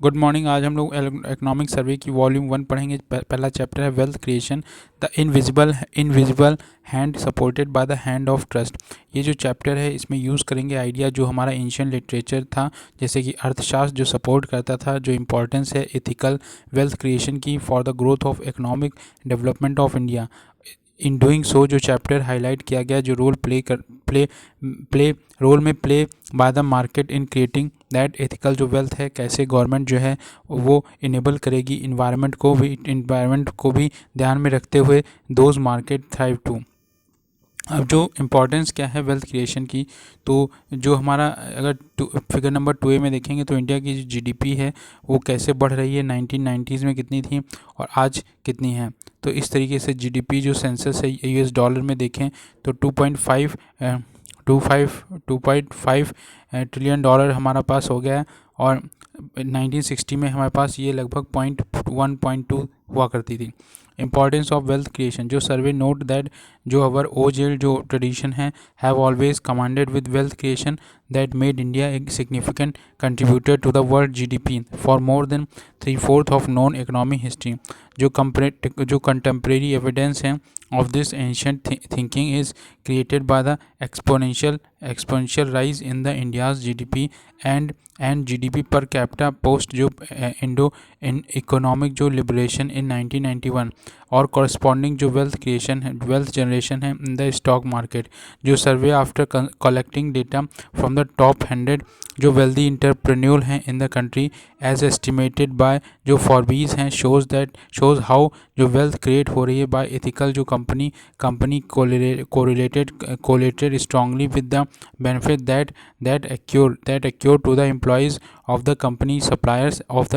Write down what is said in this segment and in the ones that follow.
Good morning. आज हम लोग इकोनॉमिक सर्वे की वॉल्यूम 1 पढ़ेंगे। पहला चैप्टर है wealth creation, the invisible hand supported by the hand of trust. ये जो चैप्टर है इसमें यूज़ करेंगे आइडिया जो हमारा एंशियंट लिटरेचर था, जैसे कि अर्थशास्त्र जो सपोर्ट करता था, जो इम्पोर्टेंस है एथिकल वेल्थ क्रिएशन की for the growth of economic development of India. In doing so जो चैप्टर हाईलाइट किया गया, जो role play by the market in creating that ethical जो वेल्थ है, कैसे गवर्नमेंट जो है वो इनेबल करेगी इन्वायरमेंट को भी ध्यान में रखते हुए दोज मार्केट थ्राइव टू। अब जो इम्पोर्टेंस क्या है वेल्थ क्रिएशन की, तो जो हमारा अगर फिगर नंबर 2 में देखेंगे तो इंडिया की जो जीडीपी है वो कैसे बढ़ रही है, 1990s में कितनी थी और आज कितनी है। तो इस तरीके से जीडीपी जो सेंसस है यूएस डॉलर में देखें तो 2.5 ट्रिलियन डॉलर हमारा पास हो गया है, और 1960 में हमारे पास ये लगभग 0.1 हुआ करती थी। इंपॉर्टेंस ऑफ वेल्थ क्रिएशन, जो सर्वे नोट दैट जो अवर ओजेल जो ट्रेडिशन है have always commanded with wealth creation that made India एक significant contributor to the world GDP for more than 3/4 of non economic history. जो कंटेम्प्रेरी एविडेंस है of this ancient thinking is created by the exponential rise in the India's GDP and GDP per capita post जो Indo economic जो liberation इन 1991, और corresponding जो wealth generation है in the stock market. जो survey after collecting data from the top 100 जो wealthy entrepreneurs हैं in the country as estimated by जो Forbes हैं शोज हाउ जो वेल्थ क्रिएट हो रही है बाय एथिकल जो company correlated strongly with the benefit that accrue to the employees of the company, suppliers of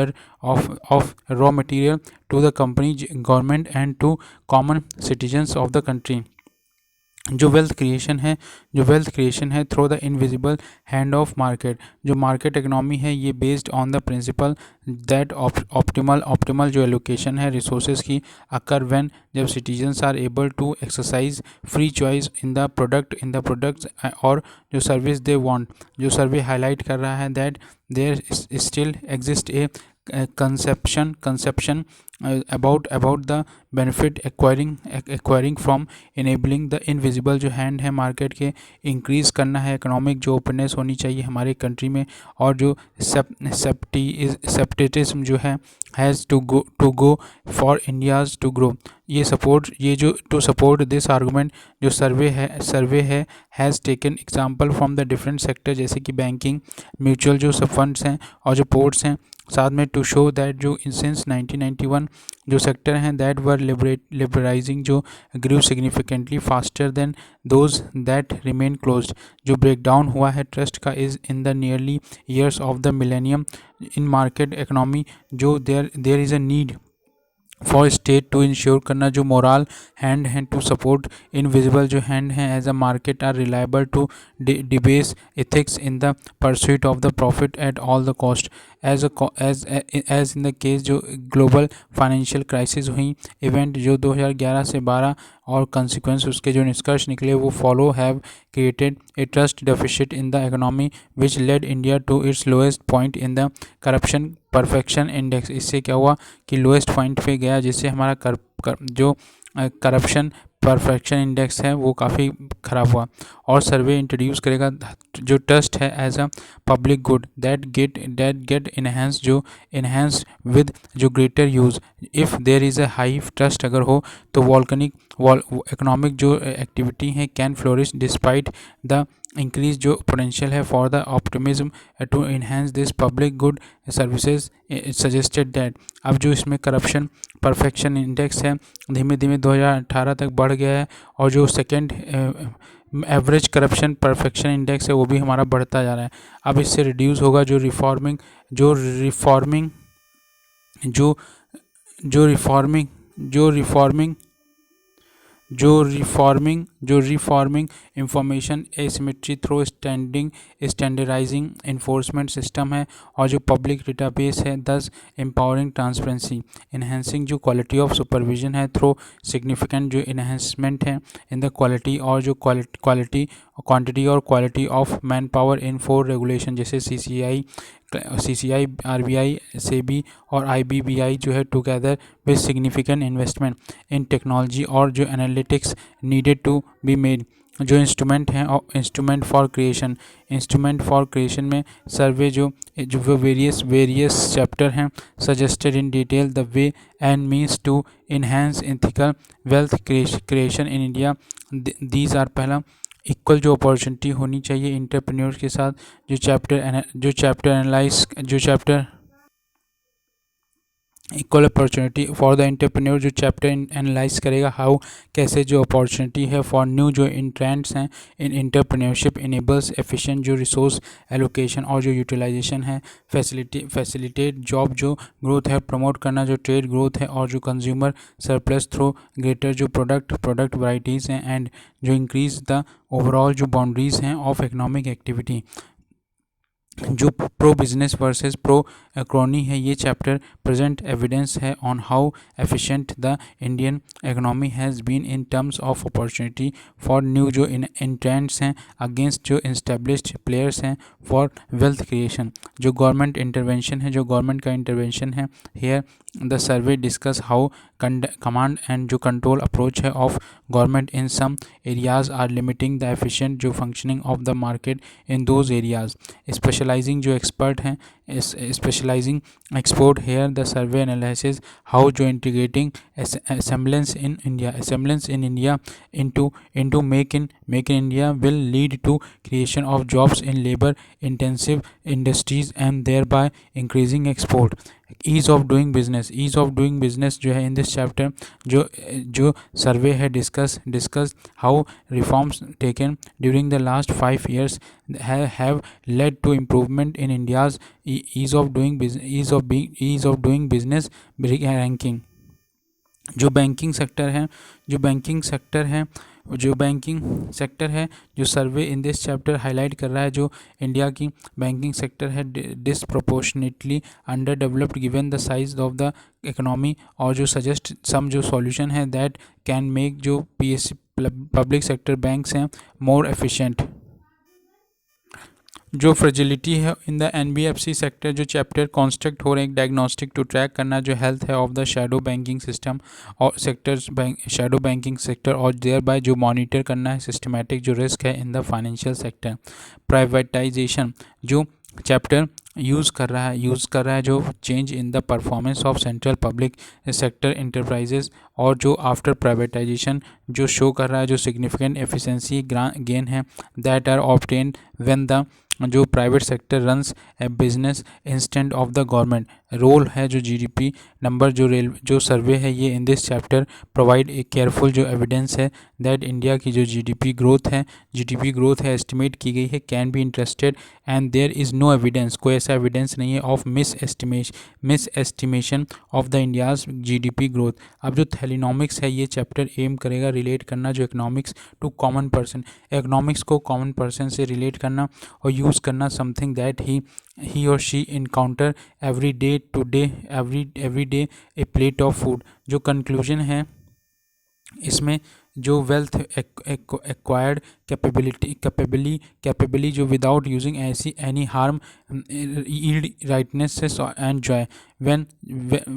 raw material to the company, government and to common citizens of the country। जो wealth creation है through the invisible hand of market. जो market economy है ये based on the principle that optimal जो allocation है resources की occur when जब citizens are able to exercise free choice in the products और जो सर्विस दे वांट। जो सर्वे हाईलाइट कर रहा है that there still exist a conception about the benefit acquiring from enabling the invisible जो hand है market के increase करना है। इकोनॉमिक जो ओपननेस होनी चाहिए हमारे कंट्री में, और जो सेप्टिटिज्म जो है has to go for India's to grow. ये जो टू सपोर्ट दिस आर्गूमेंट जो सर्वे है has taken example from the different sector, जैसे कि बैंकिंग, म्यूचुअल जो सब फंड्स हैं और जो पोर्ट्स हैं। साथ में टू शो दैट जो सिंस 1991 जो सेक्टर हैं दैट वर लिबरलाइजिंग जो grew significantly faster than those that remain closed. जो ब्रेकडाउन हुआ है ट्रस्ट का is in the nearly years of the millennium in market economy. जो there is a need for state to ensure करना जो moral hand हैं to support invisible जो hand हैं as a market are reliable to debase ethics in the pursuit of the profit at all the cost. As in the case जो global financial crisis हुई event जो 2011 से 12 और consequence उसके जो निष्कर्ष निकले वो follow have created a trust deficit in the economy which led India to its lowest point in the corruption perfection index. इससे क्या हुआ कि लोएस्ट पॉइंट पे गया, जिससे हमारा जो करप्शन परफेक्शन इंडेक्स है वो काफ़ी ख़राब हुआ। और सर्वे इंट्रोड्यूस करेगा जो ट्रस्ट है as a public good that get enhance with जो greater use. If there is a high trust अगर हो तो इकोनॉमिक जो एक्टिविटी है can flourish despite the increase जो पोटेंशियल है for the optimism to enhance this public good services suggested that. अब जो इसमें करप्शन परफेक्शन इंडेक्स है धीमे धीमे 2018 तक बढ़ गया है, और जो second average corruption perfection index है वो भी हमारा बढ़ता जा रहा है। अब इससे रिड्यूस होगा जो रिफॉर्मिंग जो रिफॉर्मिंग जो जो रिफॉर्मिंग जो रिफॉर्मिंग जो रिफॉर्मिंग जो reforming information asymmetry through standardising enforcement system है, और जो पब्लिक डेटाबेस है, दस एम्पावरिंग ट्रांसपेरेंसी, इन्हेंसिंग जो क्वालिटी ऑफ सुपरविजन है थ्रू सिग्निफिकेंट जो इन्हेंसमेंट है इन द क्वालिटी, और जो क्वालिटी क्वांटिटी और quality of man power in four regulation, जैसे सीसीआई, आरबीआई, सेबी और आईबीबीआई जो है together with significant investment in technology और जो analytics needed to be made. जो इंस्ट्रूमेंट फॉर क्रिएशन में सर्वे जो जो वेरियस चैप्टर हैं, suggested in detail the way and means to enhance ethical wealth creation in India. These are, पहला, equal जो opportunity होनी चाहिए इंटरप्रेन्योर्स के साथ। जो chapter equal opportunity for the entrepreneur, जो चैप्टर एनालाइज करेगा हाउ, कैसे जो अपॉर्चुनिटी है फॉर न्यू जो इंट्रेंट्स हैं इन एंटरप्रेन्योरशिप इनेबल्स एफिशिएंट जो रिसोर्स एलोकेशन और जो यूटिलाइजेशन है, फैसिलिटेट जॉब जो ग्रोथ है, प्रमोट करना जो ट्रेड ग्रोथ है, और जो कंज्यूमर सरप्लस थ्रू ग्रेटर जो प्रोडक्ट वराइटीज़ हैं, एंड जो इंक्रीज द ओवरऑल जो बाउंड्रीज हैं ऑफ इकोनॉमिक एक्टिविटी। जो pro business versus pro crony है, ये चैप्टर प्रेजेंट एविडेंस है on how efficient the Indian economy has been in terms of opportunity for new जो entrants हैं against जो established players हैं फॉर वेल्थ क्रिएशन। जो government intervention है, जो गवर्नमेंट का इंटरवेंशन है, here the survey discuss how command and जो कंट्रोल अप्रोच है of government in some areas are limiting the efficient जो functioning of the market in those areas. Specializing जो expert हैं, specializing export, here the survey analysis how जो integrating assemblance in India into make in India will lead to creation of jobs in labor intensive industries and thereby increasing export। ease of doing business जो है इन this chapter, जो survey है discuss how reforms taken during the last 5 years have led to improvement in India's ease of doing business ranking। जो banking sector है जो सर्वे इन this chapter highlight कर रहा है, जो इंडिया की बैंकिंग सेक्टर है disproportionately under developed given the size of the economy, और जो सजेस्ट सम जो सॉल्यूशन है दैट कैन मेक जो पीएससी पब्लिक सेक्टर बैंक्स हैं मोर एफिशिएंट। जो फ्रेजिलिटी है इन द एनबीएफसी सेक्टर, जो चैप्टर कॉन्स्ट्रक्ट हो रहे हैं डायग्नोस्टिक टू ट्रैक करना जो हेल्थ है of the shadow banking system और शैडो बैंकिंग सेक्टर, और देयर बाय जो मॉनिटर करना है सिस्टमैटिक जो रिस्क है in the financial sector. Privatisation जो चैप्टर यूज़ कर रहा है जो change in the performance of central public sector enterprises, और जो आफ्टर प्राइवेटाइजेशन जो शो कर रहा है जो सिग्निफिकेंट एफिशिएंसी गेन है that are obtain when the जो private sector runs a business instant of the government. Role है जो जीडीपी नंबर जो सर्वे है ये इन दिस चैप्टर प्रोवाइड एक केयरफुल जो एविडेंस है दैट इंडिया की जो जीडीपी ग्रोथ है एस्टिमेट की गई है can be interested and there is no evidence, कोई ऐसा एविडेंस नहीं है of misestimation of the India's GDP growth. अब जो थैलिनॉमिक्स है ये चैप्टर एम करेगा रिलेट करना जो economics to common person, economics को कॉमन पर्सन से रिलेट करना और यूज़ करना something that he or she encounter every day a plate of food। जो कंक्लूजन है इसमें जो वेल्थ एक्वायर्ड कैपेबली जो without using any harm yield rightness and Joy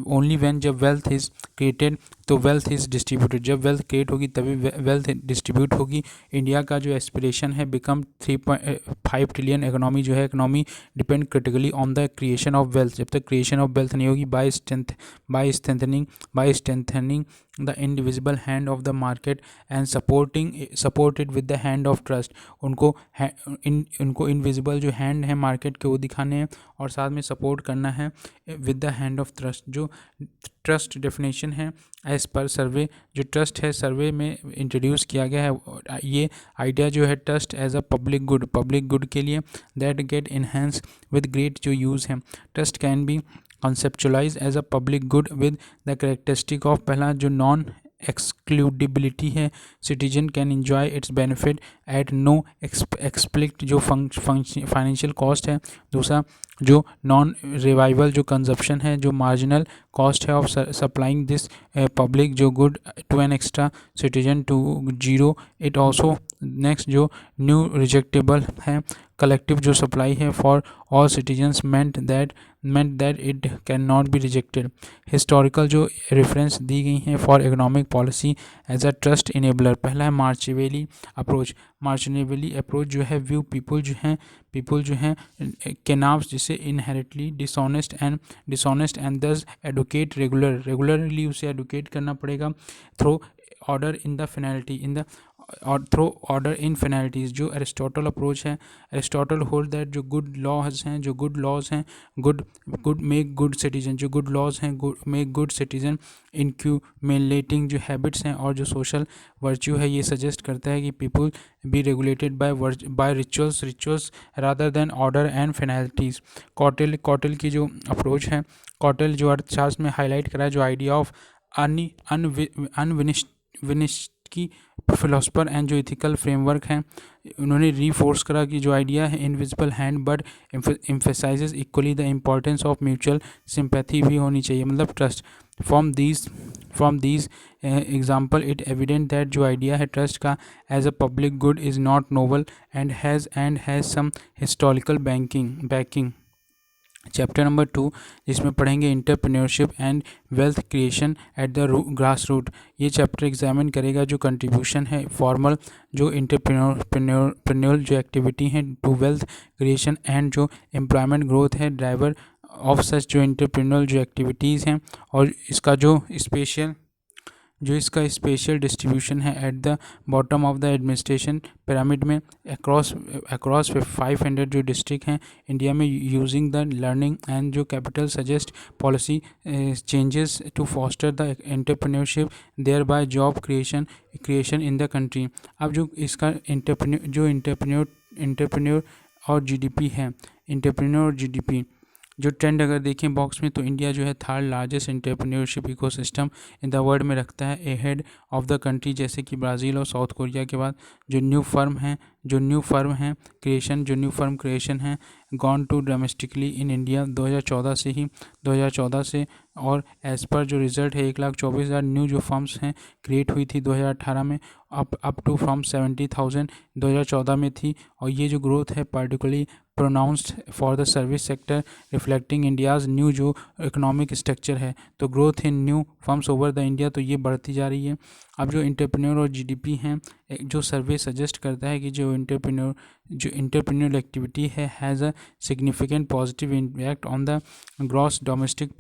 only when जब वेल्थ इज़ क्रिएटेड तो वेल्थ इज़ डिस्ट्रीब्यूटेड, जब wealth create होगी तभी वेल्थ डिस्ट्रीब्यूट होगी। इंडिया का जो एस्पिरेशन है बिकम 3.5 ट्रिलियन इकोनॉमी जो है economy depend critically on the creation of wealth, जब तक क्रिएशन ऑफ वेल्थ नहीं होगी by strengthening the indivisible hand of the market and supported with the hand of trust. उनको इनविजिबल जो hand है market के वो दिखाने हैं और साथ में सपोर्ट करना है with the hand of trust. जो ट्रस्ट डेफिनेशन है एज पर सर्वे, जो ट्रस्ट है सर्वे में इंट्रोड्यूस किया गया है ये आइडिया जो है trust as a public good के लिए that get enhance with great जो यूज़ है। Trust can be conceptualized as a public good with the characteristic of पहला जो नॉन एक्सक्लूडिबिलिटी है, citizen can enjoy its benefit at no explicit जो financial cost है। दूसरा जो नॉन रिवाइवल जो कंजप्शन है, जो मार्जिनल कॉस्ट है ऑफ सप्लाइंग दिस पब्लिक जो good to an extra citizen to zero it also. Next जो न्यू रिजेक्टेबल है, कलेक्टिव जो सप्लाई है for all citizens meant that it cannot be rejected। Historical जो reference दी गई हैं फॉर economic policy as a trust enabler. पहला है मार्चेवेली अप्रोच। मार्चेवेली अप्रोच जो है व्यू पीपल जो हैं कैनाब्स जिसे इनहेरिटली डिसऑनेस्ट एंड दस एडुकेट रेगुलरली उसे एडुकेट करना पड़ेगा थ्रू ऑर्डर इन द फिनैलिटी और थ्रू ऑर्डर इन फिनैलिटीज़। जो एरिस्टोटल अप्रोच है, एरिस्टोटल होल्ड दैट जो गुड लॉज हैं गुड मेक गुड सिटीजन, जो गुड लॉज हैं मेक गुड सिटीजन। इनक्यूमुलेटिंग जो हैबिट्स हैं और जो सोशल वर्च्यू है, ये सजेस्ट करता है कि people be regulated by rituals rather than order and finalities. Kautilya की जो अप्रोच है, कॉटल जो अर्थशास्त्र में हाईलाइट करा है जो आइडिया ऑफ अनविनिश्ड की फिलोसफर एंड जो इथिकल फ्रेमवर्क हैं, उन्होंने रीफोर्स करा कि जो आइडिया है invisible hand but emphasises equally the importance of mutual sympathy भी होनी चाहिए, मतलब trust. From these example it evident that जो आइडिया है ट्रस्ट का as a public good is not noble and has some historical backing. Chapter number 2 जिसमें पढ़ेंगे entrepreneurship and wealth creation at the grass root. ये chapter examine करेगा जो contribution है formal जो इंटरप्रेन्योरल जो एक्टिविटी है टू वेल्थ क्रिएशन एंड जो एम्प्लॉयमेंट ग्रोथ है ड्राइवर ऑफ सच जो इंटरप्रेन्योरल जो एक्टिविटीज़ हैं, और इसका इसका स्पेशल डिस्ट्रीब्यूशन है at the bottom of the administration pyramid में अक्रॉस 500 जो डिस्ट्रिक्ट हैं इंडिया में यूजिंग द लर्निंग एंड जो capital suggest policy changes to foster the entrepreneurship thereby job creation in the country. अब जो इसका entrepreneur और जीडीपी है, इंटरप्रेन्योर और जीडीपी जो ट्रेंड अगर देखें बॉक्स में, तो इंडिया जो है third largest entrepreneurship ecosystem in the world में रखता है अहेड ऑफ द कंट्री जैसे कि ब्राज़ील और साउथ कोरिया के बाद। जो न्यू फर्म क्रिएशन है gone to domestically in India 2014 से और एज़ पर जो रिज़ल्ट है 1,24,000 न्यू जो फर्म्स हैं क्रिएट हुई थी 2018 में, अप टू फ्रॉम 70,000 2014 में थी। और ये जो ग्रोथ है particularly pronounced for the service sector reflecting India's new जो इकोनॉमिक स्ट्रक्चर है, तो growth in new firms over the India तो ये बढ़ती जा रही है। अब जो इंटरप्रेन्योर और जीडीपी हैं, जो सर्वे सजेस्ट करता है कि जो इंटरप्रेन्योर एक्टिविटी है has a significant positive impact on the gross domestic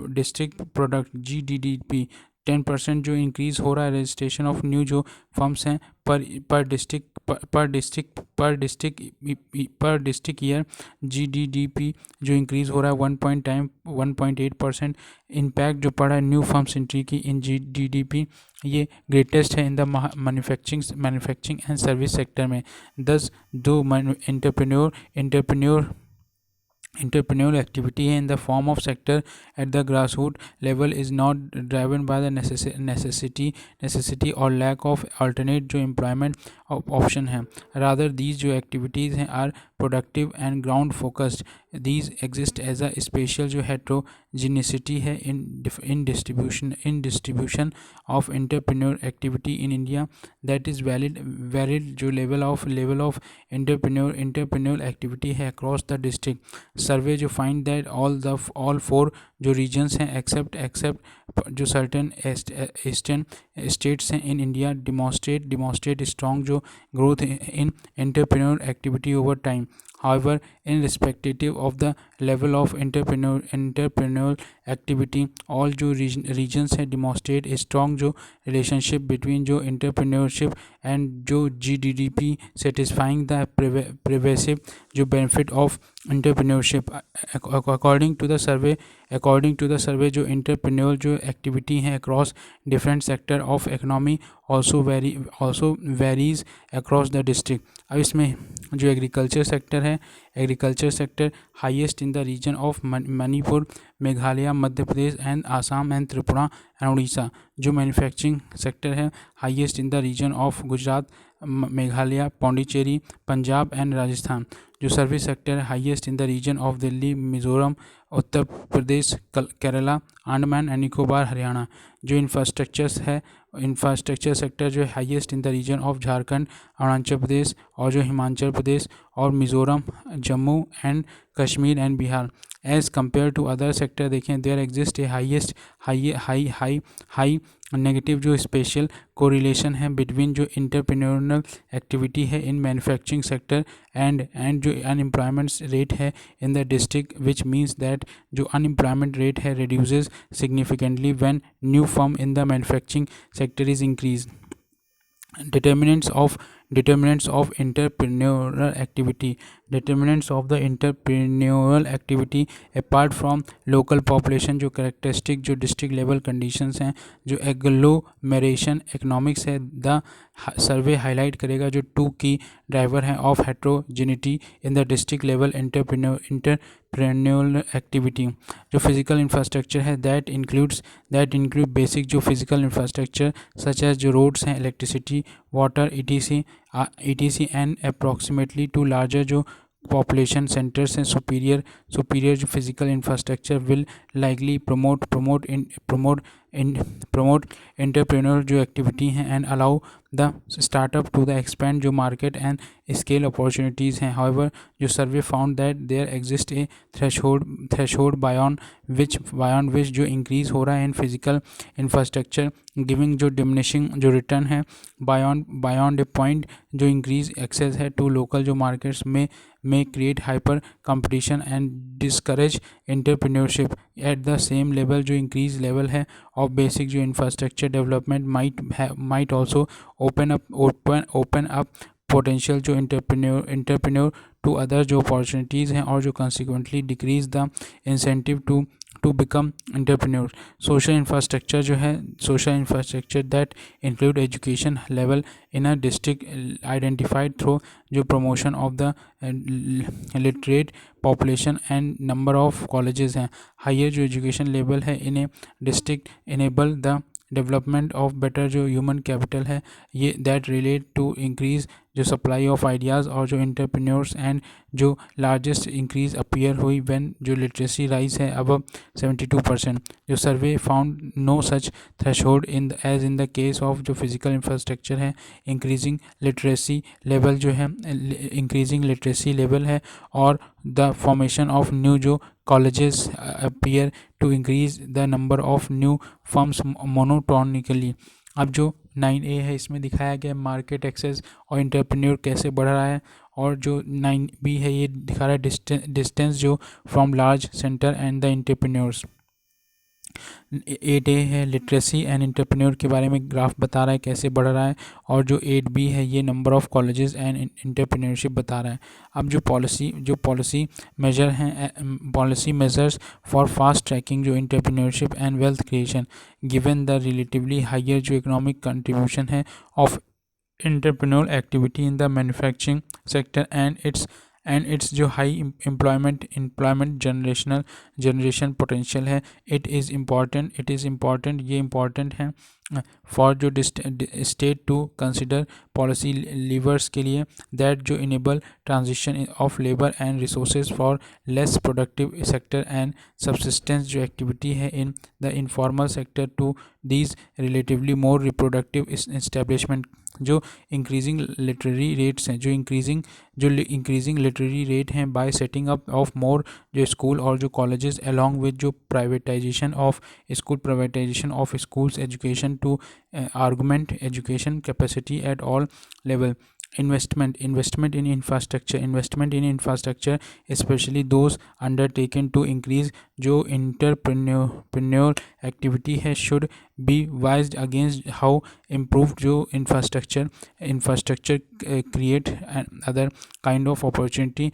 district product GDP. 10% जो इंक्रीज़ हो रहा है रजिस्ट्रेशन ऑफ न्यू जो फर्म्स हैं पर डिस्ट्रिक्ट ईयर। जीडीपी जो इंक्रीज़ हो रहा है 1.8%। इम्पैक्ट जो पड़ा है न्यू फर्म्स एंट्री की इन जीडीपी, ये ग्रेटेस्ट है in the manufacturing and service sector में। 10 दो Entrepreneurial activity in the form of sector at the grassroots level is not driven by the necessity or lack of alternate जो employment option है, rather these जो activities हैं are productive and ground focused। these exist as a special जो heterogeneity है in distribution of entrepreneur activity in India that is varied जो level of entrepreneurial activity है across the district। सर्वे जो find that all 4 जो regions हैं accept जो certain eastern states हैं in India demonstrate strong जो growth in entrepreneur activity over time. However, irrespective of the level of entrepreneurial activity, all जो regions हैं demonstrate a strong जो relationship between जो entrepreneurship and जो GDP satisfying the pervasive जो benefit of entrepreneurship। according to the survey जो entrepreneurial जो activity है across different sector of economy also varies across the district. अब इसमें जो एग्रीकल्चर सेक्टर है, agriculture sector highest in the region of Manipur, Meghalaya, Madhya Pradesh and Assam and Tripura and Orissa. जो manufacturing sector है highest in the region of Gujarat, Meghalaya, Pondicherry, Punjab and Rajasthan. जो service sector है highest in the region of Delhi, Mizoram, Uttar Pradesh, Kerala, Andaman and Nicobar, Haryana. जो infrastructure sector जो है highest in the region of Jharkhand, Arunachal प्रदेश और जो हिमाचल प्रदेश और Mizoram, Jammu and Kashmir and Bihar. As compare to other sector देखें, there exist a high negative जो स्पेशल कोरिलेशन है बिटवीन जो इंटरप्रेन्योरल एक्टिविटी है इन मैन्युफैक्चरिंग सेक्टर एंड जो अनएम्प्लॉयमेंट रेट है in the district, which means that जो अनएम्प्लॉयमेंट रेट है reduces significantly when new firm in the manufacturing sector is increased. Determinants of entrepreneurial activity. Determinants of the entrepreneurial activity apart from local population, जो characteristic जो district level conditions हैं, जो agglomeration economics है, the survey highlight करेगा जो 2 key driver हैं of heterogeneity in the district level entrepreneurial activity. जो physical infrastructure है that include basic जो physical infrastructure such as जो roads हैं, electricity, water, etc and approximately to larger जो population centers हैं, superior जो physical infrastructure will likely promote entrepreneurial जो activity हैं and allow the startup to the expand जो market and scale opportunities हैं. However, जो survey found that there exists a threshold beyond which जो increase हो रहा है in physical infrastructure giving जो diminishing जो return है beyond a point जो increase access है to local जो markets may create hyper competition and discourage entrepreneurship. At the same level जो increase level है of basic जो infrastructure development might also open up potential जो entrepreneur to other जो opportunities हैं और जो consequently decrease the incentive to become entrepreneurs. Social infrastructure जो है, social infrastructure that include education level in a district identified through जो promotion of the literate population and number of colleges हैं. Higher जो education level है in a district enable the development of better जो human capital है, ये that relate to increase जो supply of ideas और जो entrepreneurs and जो largest increase appear हुई when जो literacy rise है above 72%. जो survey found no such threshold as in the case of जो physical infrastructure है. increasing literacy level है और the formation of new जो colleges appear to increase the number of new firms monotonically. अब जो 9A है इसमें दिखाया गया मार्केट एक्सेस और इंटरप्रेन्योर कैसे बढ़ रहा है, और जो 9B है ये दिखा रहा है डिस्टेंस जो from large centre and the entrepreneurs. 8A है लिटरेसी एंड इंटरप्रेन्योर के बारे में ग्राफ बता रहा है कैसे बढ़ रहा है, और जो 8B है ये number of colleges and entrepreneurship बता रहा है. अब जो पॉलिसी मेजर हैं, policy measures for fast tracking जो entrepreneurship and wealth creation given the relatively higher जो इकोनॉमिक कंट्रीब्यूशन है of entrepreneurial activity in the manufacturing sector and its जो high employment generation potential है. it is important ये important है for जो state to consider policy levers के लिए that जो enable transition of labor and resources for less productive sector and subsistence जो activity है in the informal sector to these relatively more reproductive establishment. जो increasing literary rates हैं, जो increasing literary rate हैं by setting up of more जो school और जो colleges along with जो privatisation of schools education to argument education capacity at all level. investment in infrastructure especially those undertaken to increase जो entrepreneurial activity है should be wised against how improved जो infrastructure create other kind of opportunity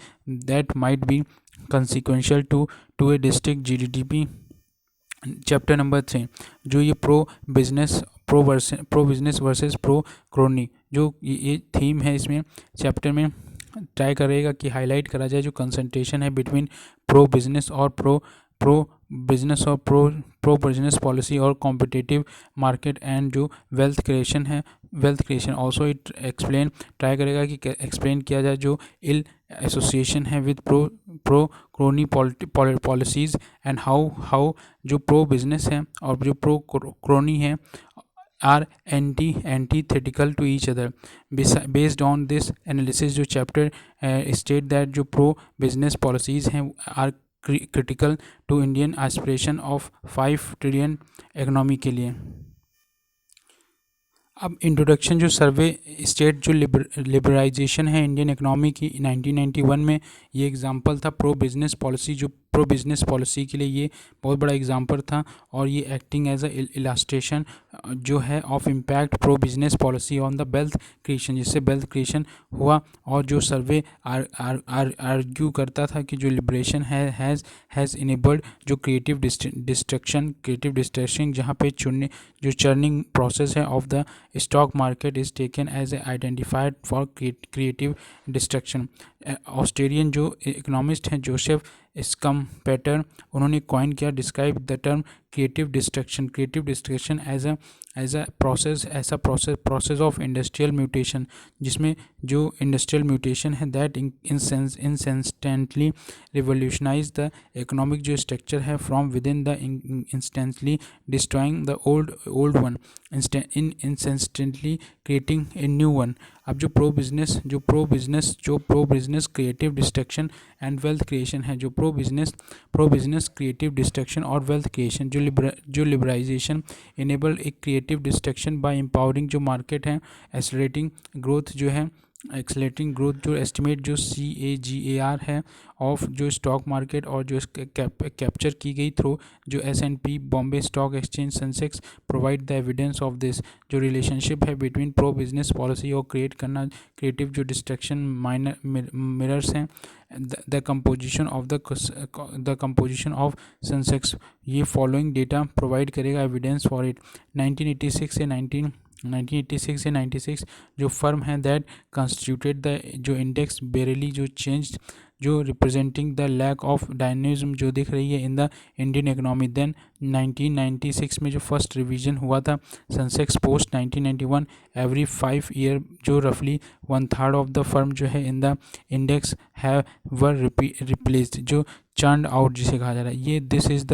that might be consequential to a district GDP. Chapter number 3 जो ये pro pro business versus pro crony, जो ये theme है इसमें chapter में try करेगा कि हाईलाइट करा जाए जो कंसंट्रेशन है बिटवीन प्रो बिजनेस और प्रो बिजनेस और प्रो बिजनेस पॉलिसी और कॉम्पिटिटिव मार्केट एंड जो वेल्थ क्रिएशन है, wealth creation also it explain try करेगा कि एक्सप्लेन किया जाए जो इल एसोसिएशन है with pro crony policies and how जो प्रो बिजनेस है और जो प्रो क्रोनी है are antithetical to each other. Based on this analysis जो chapter state that जो pro business policies हैं are critical to Indian aspiration of 5 trillion economy के लिए. अब इंट्रोडक्शन जो सर्वे स्टेट जो लिबरलाइजेशन है इंडियन इकोनॉमी की 1991 में, ये एग्जांपल था प्रो बिजनेस पॉलिसी, जो प्रो बिजनेस पॉलिसी के लिए ये बहुत बड़ा एग्जांपल था और ये एक्टिंग एज अ इलास्ट्रेशन जो है of impact pro business policy on the wealth creation, जिससे वेल्थ क्रिएशन हुआ. और जो सर्वे आर्ग्यू करता था कि जो लिबरेशन हैज़ इनेबल्ड जो क्रिएटिव डिस्ट्रक्शन जहाँ पे जो चर्निंग प्रोसेस है of the stock market is taken as a identified for creative destruction. Australian जो इकोनॉमिस्ट हैं जोसेफ स्कम्पेटर, उन्होंने कॉइन किया describe the term creative destruction as a process of industrial mutation, जिसमें जो इंडस्ट्रियल म्यूटेशन है that instantly revolutionise the economic जो structure है from with in the instantly destroying the old one instantly creating a new one. अब जो pro business creative destruction and wealth creation है, जो pro business creative destruction और wealth creation जो liberalisation enable एक creative destruction bye empowering जो market है, accelerating growth जो एस्टिमेट जो CAGR है ऑफ जो स्टॉक मार्केट और जो कैप्चर की गई थ्रू जो S&P Bombay stock exchange Sensex provide the evidence of this. जो रिलेशनशिप है बिटवीन प्रो बिजनेस पॉलिसी और क्रिएट करना क्रिएटिव जो डिस्ट्रक्शन मिरर्स हैं द कंपोजिशन ऑफ सेंसेक्स, ये फॉलोइंग डेटा प्रोवाइड करेगा एविडेंस फॉर इट. 1986 से 96 जो फर्म है दैट कंस्टिट्यूटेड द जो इंडेक्स बेरेली जो चेंज जो representing the lack of dynamism जो दिख रही है in the Indian economy. Then 1996 में जो फर्स्ट रिवीजन हुआ था सेंसेक्स पोस्ट 1991 एवरी 5 ईयर जो रफली 1/3 ऑफ द फर्म जो है in the index have were replaced जो चर्न आउट जिसे कहा जा रहा है. ये this is the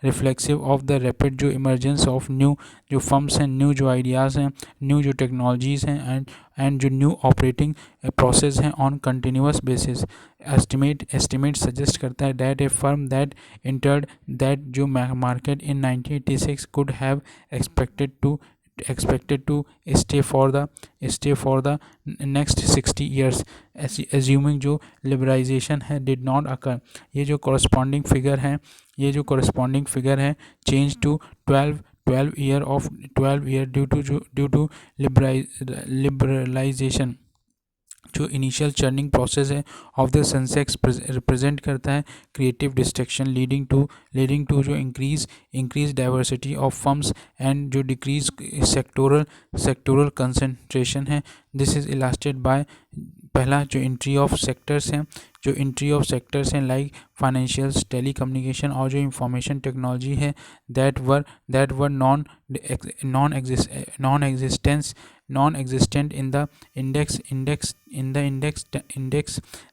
reflexive of the rapid जो इमरजेंस ऑफ न्यू जो फर्म्स हैं, न्यू जो आइडियाज़ हैं, न्यू जो टेक्नोलॉजीज़ हैं एंड जो न्यू ऑपरेटिंग प्रोसेस हैं on continuous basis. Estimate suggest करता है that a firm that entered that जो market in 1986 could have expected to stay for the next 60 years assuming जो liberalization है did not occur. ये जो corresponding figure है change to 12 year due to liberalization. जो initial churning process है of the Sensex represent करता है क्रिएटिव डिस्ट्रक्शन लीडिंग टू जो increase diversity of firms and जो डिक्रीज सेक्टोरल कंसंट्रेशन है. दिस इज इलास्टेड बाय पहला जो एंट्री ऑफ सेक्टर्स हैं लाइक फाइनेंशियल्स, टेलीकम्युनिकेशन और जो इंफॉर्मेशन टेक्नोलॉजी है that were non existent in the index.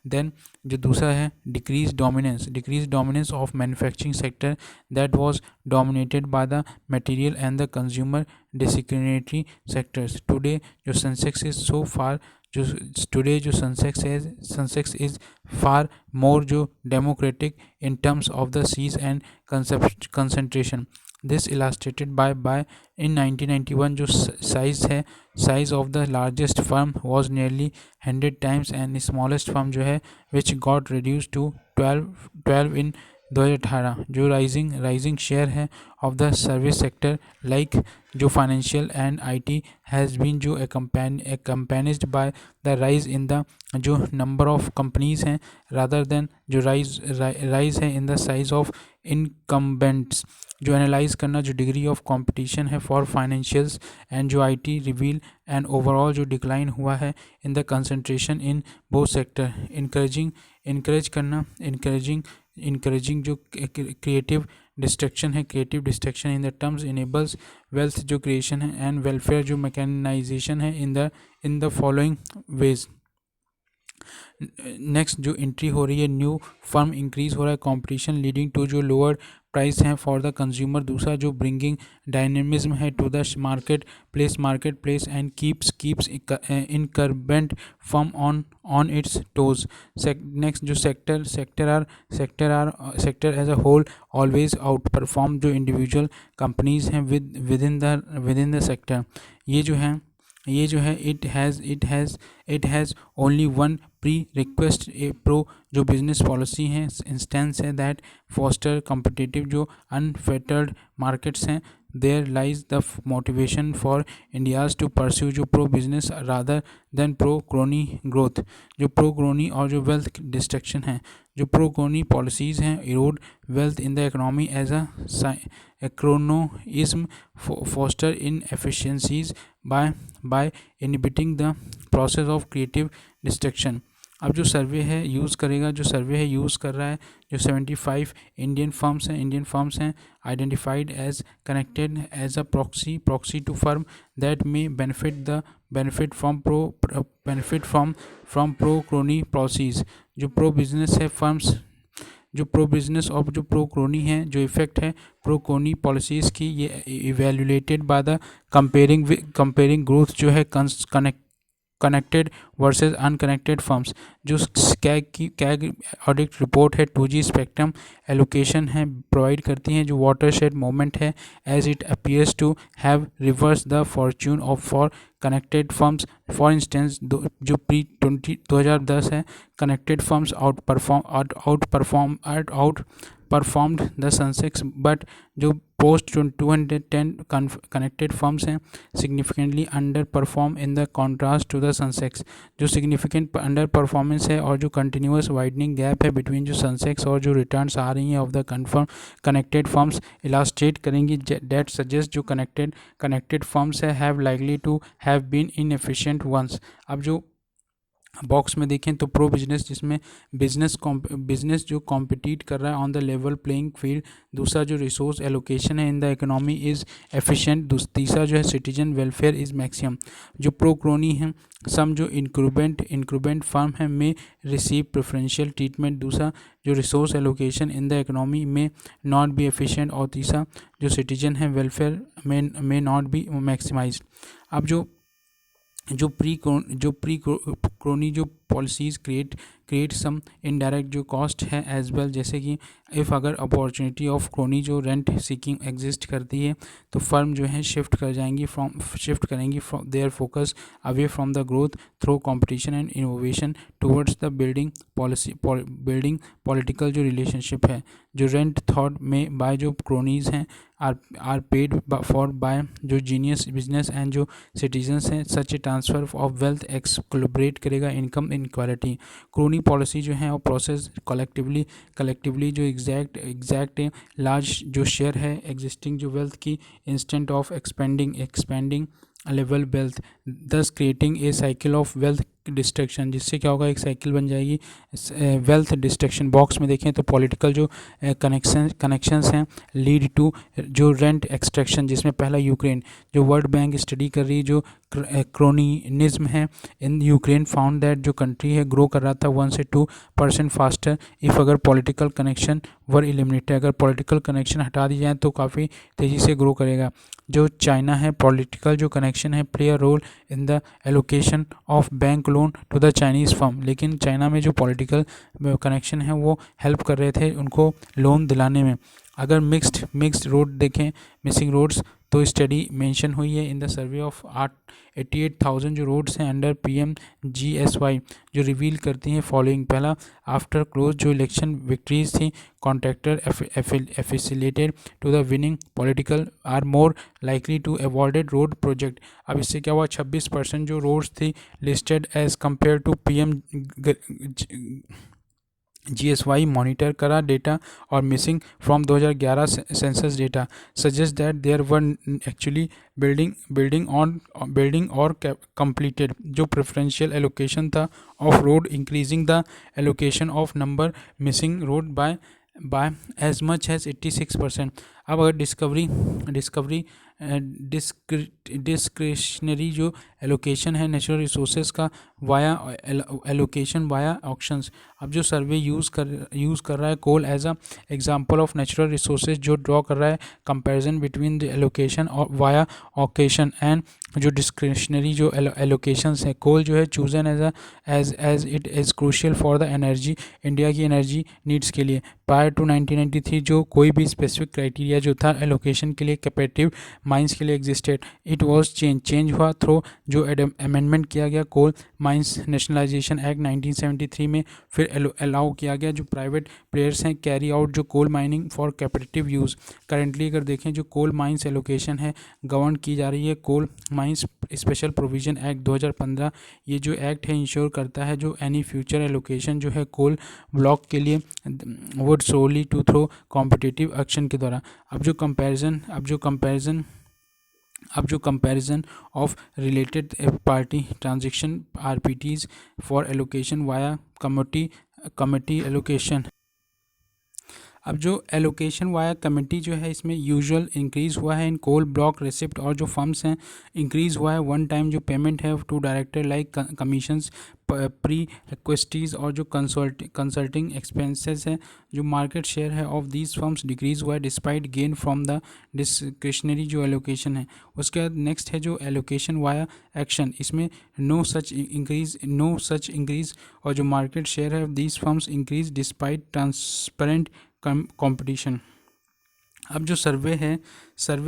Then जो दूसरा है decrease dominance of manufacturing sector that was dominated by the material and the consumer discriminatory sectors. Today जो Sensex is so far जो Sensex is far more जो democratic in terms of the size and concentration. This illustrated by in 1991 जो size of the largest firm was nearly 100 times and the smallest firm जो है which got reduced to 12 in 2018 जो rising share है of the service sector like जो financial and IT has been जो accompanied by the rise in the जो number of companies हैं rather than जो rise है in the size of incumbents. जो analyse करना जो डिग्री ऑफ कंपटीशन है फॉर फाइनेंशियल्स एंड जो आईटी रिवील एंड ओवरऑल जो डिक्लाइन हुआ है in the concentration in both sector. Encouraging जो क्रिएटिव डिस्ट्रक्शन है in the terms enables wealth जो क्रिएशन है एंड वेलफेयर जो मैकेनाइजेशन है in the following ways. Next जो एंट्री हो रही है न्यू फर्म इंक्रीज हो रहा है कंपटीशन लीडिंग टू जो लोअर प्राइस हैं फॉर द कंज्यूमर। दूसरा जो ब्रिंगिंग डायनेमिज्म है to the marketplace and keeps incumbent firm on its toes. Next जो sector as a whole always outperform जो इंडिविजुअल कंपनीज हैं with in the sector. ये जो है it has only one pre request pro जो business policy है instance है that foster competitive जो अनफेटर्ड मार्केट्स हैं। There lies the motivation for India's to pursue जो pro business rather than pro crony growth. जो प्रो क्रोनी और जो wealth destruction है जो प्रो क्रोनी पॉलिसीज़ हैं erode wealth in the economy as a cronyism foster inefficiencies by inhibiting the process of creative destruction. अब जो survey है use कर रहा है जो 75 इंडियन फर्म्स हैं identified as connected as a proxy to firm that may benefit from pro crony policies. जो pro business है फर्म्स जो प्रो बिजनेस और जो प्रो क्रोनी है जो इफेक्ट है प्रो क्रोनी पॉलिसीज़ की ये evaluated by the comparing growth जो है कनेक्टेड वर्सेस अनकनेक्टेड फर्म्स। जो कैग ऑडिट रिपोर्ट है 2G स्पेक्ट्रम एलोकेशन है प्रोवाइड करती हैं जो वाटरशेड मोमेंट है as it appears to have reverse the fortune of for connected firms. For instance जो प्री 2010 है connected firms performed the Sensex but जो पोस्ट 210 कनेक्टेड फर्म्स हैं significantly underperform in the contrast to the Sensex. जो significant underperformance है और जो continuous widening gap है between जो सेंसेक्स और जो रिटर्न्स आ रही हैं of the connected firms illustrate करेंगी डेट सजेस्ट जो कनेक्टेड फर्म्स है have likely to have been inefficient ones. अब जो बॉक्स में देखें तो प्रो बिजनेस जिसमें बिजनेस जो कॉम्पिटिट कर रहा है on the level playing field. दूसरा जो रिसोर्स एलोकेशन है in the economy is efficient. तीसरा जो है सिटीजन वेलफेयर इज़ मैक्सिमम। जो प्रो क्रोनी है सम जो इंक्रूबेंट फर्म है में रिसीव प्रेफरेंशियल ट्रीटमेंट। दूसरा जो resource allocation in the economy में नॉट बी एफिशिएंट और तीसरा जो सिटीजन है वेलफेयर में नॉट बी मैक्सिमाइज। अब जो प्री क्रोनी जो पॉलिसीज़ क्रिएट सम इनडायरेक्ट जो कॉस्ट है एज वेल। जैसे कि इफ़ अगर अपॉर्चुनिटी ऑफ क्रोनी जो रेंट सीकिंग एग्जिस्ट करती है तो फर्म जो है शिफ्ट करेंगी their focus away from the growth through competition and innovation towards the building political जो रिलेशनशिप है। जो रेंट थॉट में बाय जो क्रोनीज हैं आर पेड फॉर बाय जो जीनियस बिजनेस एंड जो सिटीजन्स हैं such a transfer of wealth exacerbate करेगा इनकम इनक्वालिटी। क्रोनी पॉलिसी जो है और प्रोसेस कलेक्टिवली जो एग्जैक्ट लार्ज जो शेयर है एग्जिस्टिंग जो वेल्थ की instant of expanding level wealth thus creating a cycle of wealth destruction. जिससे क्या होगा एक साइकिल बन जाएगी वेल्थ डिस्ट्रक्शन। बॉक्स में देखें तो पॉलिटिकल जो कनेक्शंस हैं लीड टू जो रेंट एक्सट्रैक्शन जिसमें पहला यूक्रेन। जो वर्ल्ड बैंक स्टडी कर रही जो क्रोनिज्म है इन यूक्रेन फाउंड दैट जो कंट्री है ग्रो कर रहा था 1 से 2% फास्टर इफ़ अगर पॉलिटिकल कनेक्शन वर एलिमिनेटेड। अगर पॉलिटिकल कनेक्शन हटा दी जाए तो काफ़ी तेज़ी से ग्रो करेगा। जो चाइना है पॉलिटिकल जो कनेक्शन है play a role in the allocation of bank loan to the Chinese firm. लेकिन चाइना में जो पॉलिटिकल कनेक्शन है वो हेल्प कर रहे थे उनको लोन दिलाने में। अगर मिक्स्ड रोड देखें, मिसिंग रोड्स, तो स्टडी मेंशन हुई है इन द सर्वे ऑफ 88,000 जो रोड्स हैं अंडर PMGSY, जो रिवील करती हैं फॉलोइंग। पहला, आफ्टर क्लोज जो इलेक्शन विक्ट्रीज थी, contractor affiliated to the winning political are more likely to awarded road project. अब इससे क्या हुआ, 26% जो रोड्स थी listed as compare to PMGSY monitor करा डेटा और missing from 2011 census data suggest that there were actually building और completed जो प्रेफरेंशियल एलोकेशन था of road, increasing the allocation of number missing road by as much as 86%। अब अगर discretionary जो allocation है natural resources का via allocation via auctions. अब जो सर्वे यूज़ कर रहा है coal as a example of natural resources, जो ड्रॉ कर रहा है कंपैरिजन बिटवीन द एलोकेशन और वाया ऑकेशन एंड जो डिस्क्रिशनरी जो एलोकेशंस है। कोल जो है chosen as it is crucial for the energy, India की एनर्जी नीड्स के लिए। प्रायर टू 1993 जो कोई भी स्पेसिफिक क्राइटेरिया जो था एलोकेशन के लिए कैपेटिव माइंस के लिए एग्जिस्टेड, इट वाज चेंज हुआ थ्रो जो अमेंडमेंट किया गया कोल माइंस नेशनलाइजेशन एक्ट 1973 में। फिर अलाउ किया गया जो प्राइवेट प्लेयर्स हैं कैरी आउट जो coal mining for captive use. Currently अगर देखें जो कोल माइंस एलोकेशन है गवर्न की जा रही है coal mines special provision act 2015। ये जो एक्ट है इंश्योर करता है जो एनी फ्यूचर एलोकेशन जो है कोल ब्लॉक के लिए would solely to through competitive action के द्वारा। अब जो comparison of related party transaction RPTs for allocation via committee allocation. अब जो एलोकेशन वाया कमेटी जो है इसमें यूजुअल इंक्रीज़ हुआ है इन कोल ब्लॉक रिसिप्ट, और जो फंड्स हैं इंक्रीज़ हुआ है वन टाइम जो पेमेंट है to director like commissions pre requisites और जो कंसल्टिंग एक्सपेंसेस है। जो मार्केट शेयर है ऑफ दीज फर्म्स डिक्रीज़ हुआ है despite gain from the discretionary जो एलोकेशन है। उसके बाद नेक्स्ट है जो एलोकेशन वाया एक्शन, इसमें नो सच इंक्रीज़ और जो मार्केट शेयर है of these firms increase despite transparent competition. अब जो सर्वे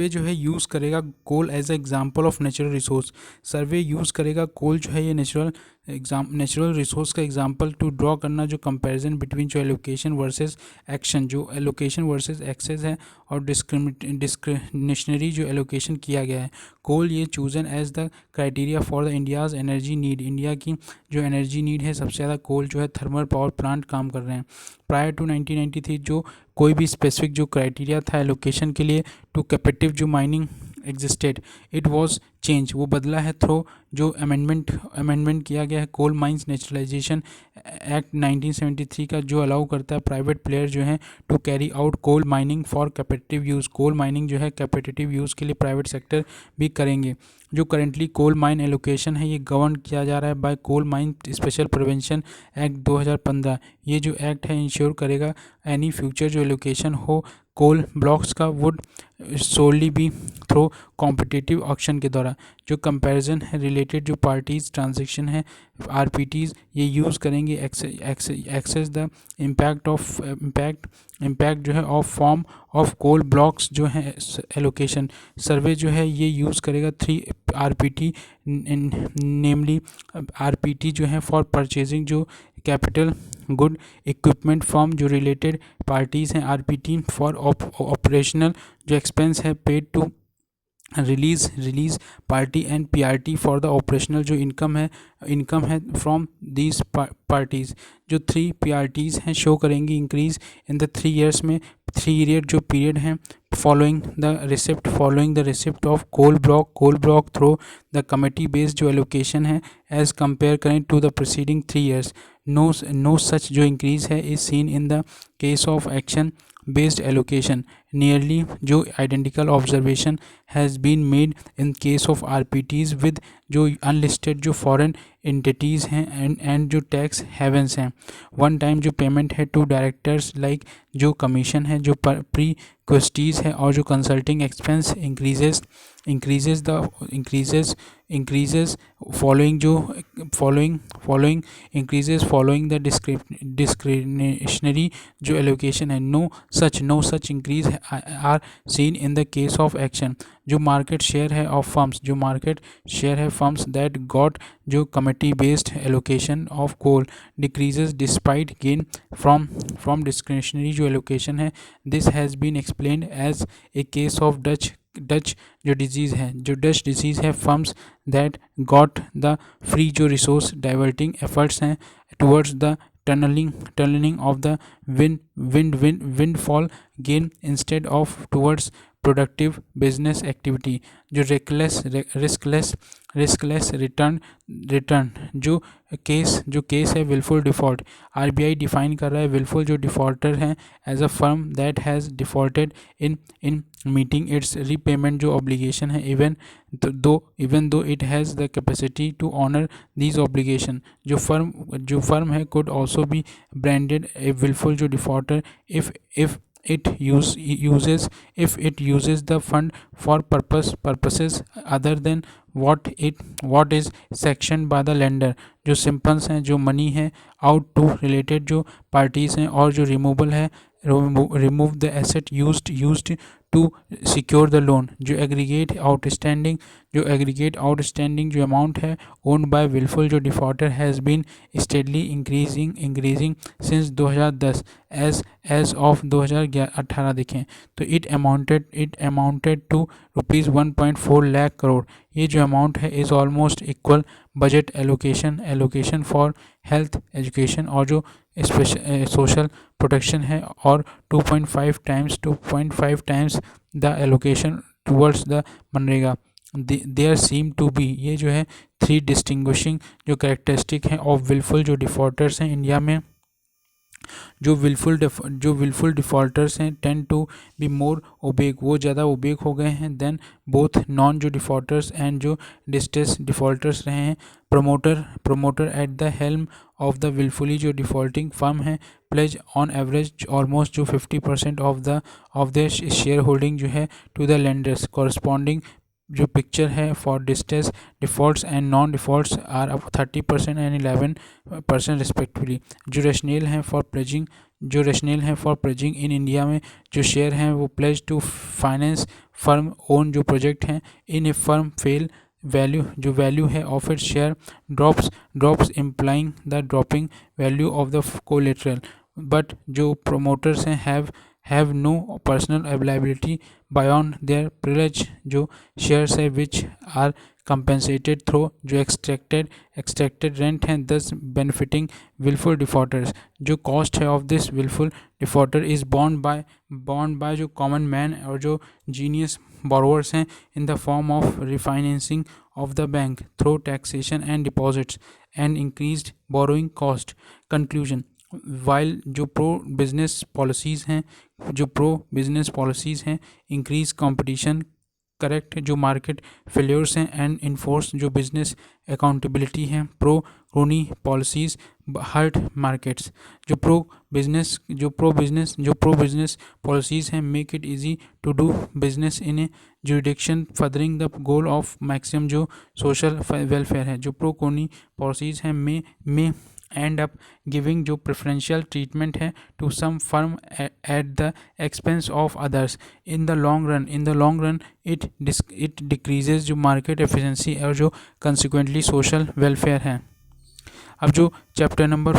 जो है यूज़ करेगा कोल as a example of natural resource. Survey use करेगा कोल जो है ये नेचुरल रिसोर्स का एग्जांपल टू ड्रॉ करना जो कंपैरिजन बिटवीन जो एलोकेशन वर्सेस एक्शन, जो एलोकेशन वर्सेस एक्सेस है और डिस्क्रिशनरी जो एलोकेशन किया गया है। कोल ये chosen as the criteria for the India's energy need, India की जो एनर्जी नीड है सबसे ज़्यादा कोल जो है थर्मल पावर प्लांट काम कर रहे हैं। प्रायर टू 1993 जो कोई भी स्पेसिफिक जो क्राइटेरिया था एलोकेशन के लिए टू कैपेटिव जो mining existed, it was change, वो बदला है थ्रो जो अमेंडमेंट किया गया है कोल माइंस नेचुरलाइजेशन एक्ट 1973 का, जो अलाउ करता है प्राइवेट प्लेयर जो हैं to carry out coal mining for captive use. Coal mining जो है कैपेटिव यूज़ के लिए प्राइवेट सेक्टर भी करेंगे। जो करेंटली कोल माइन एलोकेशन है ये गवर्न किया जा रहा है by coal mine special prevention act 2015। ये जो एक्ट है इंश्योर करेगा एनी फ्यूचर जो एलोकेशन हो कोल ब्लॉक्स का would solely be through competitive auction के द्वारा। जो कंपैरिजन है रिलेटेड जो पार्टीज ट्रांजेक्शन है RPTs ये यूज़ करेंगे एक्सेस द इम्पैक्ट जो है of form of coal blocks जो है एलोकेशन। सर्वे जो है ये यूज़ करेगा 3 RPT नेमली RPT जो है फॉर परचेजिंग जो कैपिटल गुड इक्विपमेंट फ्रॉम जो रिलेटेड पार्टीज़ हैं, RPT फॉर ऑपरेशनल जो एक्सपेंस है paid to release party and PRT for the operational जो इनकम है फ्रॉम दीज पार्टीज़। जो 3 PRTs हैं शो करेंगी इंक्रीज़ इन द 3 ईयर्स में 3 ईयर जो पीरियड हैं following the receipt of coal block through the committee based जो allocation है एज कंपेयर करें to the preceding 3 years. No such जो इंक्रीज़ है is seen in the case of action based allocation. Nearly जो identical observation has been made in case of RPTs with जो unlisted जो foreign entities हैं and जो tax havens हैं। one time जो payment है to directors like जो commission है जो pre-questies है और जो consulting expense increases following the discretionary जो allocation है। no such increase are seen in the case of action. जो मार्केट शेयर है ऑफ फर्म्स, जो मार्केट शेयर है फर्म्स दैट गॉट जो committee based allocation of coal decreases despite gain from discretionary जो allocation है। This has been explained as a case of Dutch जो disease है, जो डच डिजीज़ है firms that got the free जो resource diverting efforts हैं towards the tunneling of the windfall gain instead of towards productive business activity. जो riskless return जो case है wilful default. RBI define कर रहा है विलफुल जो डिफ़ॉल्टर हैं as a firm that has defaulted in meeting its repayment जो obligation है even though it has the capacity to honour these obligation. जो फर्म है could also be branded a wilful जो defaulter if it uses the fund for purposes other than what is sanctioned by the lender। जो symbols हैं जो money है out to related जो parties हैं और जो रिमूवल है remove the asset used to secure the loan। जो aggregate outstanding जो amount है owned by willful जो defaulter has been steadily increasing since 2010 as of 2018 देखें तो it amounted to rupees 1.4 lakh crore. ये जो अमाउंट है is almost equal budget allocation for health education और जो सोशल प्रोटेक्शन है और 2.5 times the allocation towards the मनरेगा। देयर सीम टू बी ये जो है 3 डिस्टिंग्विशिंग जो कैरेक्टरिस्टिक हैं ऑफ विलफुल जो डिफ़ॉल्टर्स हैं इंडिया में। जो विलफुल डिफ़ॉल्टर्स हैं tend to be more opaque, वो ज़्यादा ओबेक हो गए हैं देन बोथ नॉन जो डिफ़ॉल्टर्स एंड जो डिस्ट्रेस डिफ़ॉल्टर्स रहे हैं। Promoter at the helm of the wilfully जो डिफ़ॉल्टिंग फर्म है प्लेज ऑन एवरेज ऑलमोस्ट जो 50% ऑफ द शेयर होल्डिंग जो है टू द लेंडर्स। कॉरस्पॉन्डिंग जो पिक्चर है for distress defaults and non defaults are 30% and 11% respectively. जो rational हैं for pledging in India में जो शेयर हैं वो pledge to finance firm own जो प्रोजेक्ट हैं in a firm fail value है of it share drops implying the dropping value of the collateral. But जो प्रोमोटर्स हैं have no personal availability beyond their privilege जो shares है which are compensated through जो extracted rent हैं thus benefiting willful defaulters। जो cost है of this willful defaulter is borne by जो common man और जो genius borrowers हैं in the form of refinancing of the bank through taxation and deposits and increased borrowing cost। Conclusion while जो pro business policies हैं increase competition correct जो market failures हैं and enforce जो business accountability हैं pro crony policies hurt markets. जो pro business policies हैं make it easy to do business in a jurisdiction furthering the goal of maximum जो social welfare है। जो pro crony policies हैं मे end up giving जो preferential treatment है to some firm at the expense of others। in the long run it decreases जो market efficiency और जो consequently social welfare है। अब जो चैप्टर नंबर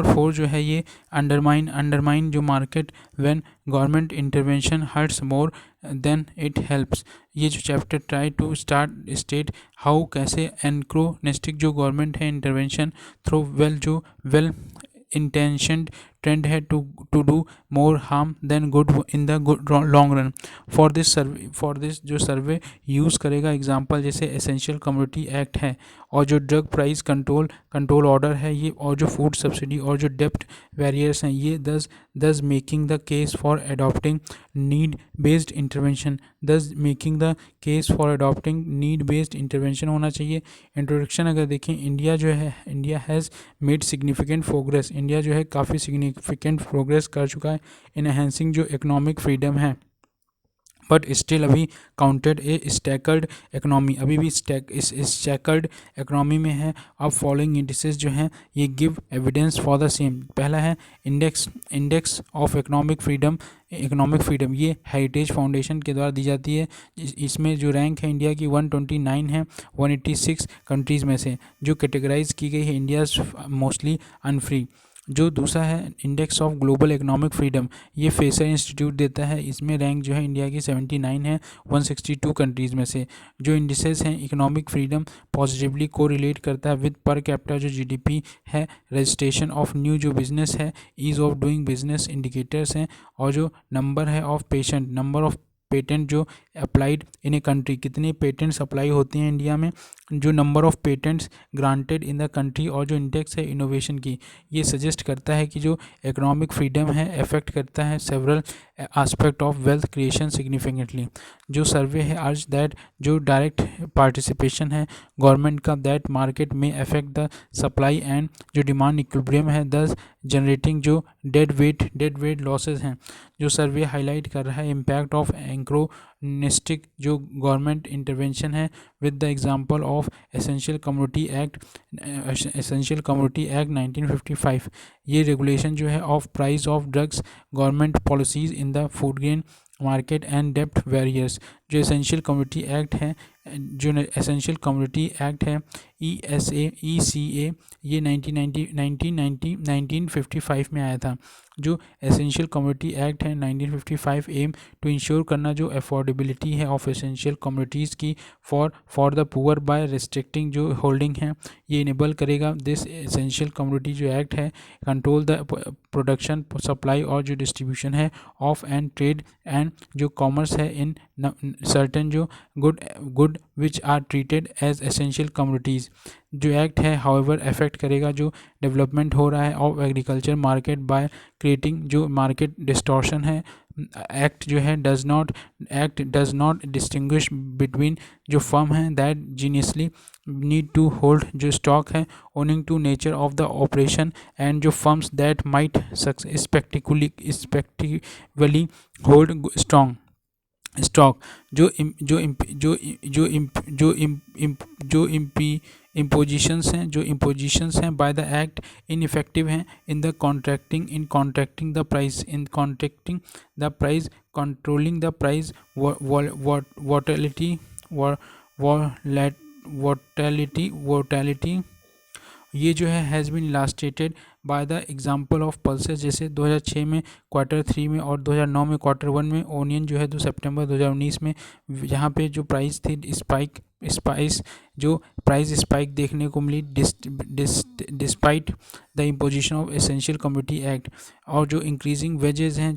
4 जो है ये अंडरमाइन जो market when government intervention hurts more than it helps. ये जो chapter try to state how कैसे एनक्रोनिस्टिक जो गवर्नमेंट है intervention through well intentioned tend है to do more harm than good in the long run. For this जो survey use करेगा example जैसे essential commodity act है और जो ड्रग प्राइस कंट्रोल ऑर्डर है ये और जो फूड सब्सिडी और जो डेप्ट बैरियर्स हैं ये दस making the case for adopting need based intervention होना चाहिए। इंट्रोडक्शन अगर देखें India has made significant progress. India जो है काफ़ी सिग्निफिकेंट प्रोग्रेस कर चुका है इन एनहेंसिंग जो इकोनॉमिक फ्रीडम है बट स्टिल अभी काउंटेड ए स्टैकर्ड इकोनॉमी, अभी भी स्टैकर्ड इकोनॉमी में है। अब फॉलोइंग इंडिसेस जो हैं ये give evidence for the same. पहला है इंडेक्स ऑफ इकोनॉमिक फ्रीडम, ये हेरिटेज फाउंडेशन के द्वारा दी जाती है। इसमें जो रैंक है इंडिया की 129 है 186 कंट्रीज़ में से, जो कैटेगराइज की गई है इंडिया मोस्टली अनफ्री। जो दूसरा है index of global economic freedom, ये फेसर इंस्टीट्यूट देता है। इसमें रैंक जो है इंडिया की 79 है 162 कंट्रीज़ में से। जो इंडिसेस हैं economic freedom positively correlate करता है विद पर कैपिटा जो जीडीपी है, रजिस्ट्रेशन ऑफ न्यू जो बिजनेस है, ease of doing business indicators हैं, और जो नंबर है ऑफ नंबर ऑफ पेटेंट जो अप्लाइड इन ए कंट्री, कितने पेटेंट्स अप्लाई होते हैं इंडिया में, जो number of patents granted in the country, और जो इंडेक्स है इनोवेशन की, ये सजेस्ट करता है कि जो इकोनॉमिक फ्रीडम है अफेक्ट करता है several aspect of wealth creation significantly. जो सर्वे है अर्ज दैट जो डायरेक्ट पार्टिसिपेशन है गवर्नमेंट का दैट मार्केट में अफेक्ट द सप्लाई एंड जो डिमांड इक्विलिब्रियम है दस जनरेटिंग जो डेड वेट लॉसेस हैं। जो सर्वे हाईलाइट कर रहा है इम्पैक्ट ऑफ एंक्रोनिस्टिक जो गवर्नमेंट इंटरवेंशन है with the example of essential commodity act 1955। ये रेगुलेशन जो है of price of drugs, government policies in the food grain market and depth barriers. जो एसेंशियल कमोडिटी एक्ट है ECA, ये 1955 में आया था। जो एसेंशियल कमोडिटी एक्ट है 1955 एम टू इंश्योर करना जो अफोर्डेबिलिटी है ऑफ एसेंशियल कमोडिटीज़ की for the poor by restricting जो होल्डिंग है, ये इनेबल करेगा। दिस एसेंशियल कमोडिटी जो एक्ट है कंट्रोल द प्रोडक्शन सप्लाई और जो डिस्ट्रीब्यूशन है ऑफ एंड ट्रेड एंड जो कॉमर्स है इन सर्टेन जो good which are treated as essential commodities. जो एक्ट है हाउएवर अफेक्ट करेगा जो डेवलपमेंट हो रहा है of agriculture market by creating जो मार्केट डिस्टॉर्शन है। एक्ट जो है डज नॉट डिस्टिंग्विश बिटवीन जो फर्म हैं that genuinely need to hold जो स्टॉक है owing to nature of the operation and जो firms that might speculatively hold strong stock. जो इम्पोजिशंस हैं बाय द एक्ट इनइफेक्टिव हैं in contracting the price controlling the price volatility. ये जो है has been illustrated by the example of pulses, जैसे 2006 में Q3 में और 2009 में Q1 में ओनियन जो है 2 सितंबर 2019 में यहाँ पे जो प्राइस थी प्राइस स्पाइक देखने को मिली despite the imposition of essential commodity act. और जो इंक्रीजिंग वेजेस हैं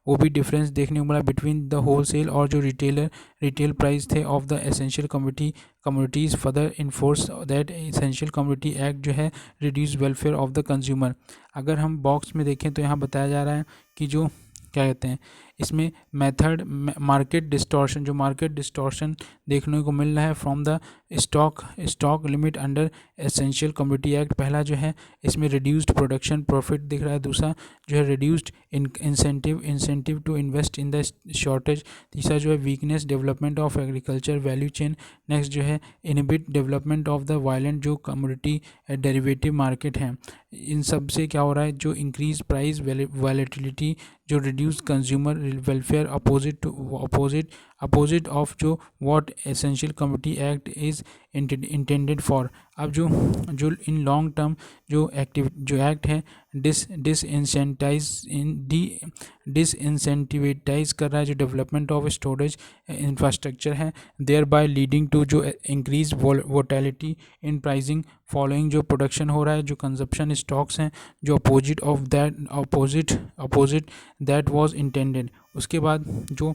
वो भी डिफरेंस देखने को मिला बिटवीन द होलसेल और जो रिटेल प्राइस थे of the essential commodities. Further enforce that essential commodity act जो है reduce welfare of the consumer. अगर हम बॉक्स में देखें तो यहाँ बताया जा रहा है कि जो क्या कहते हैं इसमें मेथड मार्केट डिस्टॉर्शन देखने को मिल रहा है from the stock limit under essential commodity act. पहला जो है इसमें रिड्यूस्ड प्रोडक्शन प्रॉफिट दिख रहा है, दूसरा जो है reduced incentive to invest in the shortage, तीसरा जो है weakness development of agriculture value chain, next जो है inhibit development of the violent जो कमोडिटी डेरिवेटिव मार्केट हैं। इन सब से क्या हो रहा है जो इंक्रीज प्राइस वैलेटिलिटी जो reduce consumer welfare opposite of जो what essential commodity act is intended for. अब जो इन लॉन्ग टर्म जो एक्ट है डिसइंसेंटिवेटाइज कर रहा है जो डेवलपमेंट ऑफ स्टोरेज इंफ्रास्ट्रक्चर है, देयर बाय लीडिंग टू जो increase volatility in pricing following जो प्रोडक्शन हो रहा है जो कंजप्शन स्टॉक्स हैं जो अपोजिट दैट वाज इंटेंडेड। उसके बाद जो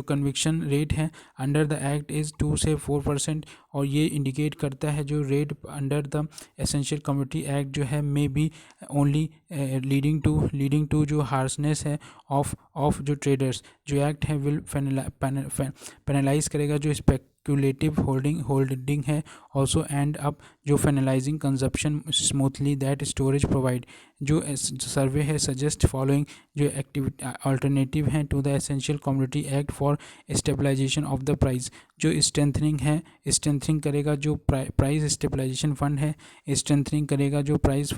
कन्विक्शन रेट है अंडर द एक्ट इज़ 2 से 4%, और ये इंडिकेट करता है जो rate under the essential commodity act जो है may be only leading to जो हार्सनेस है ऑफ जो ट्रेडर्स। जो एक्ट है विल पेनलाइज करेगा जो speculative holding है also end up जो finalizing consumption smoothly that storage provide। जो सर्वे है suggest following जो एक्टिविटी अल्टरनेटिव हैं to the essential commodity act for stabilisation of the price. जो स्ट्रेंथनिंग करेगा जो प्राइस स्टेबलाइजेशन फंड है, स्ट्रेंथनिंग करेगा जो प्राइस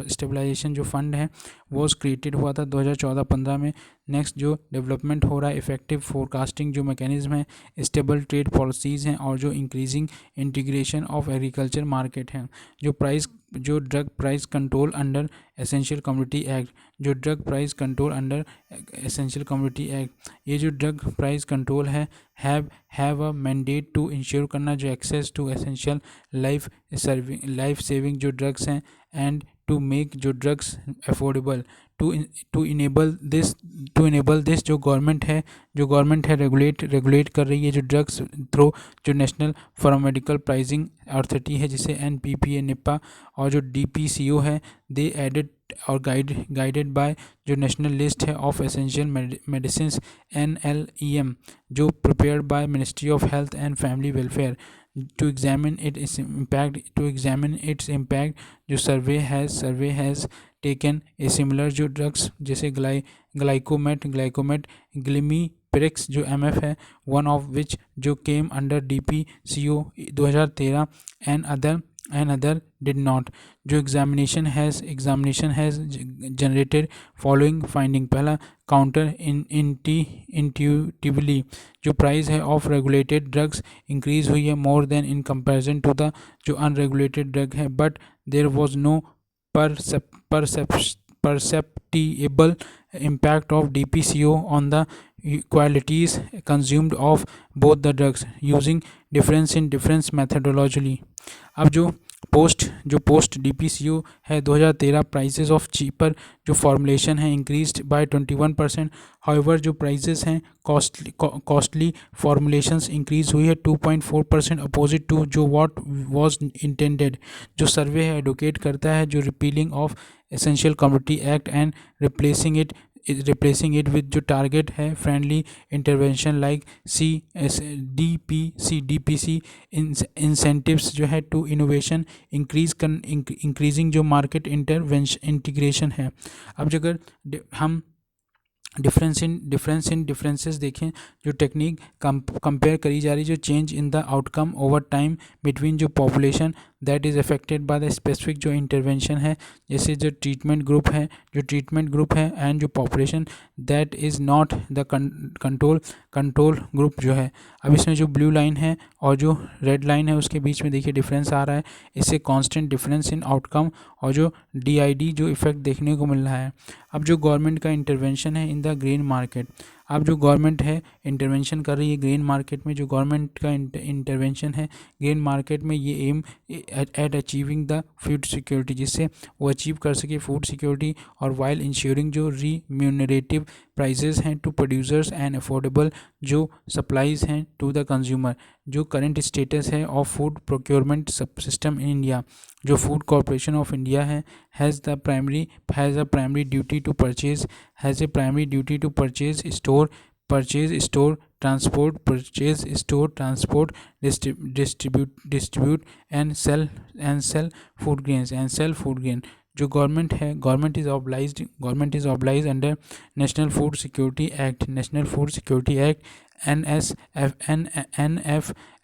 स्टेबलाइजेशन जो फंड है वो क्रिएटेड हुआ था 2014-15 में। नेक्स्ट जो डेवलपमेंट हो रहा है इफेक्टिव फोरकास्टिंग जो मैकेनिज्म है, स्टेबल ट्रेड पॉलिसीज़ हैं और जो increasing integration of agriculture market है। जो drug price control under essential commodity act, जो drug price control under essential commodity act, ये जो ड्रग प्राइस कंट्रोल है have a mandate to ensure करना जो access to essential life saving जो drugs हैं एंड टू मेक जो drugs affordable. To enable this जो गवर्नमेंट है रेगुलेट कर रही है जो ड्रग्स थ्रू जो नेशनल फार्मास्यूटिकल प्राइसिंग अथॉरिटी है जिसे NPPA निपा और जो DPCO है दे एडेड और गाइडेड बाय जो नेशनल लिस्ट है ऑफ एसेंशियल मेडिसिन NLEM जो prepared by ministry of health and family welfare to examine its impact जो survey has taken a similar जो ड्रग्स जैसे ग्लाइकोमेट ग्लिमीपेरेक्स जो MF है one of which जो came under DPCO 2013 and other did not। जो examination has generated following finding. पहला counter intuitively जो price है ऑफ रेगुलेटेड ड्रग्स इंक्रीज हुई है more than in comparison to the जो अनरेगुलेटेड ड्रग है but there was no perceptible impact of DPCO on the qualities consumed of both the drugs using difference methodology। अब जो post DPCO है 2013 prices of cheaper जो formulation है increased by 21%। However जो prices हैं costly formulations increase हुई है 2.4% opposite to जो व्हाट वाज इंटेंडेड। जो सर्वे है एडवोकेट करता है जो repealing of essential commodity act and replacing it with जो टारगेट है friendly intervention like DPC incentives जो है टू इनोवेशन इंक्रीजिंग जो मार्केट इंटीग्रेशन है। अब जो अगर हम डिफरेंसेस देखें जो टेक्निक कंपेयर करी जा रही जो change in the outcome over time between जो population that is affected by the specific जो इंटरवेंशन है जैसे जो ट्रीटमेंट ग्रुप है एंड जो population that is not the control group जो है। अब इसमें जो ब्लू लाइन है और जो रेड लाइन है उसके बीच में देखिए डिफरेंस आ रहा है, इससे कांस्टेंट डिफरेंस इन आउटकम और जो DID जो इफेक्ट देखने को मिल रहा है। अब जो गवर्नमेंट का इंटरवेंशन है इन द ग्रेन मार्केट, अब जो गवर्नमेंट है इंटरवेंशन कर रही है ग्रेन मार्केट में, जो गवर्नमेंट का इंटरवेंशन है ग्रेन मार्केट में ये aim at achieving the food security जिससे वो अचीव कर सके फूड सिक्योरिटी और वाइल इंश्योरिंग जो रीम्यूनरेटिव प्राइसेस हैं टू प्रोड्यूसर्स एंड अफोर्डेबल जो सप्लाईज हैं टू द कंज्यूमर। जो करंट स्टेटस है of food procurement system in India, जो फूड कॉरपोरेशन ऑफ इंडिया है has a primary duty to purchase store transport distribute and sell food grain. जो government is obliged under national food security act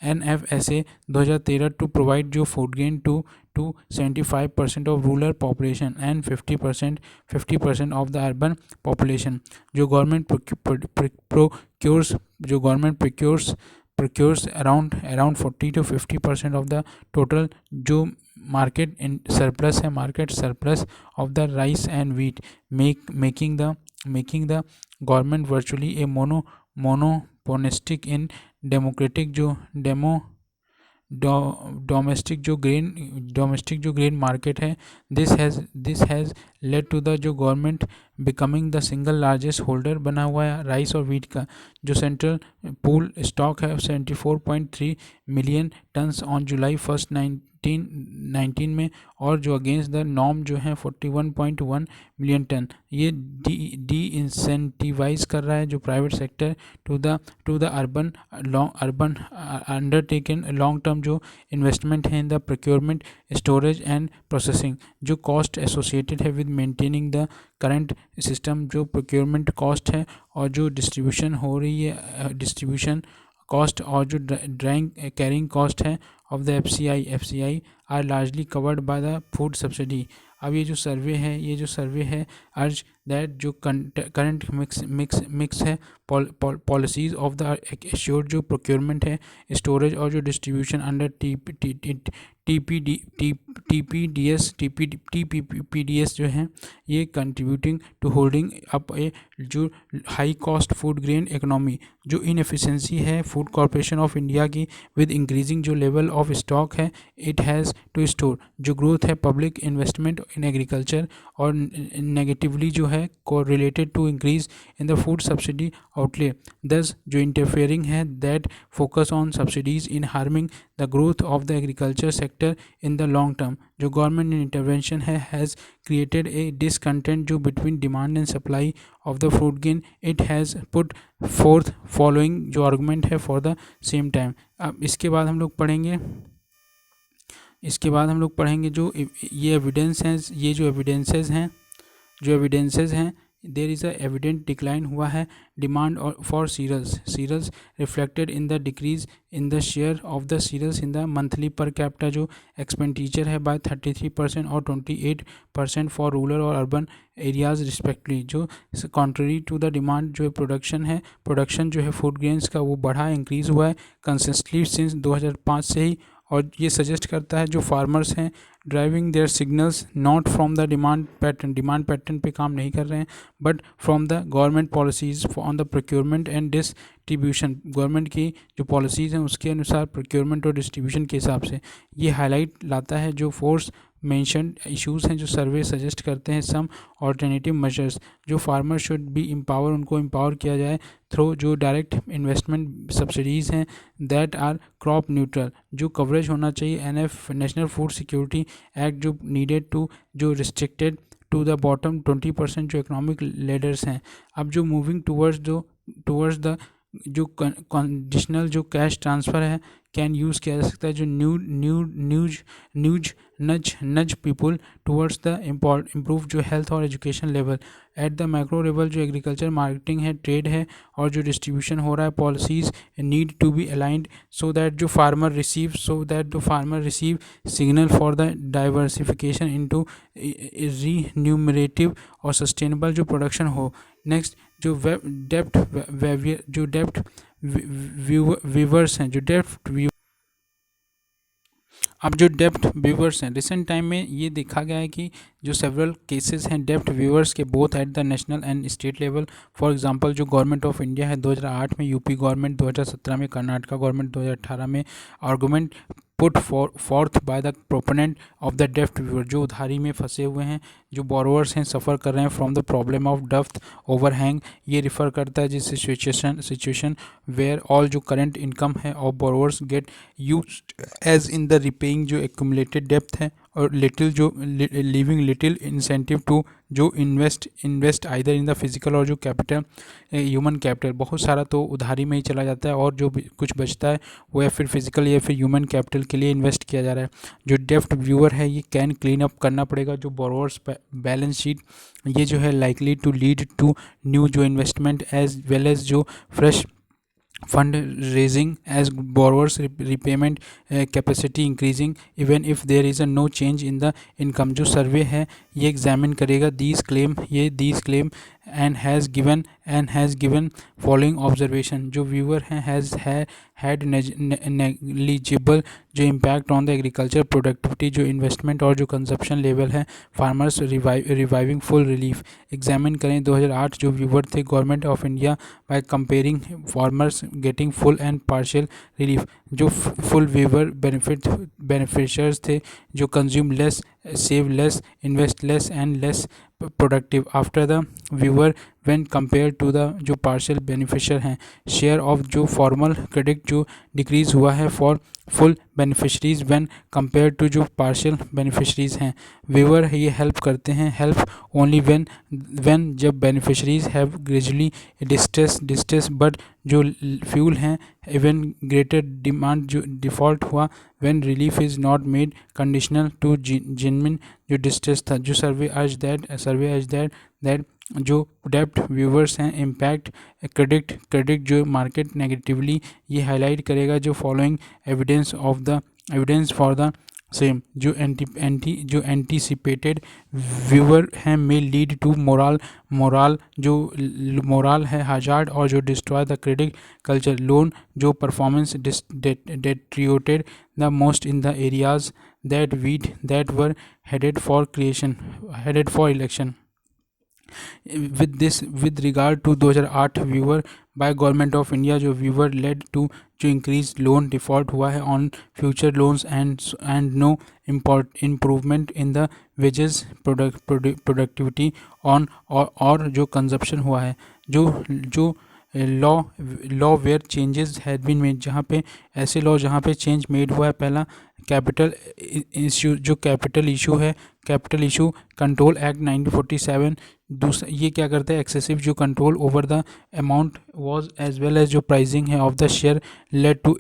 NFSA 2013 to provide जो food grain to 75% of rural population and 50% of the urban population. जो government procures around 40 to 50% of the total जो market surplus of the rice and wheat, making the government virtually a monopolistic in domestic जो grain market है। this has led to the जो government becoming the single largest holder बना हुआ है rice और wheat का। जो सेंट्रल पूल स्टॉक है 74.3 मिलियन टन्स ऑन July 1, 2019 में, और जो अगेंस्ट द नॉर्म जो है 41.1 मिलियन टन। ये डी इंसेंटिवाइज कर रहा है जो private sector to the urban undertaken long term जो इन्वेस्टमेंट है in the procurement, storage and processing. जो कॉस्ट एसोसिएटेड है with maintaining the current system, जो प्रोक्योरमेंट कॉस्ट है और जो डिस्ट्रीब्यूशन हो रही है, डिस्ट्रीब्यूशन कॉस्ट और जो ड्राइंग कैरिंग कॉस्ट है of the FCI are largely covered by the food subsidy. अब ये जो सर्वे है अर्ज दैट जो करंट मिक्स है पॉलिसीज ऑफ द एश्योर्ड जो प्रोक्योरमेंट है, स्टोरेज और जो डिस्ट्रीब्यूशन अंडर टीपीडीएस जो है, ये contributing to holding up a जो high cost food grain economy. जो इनएफिशिएंसी है फूड कॉरपोरेशन ऑफ इंडिया की विद इंक्रीजिंग जो लेवल ऑफ स्टॉक है इट हैज़ टू स्टोर। जो ग्रोथ है पब्लिक इन्वेस्टमेंट इन एग्रीकल्चर और नेगेटिवली जो है correlated to increase in the food subsidy outlay. Thus जो इंटरफेयरिंग है that focus on subsidies in harming the growth of the agriculture sector in the long term. जो government intervention है has created a discontent जो between demand and supply of the food gain. It has put forth following जो argument है for the same time. अब इसके बाद हम लोग पढ़ेंगे जो ये एविडेंस हैं, ये जो एविडेंसेस हैं there is a evident decline हुआ है demand for cereals reflected in the decrease in the share of the cereals in the monthly per capita जो एक्सपेंडिचर है बाय 33% और 28% फॉर रूरल और अर्बन एरियाज रिस्पेक्टिवली। जो contrary to the demand जो production जो है फूड ग्रेन्स का वो बढ़ा इंक्रीज़ हुआ है कंसिस्टेंटली सिंस 2005 से ही। और ये सजेस्ट करता है जो फार्मर्स हैं driving their signals not from the demand pattern पे काम नहीं कर रहे हैं but from the government policies on the procurement and distribution. Government की जो पॉलिसीज़ हैं उसके अनुसार प्रोक्योरमेंट और डिस्ट्रीब्यूशन के हिसाब से ये हाईलाइट लाता है जो फोर्स मेंशन्ड इश्यूज़ हैं। जो सर्वे सजेस्ट करते हैं सम ऑल्टरनेटिव मेजर्स जो फार्मर शुड बी एम्पावर, उनको एम्पावर किया जाए थ्रू जो डायरेक्ट इन्वेस्टमेंट सब्सिडीज़ हैं दैट आर क्रॉप न्यूट्रल। जो कवरेज होना चाहिए NF national food security act जो नीडेड टू जो रिस्ट्रिक्टेड टू द बॉटम 20% जो इकोनॉमिक लीडर्स हैं। अब जो मूविंग टूवर्ड्स द जो कंडीशनल जो कैश ट्रांसफ़र है कैन यूज़ किया जा सकता है जो नज पीपल टूवर्ड्स द इम्प्रूव जो हेल्थ और education level. At the micro level जो एग्रीकल्चर मार्केटिंग है, ट्रेड है और जो डिस्ट्रीब्यूशन हो रहा है policies need to be aligned so that जो farmer receive signal for the diversification into remunerative और सस्टेनेबल जो प्रोडक्शन हो। नेक्स्ट जो डेप्थ व्यूवर्स हैं अब जो डेप्थ व्यूवर्स हैं रिसेंट टाइम में ये देखा गया है कि जो सेवरल केसेस हैं डेप्थ व्यूवर्स के both at the national and state level. For example जो गवर्नमेंट ऑफ इंडिया है 2008 में, यूपी गवर्नमेंट 2017 में, कर्नाटका गवर्नमेंट 2018 में argument put fourth by the proponent of the depth viewer जो उधारी में फंसे हुए हैं, जो बोरोवर्स हैं, सफ़र कर रहे हैं from the problem of depth overhang. ये रिफ़र करता है जिस सिचुएशन वेयर ऑल जो करंट इनकम है of borrowers get used as in the repaying जो एक्यूमुलेटेड डेप्थ है और लिविंग लिटिल इंसेंटिव टू जो invest either in the physical और जो कैपिटल ह्यूमन कैपिटल। बहुत सारा तो उधारी में ही चला जाता है और जो कुछ बचता है वो या फिर फिजिकल या फिर ह्यूमन कैपिटल के लिए इन्वेस्ट किया जा रहा है। जो डेप्थ व्यूअर है ये कैन क्लीन अप करना पड़ेगा जो बोरोवर्स बैलेंस शीट। ये जो है likely to lead to new जो इन्वेस्टमेंट एज वेल एज जो fresh fund raising as borrowers repayment capacity increasing even if there is a no change in the income। जो survey है ये examine करेगा these claim and has given following observation। जो viewer हैं had negligible जो impact on the agriculture productivity जो investment और जो consumption level है farmers reviving full relief। Examine करें 2008 जो व्यूअर थे government of India by comparing farmers getting full and partial relief। जो फुल व्यूअर बेनिफिशियर्स थे जो consume less, save less, invest less and less productive। After the viewer when compare to the जो partial beneficiary हैं। Share of जो formal credit जो decrease हुआ है for full beneficiaries when compare to जो partial beneficiaries हैं। Waiver ये help करते हैं, हेल्प ओनली व्हेन जब beneficiaries have gradually distress but जो फ्यूल हैं इवन ग्रेटर डिमांड जो डिफ़ॉल्ट हुआ when relief is not made conditional to genuine जो डिस्ट्रेस था। जो सर्वे एज दैट जो डेप्ट व्यूवर्स हैं इम्पैक्ट क्रेडिट जो मार्केट नेगेटिवली, ये हाईलाइट करेगा जो following evidence for the same. जो एंटीसिपेटेड व्यूअर हैं मे लीड टू मोरल है हजार्ड और जो destroy the credit culture. Loan जो performance deteriorated the most in the areas that were headed for election। with regard to 2008 viewer by government of India, जो viewer led to जो increase loan default हुआ है on future loans and no improvement in the wages productivity on और जो consumption हुआ है। जो law where changes had been made, जहाँ पे ऐसे लॉ जहाँ पे चेंज मेड हुआ है। पहला कैपिटल इशू जो कैपिटल इशू कंट्रोल एक्ट 1947। दूसरा ये क्या करता है, एक्सेसिव जो control over the amount was as well as जो प्राइसिंग है of the share led to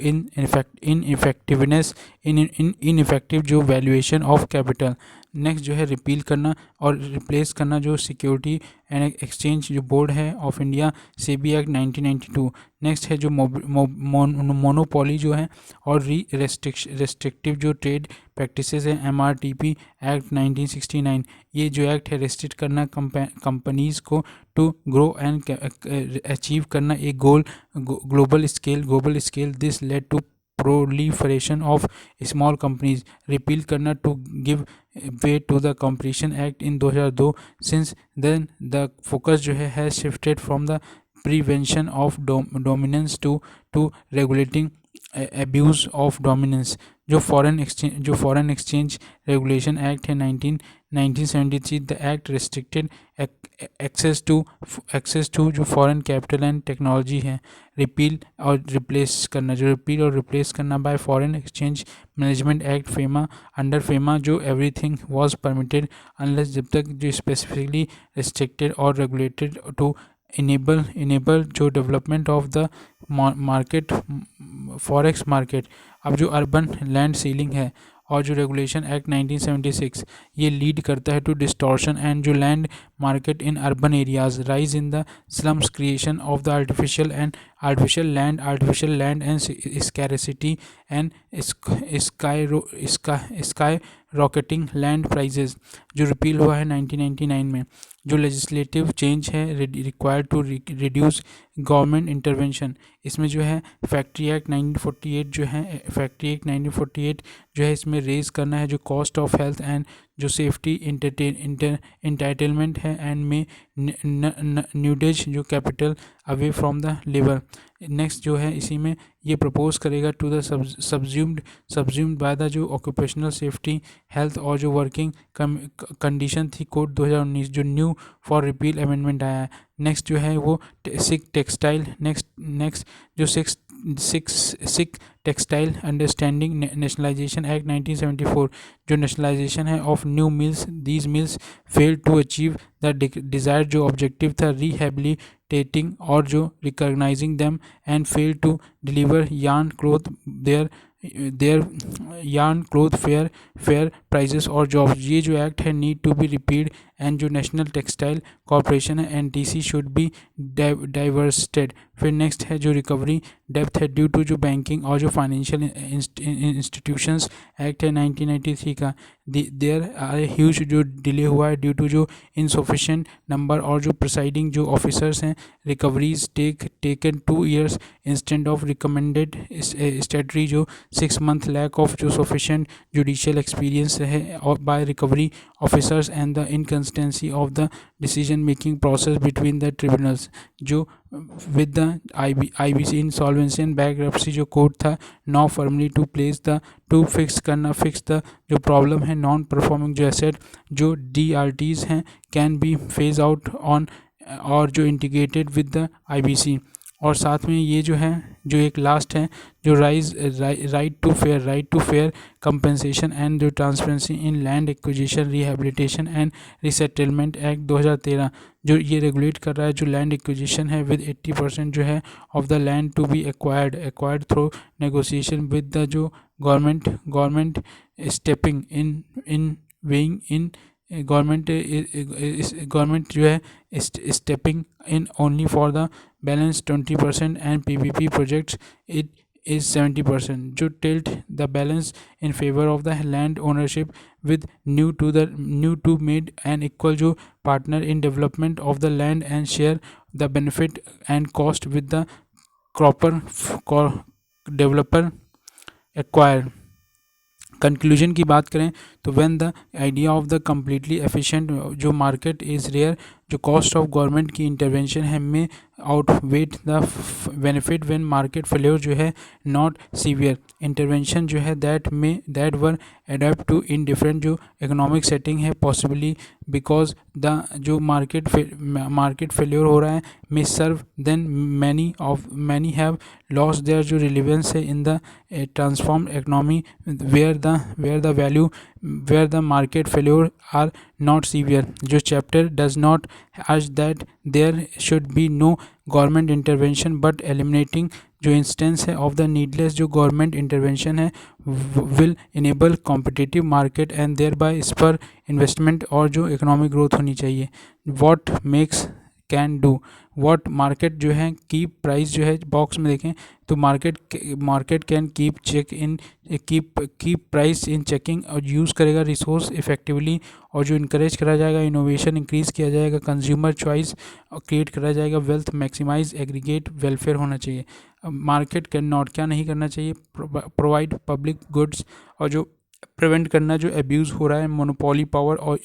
ineffective जो वैल्यूएशन ऑफ कैपिटल। नेक्स्ट जो है रिपील करना और रिप्लेस करना जो सिक्योरिटी एंड एक्सचेंज जो बोर्ड है of India, SEBI act 1992। Next है जो मोनोपोली जो है और रेस्ट्रिक्टिव जो ट्रेड प्रैक्टिसेस है, MRTP एक्ट 1969। ये जो एक्ट है रेस्ट्रिक्ट करना कंपनीज को टू ग्रो एंड अचीव करना एक goal global scale. This led to proliferation of small companies। Repeal करना to give way to the competition act in 2002। Since then the focus जो है has shifted from the prevention of dominance to regulating abuse of dominance. जो foreign exchange regulation act है 1973। The act restricted access to जो foreign capital and technology है। Repeal और replace करना by foreign exchange management act FEMA. Under FEMA जो everything was permitted unless जब तक जो स्पेसिफिकली रिस्ट्रिक्टेड और रेगुलेटेड टू इनेबल जो development of the market forex market. अब जो अर्बन लैंड सीलिंग है और जो रेगुलेशन एक्ट 1976, ये लीड करता है टू डिस्टॉर्शन एंड जो land market in urban areas, rise in the slums, creation of the artificial land and scarcity and sky rocketing land prices. जो रिपील हुआ है 1999 में। जो लेजिस्लेटिव चेंज है required to reduce government intervention, इसमें जो है फैक्ट्री एक्ट 1948 जो है इसमें रेज करना है जो कॉस्ट ऑफ हेल्थ एंड जो सेफ्टी इंटाइटलमेंट है एंड में न्यूडेज जो capital away from the labour. Next जो है इसी में ये प्रपोज करेगा to the subsumed by the जो ऑक्यूपेशनल सेफ्टी हेल्थ और जो वर्किंग कंडीशन थी कोड 2019 जो न्यू फॉर रिपील अमेंडमेंट आया है। नेक्स्ट जो है वो सिक टेक्सटाइल नेक्स्ट जो sick textile understanding nationalisation act 1974 जो नेशनलाइजेशन है of new mills. These mills fail to achieve the desired जो ऑब्जेक्टिव था रिहेबिलिटेटिंग और जो recognising them and fail to deliver yarn cloth fair prices और जॉब्स। ये जो एक्ट है need to be repealed and जो नेशनल टेक्सटाइल कॉरपोरेशन है NTC शुड बी डाइवर्सिटेड। फिर नेक्स्ट है जो रिकवरी डेप्थ है ड्यू टू जो बैंकिंग और जो फाइनेंशियल इंस्टीट्यूशंस एक्ट है 1993 का। देयर आर ह्यूज जो डिले हुआ है ड्यू टू जो इनसफिशिएंट नंबर और जो प्रिसाइडिंग जो ऑफिसर्स हैं। Recoveries taken 2 years instead of recommended statutory जो 6 month लैक ऑफ जो सफिशिएंट जुडिशियल एक्सपीरियंस है और by recovery officers and the inconsistency of the decision making process between the tribunals. जो with the IBC insolvency and bankruptcy जो code था now firmly to place the to fix the जो problem है non performing जो asset जो DRTs हैं can be phase out on और जो इंटीग्रेटेड विद द IBC। और साथ में ये जो है, जो एक लास्ट है, जो right to fair compensation and जो transparency in land acquisition rehabilitation and resettlement act 2013, जो ये रेगुलेट कर रहा है जो लैंड एक्विजिशन है विद 80% जो है of the land to be acquired through negotiation with the जो government stepping in weighing in government जो है stepping in only for the balance 20% and PPP projects it is 70%, जो tilt the balance in favor of the land ownership with new to made an equal जो partner in development of the land and share the benefit and cost with the developer acquire। Conclusion की बात करें तो when the idea of the completely efficient जो market is rare, जो cost of government की intervention है में outweigh the benefit when market failure जो है नॉट सीवियर इंटरवेंशन जो है that were adept to in different जो इकोनॉमिक सेटिंग है पॉसिबली बिकॉज द जो मार्केट फेल्योर हो रहा है may serve then many have lost their जो रिलेवेंस है in the transform economy where the value where the market failure are not severe। जो chapter does not urge that there should be no government intervention but eliminating जो instance है of the needless जो government intervention है will enable competitive market and thereby spur investment और जो economic growth होनी चाहिए। What makes can do what market जो है कीप प्राइस जो है बॉक्स में देखें तो market can keep price in checking और यूज़ करेगा रिसोर्स इफेक्टिवली और जो इनकरेज करा जाएगा इनोवेशन इंक्रीज़ किया जाएगा कंज्यूमर चॉइस क्रिएट करा जाएगा वेल्थ मैक्सिमाइज एग्रीगेट वेलफेयर होना चाहिए। मार्केट कैन नॉट क्या नहीं करना चाहिए प्रोवाइड पब्लिक गुड्स और जो प्रिवेंट करना जो एब्यूज़ हो रहा है मोनोपोली पावर और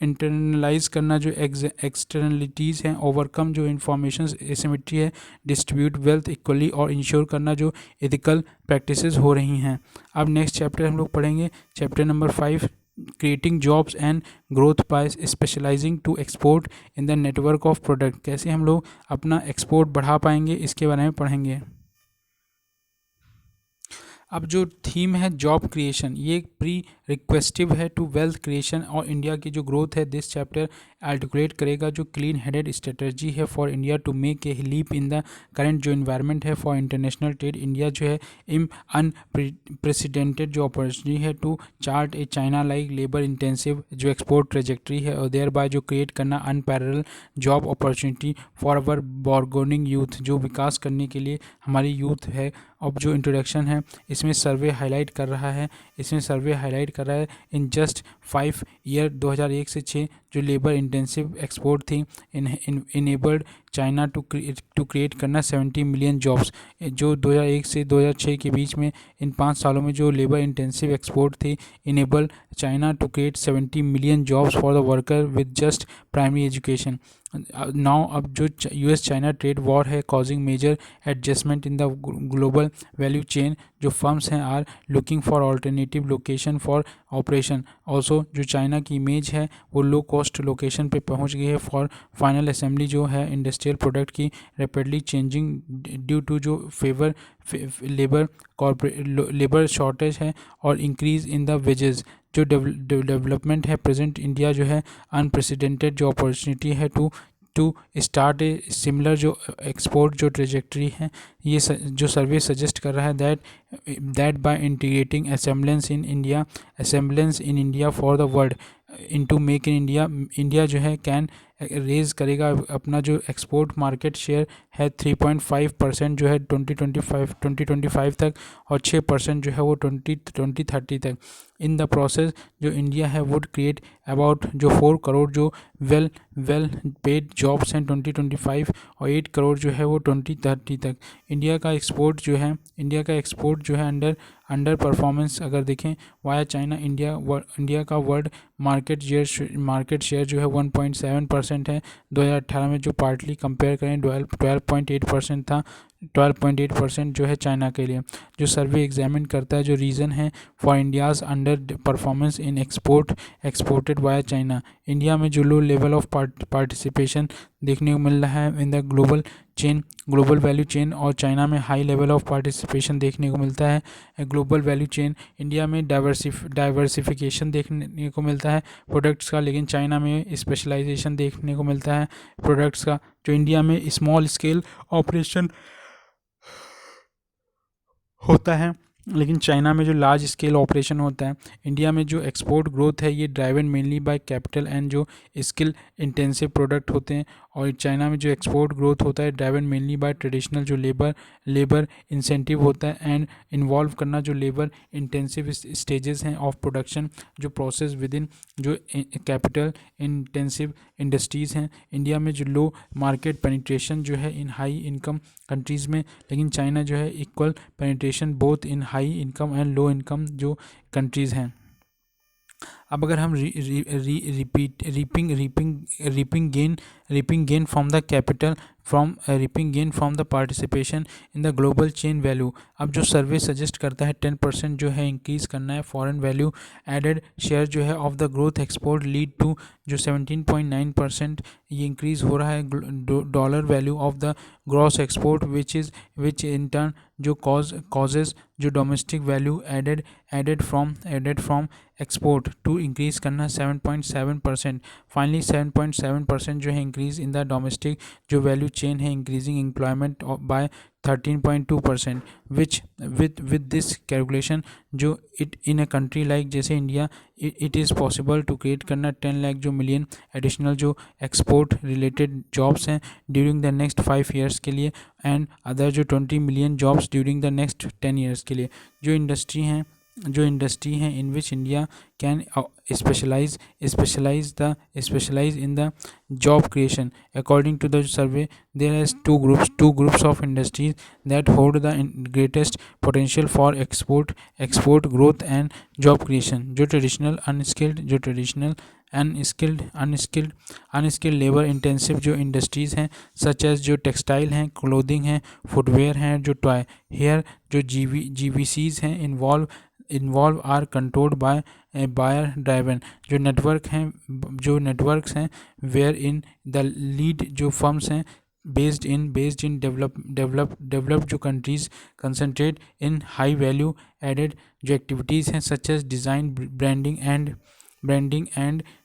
इंटरनलाइज करना जो एक्सटर्नलिटीज़ हैं ओवरकम जो इंफॉर्मेशन एसिमेट्री है डिस्ट्रीब्यूट वेल्थ इक्वली और इंश्योर करना जो एथिकल प्रैक्टिसेस हो रही हैं। अब नेक्स्ट चैप्टर हम लोग पढ़ेंगे chapter number 5 creating jobs and growth by specialising to export in the network of product. कैसे हम लोग अपना एक्सपोर्ट बढ़ा पाएंगे इसके बारे में पढ़ेंगे। अब जो थीम है जॉब क्रिएशन ये एक प्री रिक्वेस्टिव है टू वेल्थ क्रिएशन और इंडिया की जो ग्रोथ है दिस चैप्टर आर्टिकुलेट करेगा जो क्लीन हेडेड स्ट्रेटजी है for India to make a leap in the current जो इन्वायरमेंट है फॉर इंटरनेशनल ट्रेड। इंडिया जो है अनप्रेसिडेंटेड जो अपॉर्चुनिटी है to chart a China like labour intensive जो एक्सपोर्ट ट्रेजेक्ट्री है और देयर बाय जो क्रिएट करना unparalleled job opportunity for our burgeoning youth जो विकास करने के लिए हमारी यूथ है। अब जो इंट्रोडक्शन है इसमें सर्वे हाईलाइट कर रहा है इन जस्ट 5 ईयर 2001 से 6 जो लेबर इंटेंसिव एक्सपोर्ट थी इनेबल्ड चाइना टू क्रिएट करना 70 मिलियन जॉब्स। जो 2001 से 2006 के बीच में इन 5 सालों में जो लेबर इंटेंसिव एक्सपोर्ट थी enable China to create 70 million jobs for the worker with just primary education. Now अब जो US चाइना ट्रेड वॉर है causing major adjustment in the global value chain जो फर्म्स हैं are looking for alternative location for operation. Also जो China की image है वो low cost location पे पहुंच गई है फॉर फाइनल असेंबली जो है इंडस्ट्रियल प्रोडक्ट की रैपिडली चेंजिंग ड्यू टू जो फेवर लेबर शॉर्टेज है और इंक्रीज इन द वेजेस। जो डेवलपमेंट है प्रेजेंट इंडिया जो है अनप्रेसिडेंटेड जो अपॉर्चुनिटी है टू स्टार्ट ए सिमिलर जो एक्सपोर्ट जो ट्रेजेक्ट्री है ये जो सर्वे सजेस्ट कर रहा है that by integrating assembles in India for the world into make in India जो है कैन रेज करेगा अपना जो एक्सपोर्ट मार्केट शेयर है 3.5% जो है 2025 तक और 6% जो है वो 2030 तक। इन द प्रोसेस जो इंडिया है वुड क्रिएट अबाउट जो 4 करोड़ जो वेल पेड जॉब्स हैं 2025 और 8 करोड़ जो है वो 2030 तक। इंडिया का एक्सपोर्ट जो है अंडर परफॉर्मेंस अगर देखें वाया चाइना इंडिया का वर्ल्ड मार्केट शेयर जो है 1.7% है 2018 में जो पार्टली कंपेयर करें 12.8% था 12.8% जो है चाइना के लिए। जो सर्वे एग्जामिन करता है जो रीज़न है for India's under performance in exported via China. India में जो लो लेवल ऑफ पार्टिसिपेशन देखने को मिल रहा है in the global value chain, और चाइना में हाई लेवल ऑफ पार्टिसिपेशन देखने को मिलता है ग्लोबल वैल्यू चेन। इंडिया में डाइवर्सिफिकेशन देखने को मिलता है प्रोडक्ट्स का, लेकिन चाइना में स्पेशलाइजेशन देखने को मिलता है प्रोडक्ट्स का। जो इंडिया में स्मॉल स्केल ऑपरेशन होता है, लेकिन चाइना में जो लार्ज स्केल ऑपरेशन होता है। इंडिया में जो एक्सपोर्ट ग्रोथ है ये driven mainly by capital and जो स्किल इंटेंसिव प्रोडक्ट होते हैं, और चाइना में जो एक्सपोर्ट ग्रोथ होता है ड्राइवन मेनली बाय ट्रेडिशनल जो लेबर इंसेंटिव होता है एंड इन्वॉल्व करना जो लेबर इंटेंसिव स्टेजेस हैं ऑफ प्रोडक्शन, जो प्रोसेस विद इन जो कैपिटल इंटेंसिव इंडस्ट्रीज़ हैं। इंडिया में जो लो मार्केट पेनिट्रेशन जो है इन हाई इनकम कंट्रीज़ में, लेकिन चाइना जो है equal penetration both in high income and low income जो कंट्रीज़ हैं। अब अगर हम reaping gain from the capital reaping gain from the participation in the global chain value, अब जो सर्वे सजेस्ट करता है 10% जो है इंक्रीज़ करना है फॉरेन वैल्यू एडेड शेयर जो है of the growth export lead to जो 17.9% ये इंक्रीज़ हो रहा है dollar value of the gross export which in turn जो कॉजेज जो domestic value added from export to increase करना 7.7%। फाइनली 7.7% जो है इंक्रीज़ इन द डोमेस्टिक जो वैल्यू चेन है increasing employment by 13.2%, which with this calculation जो it in a country like जैसे India it is possible to create करना 10 लाख जो million additional जो एक्सपोर्ट रिलेटेड जॉब्स हैं ड्यूरिंग द नेक्स्ट 5 ईयर्स के लिए, एंड अदर जो 20 million jobs during the next 10 years के लिए। जो इंडस्ट्री हैं in which India can specialize in the job creation. According to the survey, there is two groups of industries that hold the greatest potential for export growth and job creation. जो traditional unskilled labour intensive जो industries हैं such as जो textile हैं, clothing हैं, footwear हैं, जो toy here जो GVCs हैं involve are controlled by buyer driven जो नेटवर्क्स हैं वेयर इन द लीड जो फर्म्स हैं based in developed जो countries concentrate in high value added जो activities हैं such as design branding and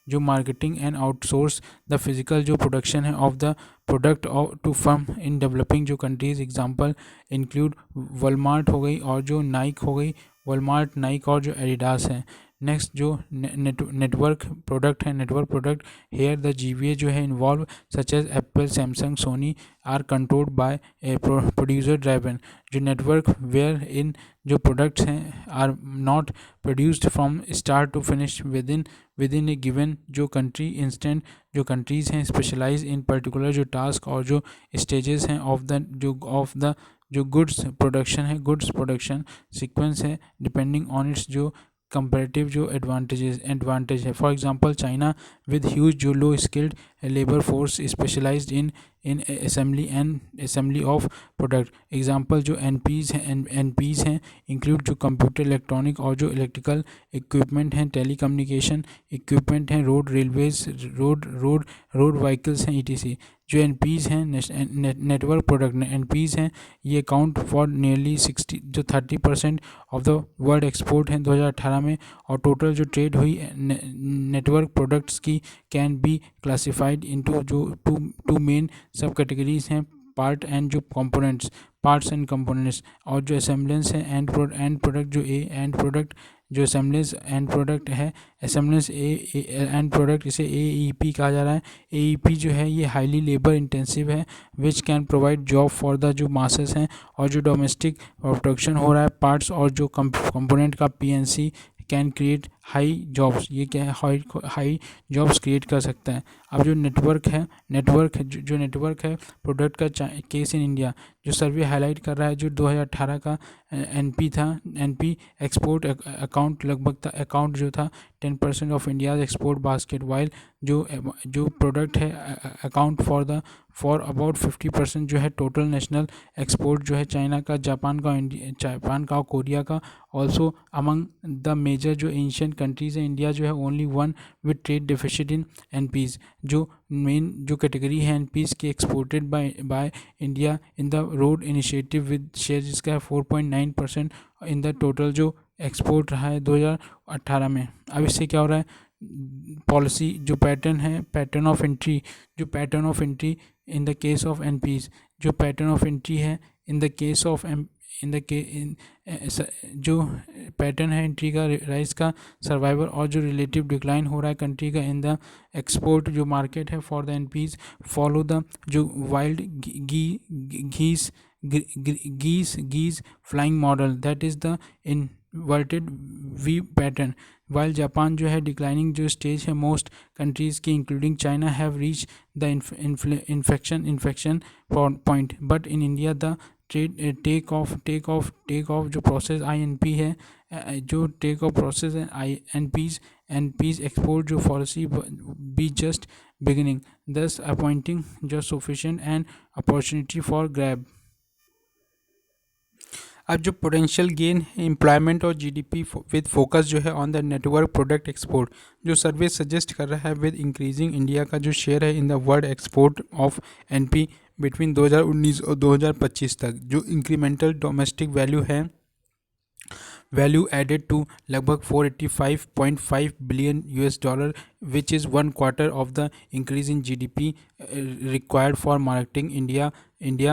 जो marketing and outsource the physical जो production है of the product to firm in developing जो countries। Example include Walmart हो गई और जो नाइक हो गई, वॉलमार्ट नाइक और जो एडिडास है। नेक्स्ट जो network product here the GVA जो है involve such as Apple, Samsung, Sony are controlled by producer driven जो नेटवर्क वेयर इन जो प्रोडक्ट्स हैं are not produced from start to finish within a given जो country. Instant जो countries हैं specialise in particular जो task और जो stages हैं ऑफ द जो गुड्स प्रोडक्शन सीक्वेंस है डिपेंडिंग ऑन इट्स जो कंपेरेटिव जो एडवांटेज है। For example China with huge जो low skilled labour force specialized in assembly of product. Example जो एनपीज़ हैं इंक्लूड जो कंप्यूटर, इलेक्ट्रॉनिक और जो इलेक्ट्रिकल इक्विपमेंट हैं, टेलीकम्युनिकेशन इक्विपमेंट हैं, रोड व्हीकल्स हैं ETC। जो एनपीज़ हैं नेटवर्क प्रोडक्ट एनपीज़ हैं ये account for nearly 30% of the world export हैं 2018 में, और टोटल जो ट्रेड हुई नेटवर्क प्रोडक्ट्स की कैन बी क्लासिफाइड इनटू जो टू मेन सब कैटेगरीज हैं पार्ट्स एंड कंपोनेंट्स और जो असेंबलेंस है एंड प्रोडक्ट जो एंड प्रोडक्ट जो असेंबलेंस एंड प्रोडक्ट है असेंबलेंस एंड प्रोडक्ट इसे AEP कहा जा रहा है। AEP जो है ये हाईली लेबर इंटेंसिव है which can provide job for the जो मासेस हैं, और जो डोमेस्टिक प्रोडक्शन हो रहा है पार्ट्स और जो कंपोनेंट का PNC can create high jobs, ये क्या है, हाई जॉब्स क्रिएट कर सकता है। अब जो नेटवर्क है प्रोडक्ट का केस इन इंडिया, जो सर्वे हाईलाइट कर रहा है, जो 2018 का एनपी था, एनपी एक्सपोर्ट अकाउंट लगभग था, अकाउंट जो था 10% of India's export basket, while जो प्रोडक्ट है अकाउंट फॉर अबाउट 50% जो है टोटल नेशनल एक्सपोर्ट जो है चाइना का, जापान का और कोरिया का। ऑल्सो अमंग द मेजर जो एशियन कंट्रीज़ है, इंडिया जो है only one with trade deficit in NPs. जो मेन जो कैटेगरी है एनपीज़ की exported by India in the road initiative with share जिसका है 4.9% इन द टोटल जो एक्सपोर्ट रहा है 2018 में। अब इससे क्या हो रहा है, पॉलिसी जो pattern of entry in the case of NPs, जो पैटर्न ऑफ एंट्री है इन द केस ऑफ जो पैटर्न है एंट्री का, राइस का, सर्वाइवल और जो रिलेटिव डिक्लाइन हो रहा है कंट्री का इन द एक्सपोर्ट जो मार्केट है for the NPs, follow the जो wild geese flying model, that is the inverted V pattern. While Japan जो है डिक्लाइनिंग जो स्टेज है, मोस्ट कंट्रीज़ की including China have reach the infection point, but in India the take off जो process INP है, जो take off process है NPs export जो policy be just beginning, thus appointing जो sufficient and opportunity for grab. अब जो potential gain है employment और जीडीपी विद फोकस जो है on the network product export, जो सर्वे सजेस्ट कर रहा है विद इंक्रीजिंग इंडिया का जो शेयर है in the world export of NP between 2019 और 2025 तक, जो incremental domestic value added to लगभग 485.5 billion US dollar, which is 1/4 of the increase in GDP required for marketing India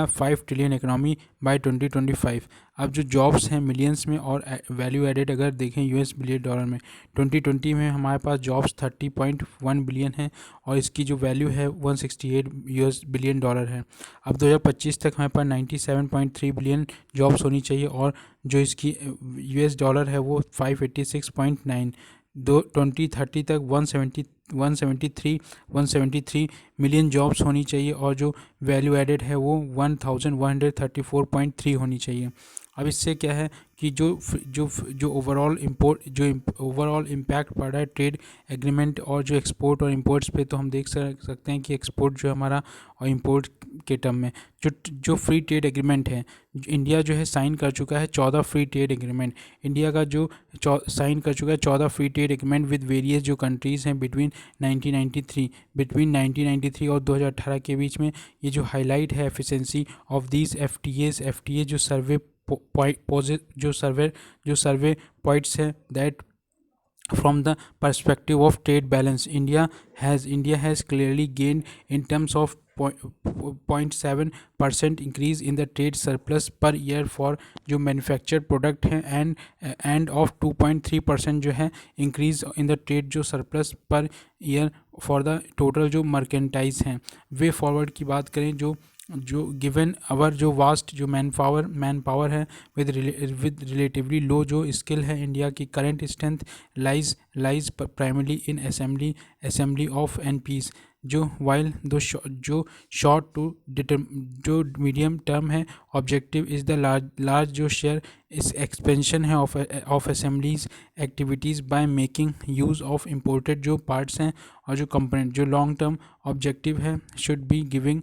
5 trillion economy by 2025। अब जो jobs हैं millions में और value added अगर देखें US बिलियन डॉलर में, 2020 में हमारे पास जॉब्स 30.1 बिलियन है और इसकी जो वैल्यू है 168 US बिलियन डॉलर है। अब 2025 तक हमारे पास 97.3 बिलियन जॉब्स होनी चाहिए और जो इसकी US डॉलर है वो 586.9। 2030 तक 173 मिलियन जॉब्स होनी चाहिए और जो वैल्यू एडेड है वो 1134.3 होनी चाहिए। अब इससे क्या है कि जो ओवरऑल इम्पैक्ट पड़ रहा है ट्रेड एग्रीमेंट और जो एक्सपोर्ट और इंपोर्ट्स पे, तो हम देख सकते हैं कि एक्सपोर्ट जो हमारा और इंपोर्ट के टर्म में जो फ्री ट्रेड एग्रीमेंट है, इंडिया जो है साइन कर चुका है 14 फ्री ट्रेड एग्रीमेंट। इंडिया का जो साइन कर चुका है 14 free trade agreement with various जो कंट्रीज़ हैं बिटवीन 1993 और 2018 के बीच में। ये जो हाईलाइट है एफिशिएंसी ऑफ दीज एफटीए जो सर्वे पॉइंट्स है that from the perspective of trade balance, India has clearly gained in terms of 0.7% increase in the trade surplus per year for जो manufactured product हैं and of 2.3% जो है increase in the trade जो surplus per year for the total जो mercantile हैं। Way forward की बात करें जो गिवन अवर जो वास्ट जो मैन पावर है विद रिलेटिवली लो जो स्किल है, इंडिया की current strength lies primarily in assembly of NPs, जो वाइल जो शॉर्ट टू जो मीडियम टर्म है ऑब्जेक्टिव इज़ द लार्ज जो शेयर इस एक्सपेंशन है of assemblies activities by making use of imported जो पार्ट्स हैं और जो कंपोनेंट। जो लॉन्ग टर्म ऑब्जेक्टिव है should be giving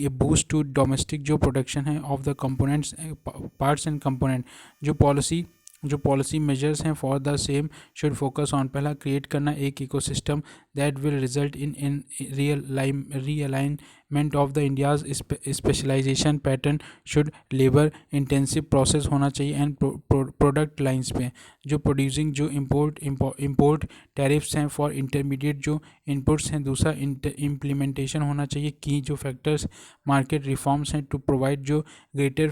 a boost to domestic जो प्रोडक्शन है of the components parts and component. जो पॉलिसी मेजर्स हैं for the same should focus on, पहला क्रिएट करना एक ecosystem that will result in realignment of the India's specialisation pattern, should labour intensive process होना चाहिए and product lines पे जो producing जो इम्पोर्ट टैरिफ्स हैं फॉर इंटरमीडिएट जो इनपुट्स हैं। दूसरा इम्प्लीमेंटेशन होना चाहिए की जो फैक्टर्स मार्केट रिफॉर्म्स हैं टू प्रोवाइड जो greater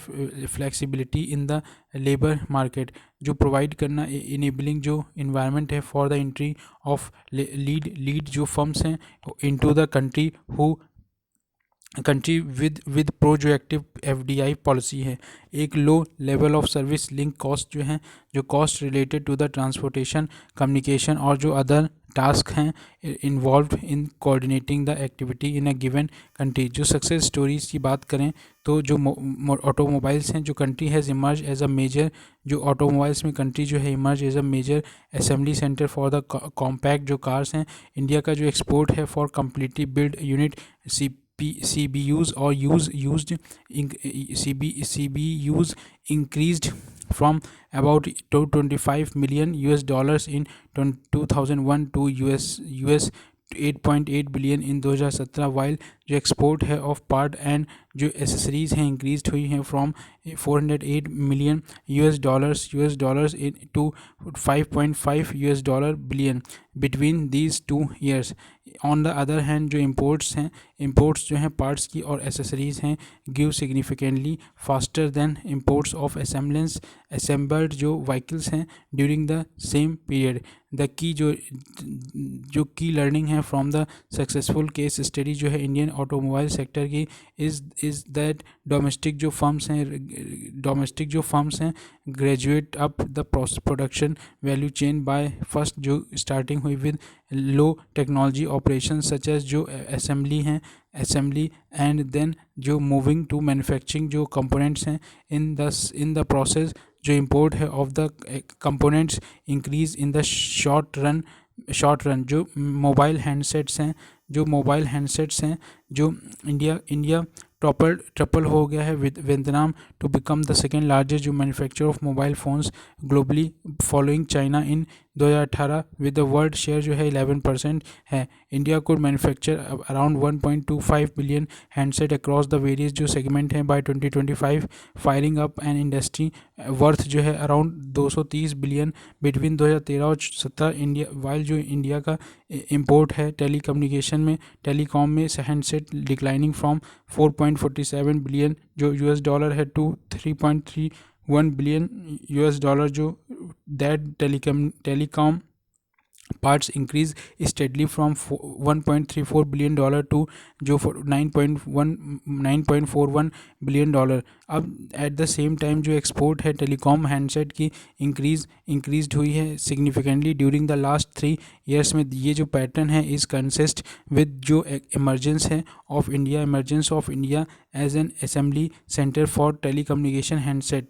flexibility in the labour market, जो प्रोवाइड करना इनेबलिंग जो इन्वायरमेंट है for the entry of lead जो फर्म्स हैं into the country who country with proactive FDI policy है। एक low level of service link cost जो है, जो cost related to the transportation, communication और जो अदर टास्क हैं involve in coordinating the activity in a given country. जो success stories की बात करें तो जो ऑटोमोबाइल्स हैं, जो country has emerge as a major, जो ऑटोमोबाइल्स में कंट्री जो है emerge as a major assembly centre for the compact जो कार्स हैं। इंडिया का जो एक्सपोर्ट है for completely build unit CBUs or used CBUs increased from about 25 million US dollars in 2001 to US 8.8 billion in 2017, while जो export है of part and जो accessories हैं increase हुई हैं from 408 million US dollars in to 5.5 US billion between these 2 years। On the other hand जो imports जो हैं parts की और एसेसरीज हैं give significantly faster than imports of assembled जो व्हीकल्स हैं during the same period. The key जो key learning है from the successful case study जो है इंडियन ऑटोमोबाइल सेक्टर की इज़ दैट डोमेस्टिक जो फर्म्स हैं graduate up the production value chain by first जो स्टार्टिंग हुई with low technology operation such as जो असेंबली एंड देन जो मूविंग टू मैन्युफैक्चरिंग जो कंपोनेंट्स हैं इन द प्रोसेस जो इम्पोर्ट है of the components increase in the short run जो mobile handsets हैं जो इंडिया ट्रिपल हो गया है with Vietnam to become the second largest जो manufacture of mobile phones globally following China in 2018 with the world share जो है 11% है। इंडिया को manufacture around 1.25 billion handset across the various जो सेगमेंट हैं by 2025, firing up an industry worth जो है around 230 billion between 2013 और 17। इंडिया वाइल जो इंडिया का इम्पोर्ट है टेलीकॉम में हैंडसेट डिक्लाइनिंग फ्रॉम 4.47 बिलियन जो US डॉलर है टू 3.31 बिलियन US डॉलर जो that telecom parts increase steadily from 1.34 billion dollar to जो 9.41 बिलियन डॉलर। अब एट द सेम टाइम जो एक्सपोर्ट है टेलीकॉम हैंडसेट की इंक्रीज हुई है significantly during the last 3 years में। ये जो पैटर्न है इस कंसिस्ट विद जो emergence of India as an assembly centre for telecommunication handset.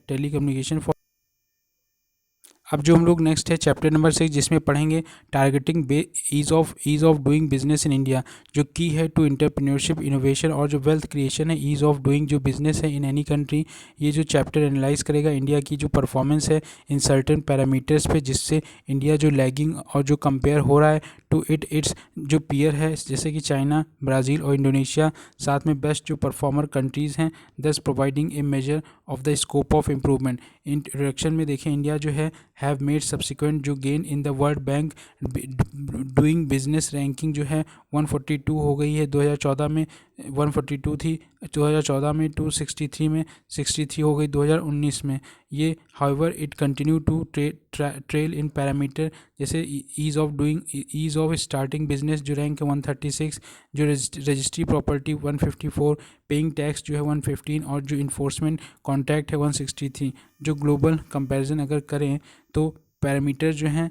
अब जो हम लोग नेक्स्ट है चैप्टर नंबर 6 जिसमें पढ़ेंगे targeting ease of doing business in India, जो की है टू एंटरप्रेन्योरशिप इनोवेशन और जो वेल्थ क्रिएशन है ईज़ ऑफ डूइंग जो बिजनेस है इन एनी कंट्री। ये जो चैप्टर एनालाइज करेगा इंडिया की जो परफॉर्मेंस है इन सर्टेन पैरामीटर्स पे, जिससे इंडिया जो लैगिंग और जो कंपेयर हो रहा है टू इट्स जो पीयर है जैसे कि चाइना, ब्राज़ील और इंडोनेशिया, साथ में बेस्ट जो परफॉर्मर कंट्रीज़ हैं, दस providing A measure of the scope of improvement. Introduction में देखें इंडिया जो है हैव मेड सब्सिक्वेंट जो gain in the world bank doing business ranking जो है 142 हो गई है 2014 में, 142 थी 2014 में, 263 में 63 हो गई 2019 में। ये however it continue to trail in parameter जैसे ईज़ ऑफ स्टार्टिंग बिजनेस जो रैंक है 136, जो रजिस्ट्री प्रॉपर्टी 154, पेइंग टैक्स जो है 115 और जो इन्फोर्समेंट कॉन्ट्रैक्ट है 163। जो ग्लोबल कंपैरिजन अगर करें तो पैरामीटर जो हैं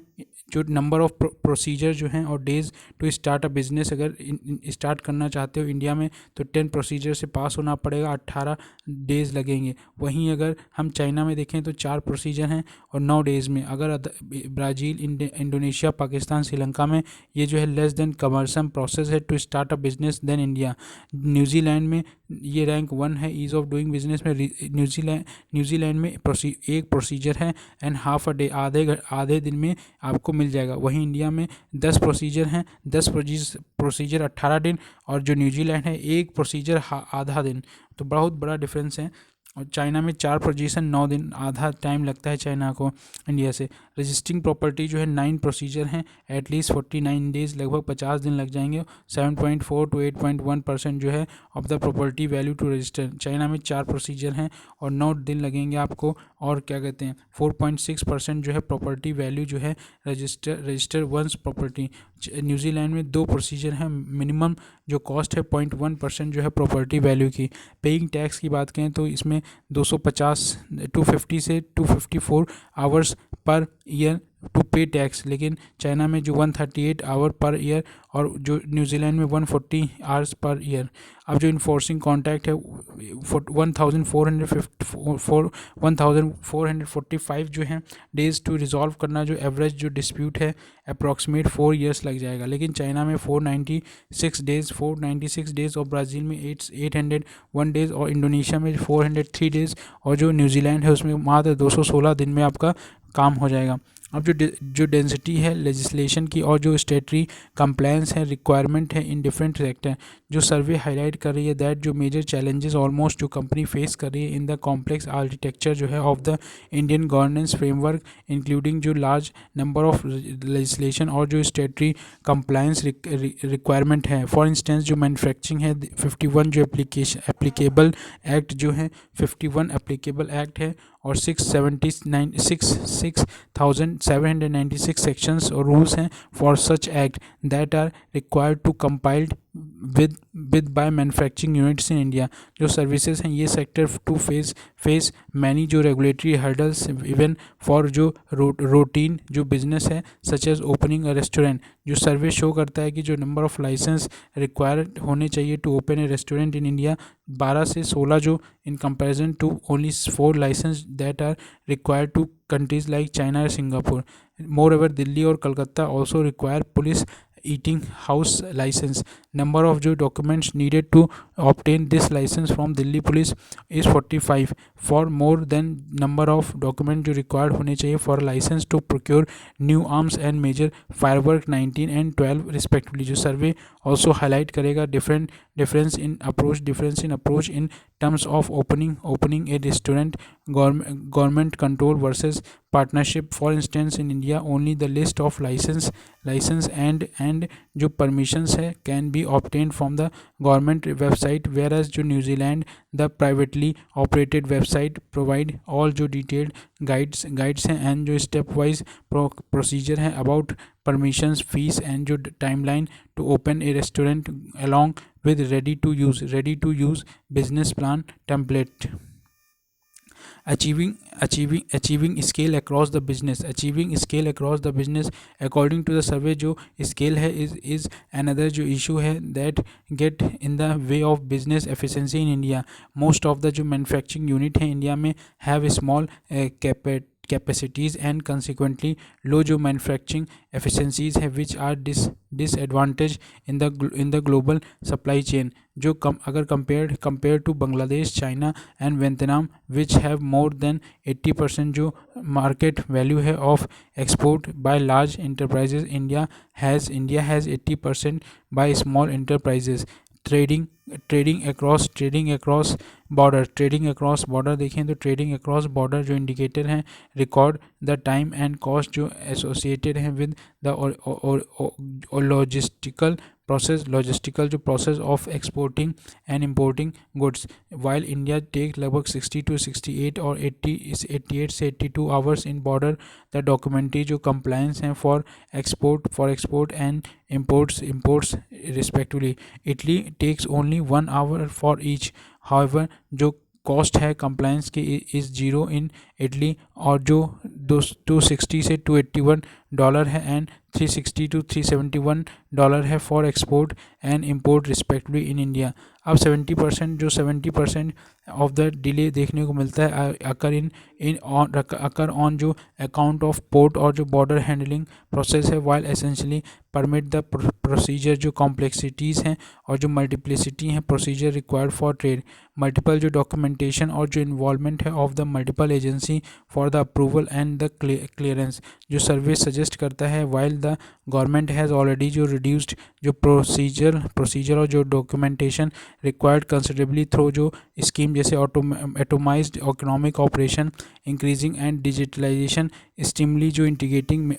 जो नंबर ऑफ प्रोसीजर जो हैं और days to start a business, अगर स्टार्ट करना चाहते हो इंडिया में तो 10 प्रोसीजर से पास होना पड़ेगा, 18 डेज़ लगेंगे। वहीं अगर हम चाइना में देखें तो 4 प्रोसीजर हैं और 9 डेज़ में। अगर ब्राज़ील, इंडोनेशिया, पाकिस्तान, श्रीलंका में ये जो है लेस देन कमर्सम प्रोसेस है to start a business than India. New Zealand में ये रैंक 1 है ईज़ ऑफ डूइंग बिजनेस में। न्यूजीलैंड में एक प्रोसीजर है एंड हाफ अ डे, आधे दिन में आपको मिल जाएगा। वहीं इंडिया में 10 प्रोसीजर हैं, 10 प्रोसीजर 18 दिन, और जो न्यूजीलैंड है एक प्रोसीजर आधा दिन। तो बहुत बड़ा डिफरेंस है। और चाइना में 4 प्रोसीजर 9 दिन, आधा टाइम लगता है चाइना को इंडिया से। रजिस्टरिंग प्रॉपर्टी जो है 9 प्रोसीजर हैं, एटलीस्ट 49 डेज़, लगभग 50 दिन लग जाएंगे। 7.4 to 8.1% जो है of the property value to register. China में 4 प्रोसीजर हैं और 9 दिन लगेंगे आपको। और क्या कहते हैं 4.6% जो है प्रॉपर्टी वैल्यू जो है रजिस्टर वंस प्रॉपर्टी। न्यूजीलैंड में 2 प्रोसीजर हैं, मिनिमम जो कॉस्ट है 0.1% जो है प्रॉपर्टी वैल्यू की। पेइंग टैक्स की बात करें तो इसमें 250 से 254 आवर्स पर ईयर टू पे टैक्स, लेकिन चाइना में जो 138 आवर पर ईयर और जो न्यूजीलैंड में 140 आवर्स पर ईयर। अब जो इन्फोर्सिंग कॉन्ट्रैक्ट है 1445 जो है डेज टू रिजॉल्व करना, जो एवरेज जो डिस्प्यूट है अप्रॉक्सीमेट 4 ईयर्स लग जाएगा, लेकिन चाइना में 496 डेज और ब्राज़ील में 801 डेज और इंडोनेशिया में 403 डेज और जो न्यूजीलैंड है उसमें मात्र 216 दिन में आपका काम हो जाएगा। अब जो डेंसिटी है लेजिस्लेशन की और जो स्टेटरी कंप्लायंस है रिक्वायरमेंट है इन डिफरेंट सेक्टर, जो सर्वे हाईलाइट कर रही है दैट जो मेजर चैलेंजेस ऑलमोस्ट जो कंपनी फेस कर रही है इन द कॉम्प्लेक्स आर्किटेक्चर जो है of the Indian governance framework, including जो लार्ज नंबर ऑफ लेजिस्लेशन और जो स्टेटरी कंप्लायंस रिक्वायरमेंट है। फॉर इंस्टेंस जो मैन्युफैक्चरिंग है 51 जो एप्लीकेबल एक्ट जो है 51 एप्लीकेबल एक्ट है और 6,796 सेक्शंस और रूल्स हैं for such act that are required to compiled with by manufacturing units in India. जो सर्विसेज हैं ये सेक्टर टू फेस मैनी जो रेगुलेटरी हर्डल्स इवन फॉर जो रूटीन जो बिजनेस है such as opening a restaurant. जो survey show करता है कि जो नंबर ऑफ लाइसेंस रिक्वायर्ड होने चाहिए to open a restaurant in India 12 से 16 जो in comparison to only 4 licence that are required to countries like China और सिंगापुर। मोर एवर दिल्ली और Calcutta also require police eating house license. Number of जो documents needed to obtain this license from Delhi police is 45 for more than number of documents जो required होने चाहिए for license to procure new arms and major firework 19 and 12 respectively। जो survey also highlight करेगा difference in approach in terms of opening a restaurant, government control versus partnership। For instance in India only the list of license and जो permissions है can be obtained from the government website, whereas जो New Zealand the privately operated website provide all जो detailed guides हैं and जो step wise procedure है about permissions, fees and जो timeline to open a restaurant along with ready to use business plan template। achieving scale across the business according to the survey जो scale है is another जो issue है that get in the way of business efficiency in India। most of the जो manufacturing unit है India में have small capacities and consequently low जो manufacturing efficiencies है which are disadvantage in the global supply chain। जो अगर compared to Bangladesh, China and Vietnam which have more than 80% जो market value है of export by large enterprises, India has 80% by small enterprises। trading across border देखें तो trading across border जो indicator हैं record the time and cost जो associated हैं with the logistical जो process of exporting and importing goods. While India take लगभग 60 to 68 और 88 से 82 hours in border the documentary जो कंप्लायंस हैं for export and imports respectively। Italy takes only 1 hour for each। However जो cost है compliance की is 0 in Italy और जो 260 से $281 है एंड 360 to 371 डॉलर है for export and import respectively in India. अब 70% ऑफ द डिले देखने को मिलता है अकर ऑन जो अकाउंट ऑफ पोर्ट और जो बॉर्डर हैंडलिंग प्रोसेस है while essentially permit the procedure जो कॉम्प्लेक्सिटीज़ हैं और जो मल्टीप्लिसिटी हैं procedure required for trade. Multiple जो डॉक्यूमेंटेशन और जो इन्वॉल्वमेंट है of the multiple agency for the approval and the clearance. जो सर्वे सजेस्ट करता है while the government has already जो रिड्यूस्ड जो प्रोसीजर और जो डॉक्यूमेंटेशन रिक्वायर्ड कंसिडरेबली थ्रू जो स्कीम जैसे atomised economic operation increasing and digitalisation stimuli जो integrating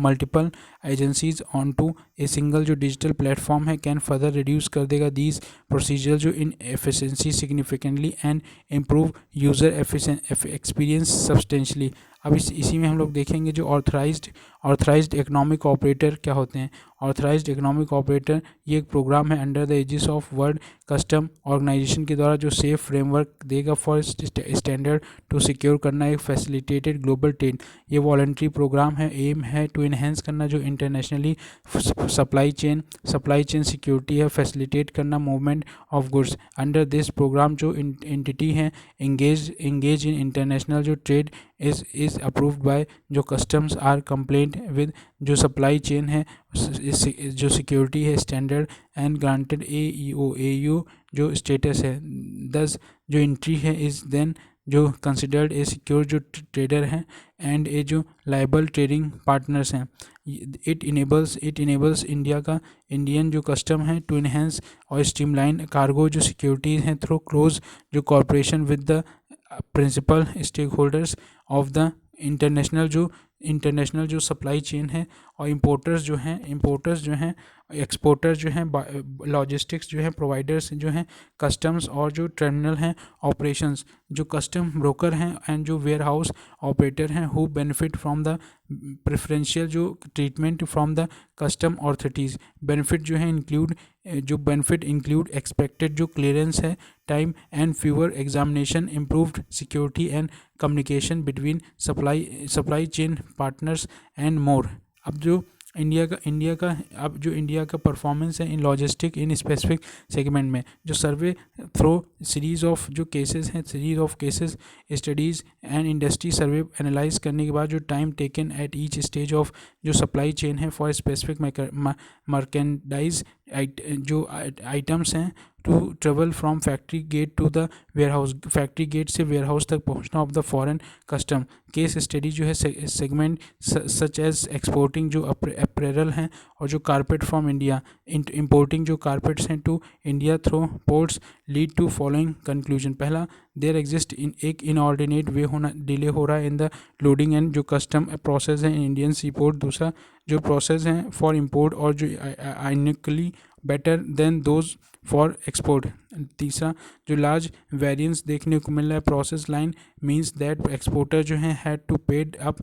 multiple agencies on to a single जो डिजिटल प्लेटफॉर्म है कैन फर्दर रिड्यूस कर देगा दीज प्रोसीजर जो in efficiency significantly and improve user experience substantially. अब इसी में हम लोग देखेंगे जो ऑथराइज्ड इकोनॉमिक ऑपरेटर क्या होते हैं? ऑथराइज्ड इकोनॉमिक ऑपरेटर ये एक प्रोग्राम है under the aegis of World Custom Organization के द्वारा, जो सेफ फ्रेमवर्क देगा फॉर स्टैंडर्ड टू सिक्योर करना एक फैसिलिटेटेड ग्लोबल ट्रेड। ये वॉलंटरी प्रोग्राम है, एम है टू इन्हेंस करना जो इंटरनेशनली सप्लाई चेन सिक्योरिटी है, फैसिलिटेट करना movement of goods. Under this programme जो एंटिटी हैं एंगेज इन इंटरनेशनल जो ट्रेड इज अप्रूव्ड बाय जो कस्टम्स आर कंप्लेंट विद जो सप्लाई चेन है, जो सिक्योरिटी है standard and granted A U जो स्टेटस है। दस जो एंट्री है इज देन जो कंसिडर्ड ए सिक्योर जो ट्रेडर हैं एंड ए जो लाइबल ट्रेडिंग पार्टनर्स हैं। इट इनेबल्स इंडियन जो कस्टम है टू इन्हेंस और स्ट्रीमलाइन कार्गो जो सिक्योरिटीज़ हैं थ्रू क्लोज जो corporation with the principal stake holders of the international जो सप्लाई चेन है। और इम्पोर्टर्स जो हैं एक्सपोर्टर्स जो हैं लॉजिस्टिक्स जो हैं प्रोवाइडर्स जो हैं कस्टम्स और जो टर्मिनल हैं ऑपरेशंस जो कस्टम ब्रोकर हैं एंड जो वेयर हाउस ऑपरेटर हैं who benefit from the preferential जो treatment from the custom authorities. Benefit जो है इंक्लूड एक्सपेक्टेड जो क्लियरेंस है time and fewer examination, improved security and communication between supply chain partners and more. अब जो India का performance है in logistic in specific segment में, जो survey through series of cases studies and industry survey analyse करने के बाद जो time taken at each stage of जो सप्लाई चेन है फॉर स्पेसिफिक मर्केंडाइज जो आइटम्स हैं to travel from factory gate to the warehouse, factory gate से warehouse तक पहुंचना of the foreign custom. Case study जो है सेगमेंट सच एज एक्सपोर्टिंग जो अपरेरल हैं और जो कारपेट फ्रॉम इंडिया, इंपोर्टिंग जो कारपेट्स हैं to India through ports lead to following conclusion. पहला, देयर एग्जिस्ट इन एक इनऑर्डिनेट वे होना डिले हो रहा है इन द लोडिंग एंड जो कस्टम प्रोसेस है इन इंडियन सी पोर्ट। दूसरा, जो प्रोसेस हैं फॉर इम्पोर्ट और जो ironically better than those for export. तीसरा, जो लार्ज वेरिएंस देखने को मिल रहा है process line means that exporter जो हैं had to paid up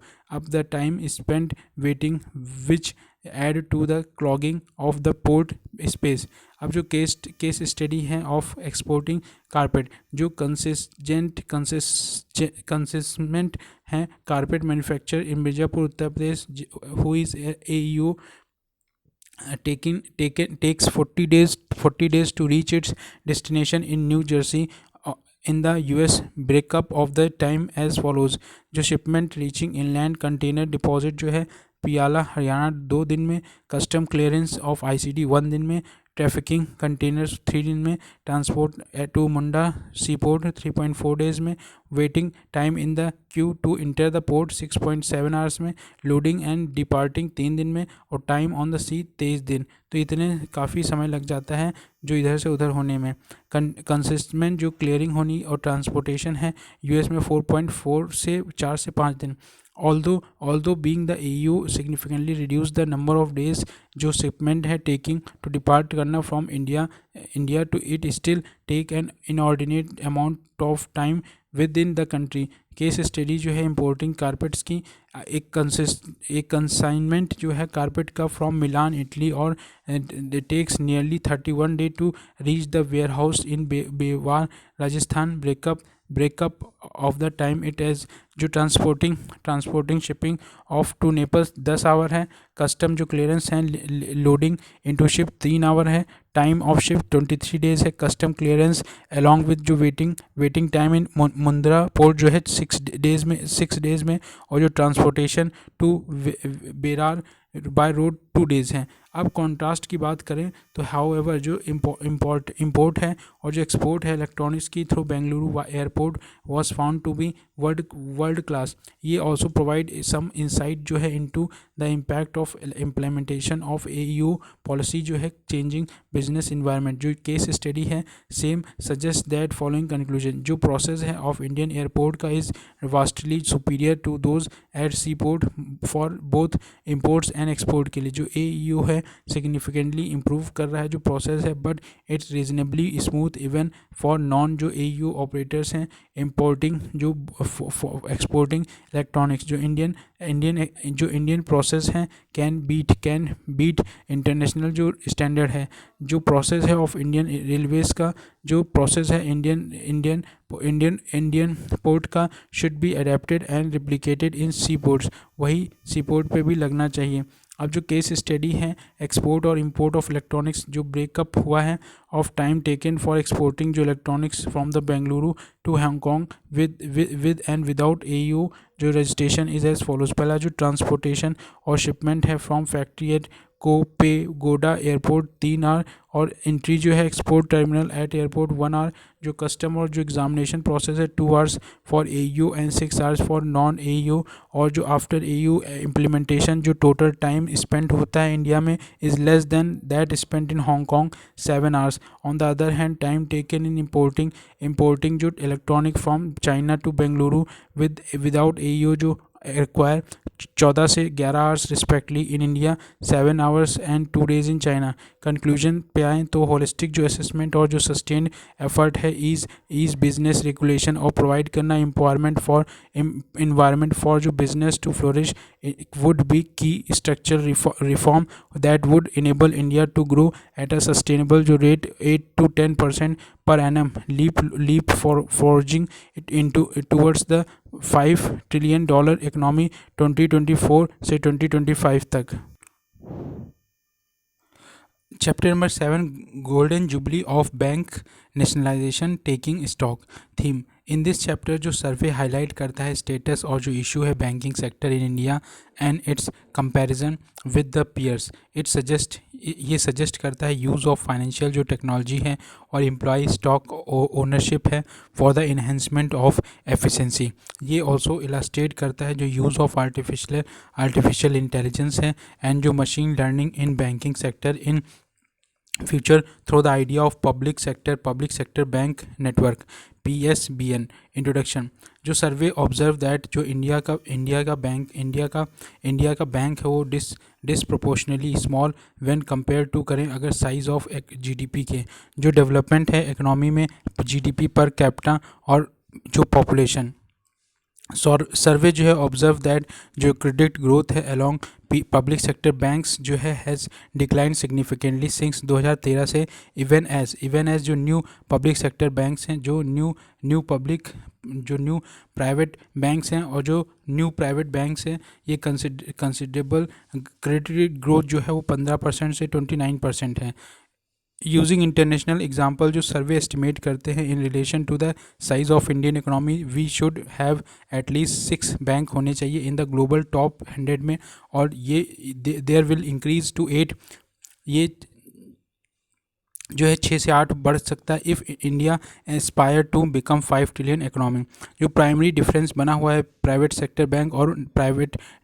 the time spent waiting which add to the clogging of the port space. अब जो केस स्टडी है ऑफ एक्सपोर्टिंग कारपेट, जो कंसिस्टेंट हैं carpet manufacture in Mirzapur Uttar Pradesh who is AEO takes 40 days to reach its destination in New Jersey in the US breakup of the time as follows। जो shipment reaching inland container deposit जो है पियाला हरियाणा 2 दिन में, custom clearance of ICD 1 दिन में, trafficking containers 3 दिन में, transport to Mundra sea port 3.4 days में, waiting time in the queue to enter the port 6.7 hours में, लोडिंग एंड डिपार्टिंग 3 दिन में और टाइम ऑन द सी 23 दिन। तो इतने काफ़ी समय लग जाता है जो इधर से उधर होने में। कंसिस्टेंट जो क्लियरिंग होनी और ट्रांसपोर्टेशन है US में 4.4 से 4 से 5 दिन। Although being the EU significantly reduce the number of days जो शिपमेंट है टेकिंग टू डिपार्ट करना from India to it still take an inordinate amount of time within the country. Case study जो है importing carpets की एक consignment जो है carpet का फ्रॉम मिलान इटली और takes nearly 31 day to reach the warehouse in Beawar Rajasthan. Breakup of the time it as जो transporting shipping of to Naples 10 hour है, कस्टम जो क्लियरेंस है लोडिंग इनटू शिप 3 आवर है, time of ship 23 days है, custom clearance along with जो waiting time in Mundra port जो है 6 days में और जो transportation to Berar by road 2 days हैं। अब कॉन्ट्रास्ट की बात करें तो हाउएवर जो इम्पोर्ट है और जो एक्सपोर्ट है इलेक्ट्रॉनिक्स की through Bengaluru airport was found to be world class. ये ऑल्सो प्रोवाइड सम इंसाइट जो है into the impact of implementation of AEO policy जो है चेंजिंग बिजनेस इन्वायरमेंट। जो केस स्टडी है same suggest that following conclusion, जो process है of Indian airport का is vastly superior to those at sea port for both imports and export के लिए। जो AEO है है सिग्निफिकेंटली इम्प्रूव कर रहा है जो प्रोसेस है, but it's reasonably smooth even for non जो AU ऑपरेटर्स हैं इम्पोर्टिंग जो एक्सपोर्टिंग इलेक्ट्रॉनिक्स। जो इंडियन प्रोसेस हैं कैन बीट इंटरनेशनल जो स्टैंडर्ड है। जो प्रोसेस है ऑफ इंडियन रेलवेज़ का जो प्रोसेस है इंडियन पोर्ट का should be adapted and replicated in sea ports, वही सी पोर्ट पे भी लगना चाहिए। अब जो केस स्टडी है एक्सपोर्ट और इंपोर्ट ऑफ इलेक्ट्रॉनिक्स जो ब्रेकअप हुआ है of time taken for exporting जो electronics from the Bengaluru to Hong Kong with and without AU जो रजिस्ट्रेशन इज एज फॉलोज। पहला जो ट्रांसपोर्टेशन और शिपमेंट है from factory at Kempegowda airport 3 our और एंट्री जो है export terminal at airport 1 hour. जो कस्टम और जो एग्जामिनेशन प्रोसेस है 2 hours for AU and 6 hours for non AU। और जो आफ्टर AU इम्प्लीमेंटेशन जो टोटल टाइम स्पेंड होता है इंडिया में is less than that spend in Hong Kong 7 hours. On the other hand time taken in importing जो electronic from China to Bengaluru without AU जो require 14 से 11 hours respectively in India, 7 hours and 2 days in China. Conclusion पे आएँ तो holistic जो assessment और जो sustained effort है ईज बिजनेस रेगुलेशन और प्रोवाइड करना एम्पावरमेंट फॉर इन्वायरमेंट फॉर जो business to flourish would be key structure reform that would enable India to grow at a sustainable जो rate 8 to 10% per annum, leap forging it into towards the $5 trillion economy 2024 से 2025 तक। Chapter number 7 golden jubilee of bank nationalisation taking stock theme. In this chapter जो survey highlight करता है status और जो issue है banking sector in India and its comparison with the peers. ये suggest करता है यूज़ ऑफ फाइनेंशियल जो टेक्नोलॉजी है और एम्प्लॉय स्टॉक ओनरशिप है for the enhancement of efficiency. ये ऑल्सो इलास्ट्रेट करता है जो यूज़ ऑफ आर्टिफिशियल इंटेलिजेंस है एंड जो machine learning in banking sector in future through the idea of public sector bank network PSBN। Introduction. जो सर्वे observe that जो India का bank है वो डिसप्रोपोर्शनली स्मॉल व्हेन कंपेयर टू करें अगर साइज ऑफ GDP के। जो डेवलपमेंट है इकोनॉमी में GDP पर कैपिटा और जो पॉपुलेशन। सर्वे जो है ऑब्जर्व दैट जो क्रेडिट ग्रोथ है अलोंग पब्लिक सेक्टर बैंक्स जो है हैज़ डिक्लाइन सिग्निफिकेंटली सिंस 2013 से इवन एज जो न्यू पब्लिक सेक्टर बैंक्स हैं जो न्यू प्राइवेट बैंक्स हैं और जो न्यू प्राइवेट बैंक्स हैं ये कंसिडरेबल क्रेडिट ग्रोथ जो है वो 15% से 29% है। यूजिंग इंटरनेशनल एग्जाम्पल जो सर्वे एस्टिमेट करते हैं in relation to the size of Indian economy we should have at least 6 bank होने चाहिए इन द ग्लोबल टॉप 100 में और ये देयर विल इंक्रीज टू 8। ये जो है 6 से 8 बढ़ सकता है if India aspire to become 5 trillion economy. जो प्राइमरी डिफरेंस बना हुआ है प्राइवेट सेक्टर बैंक और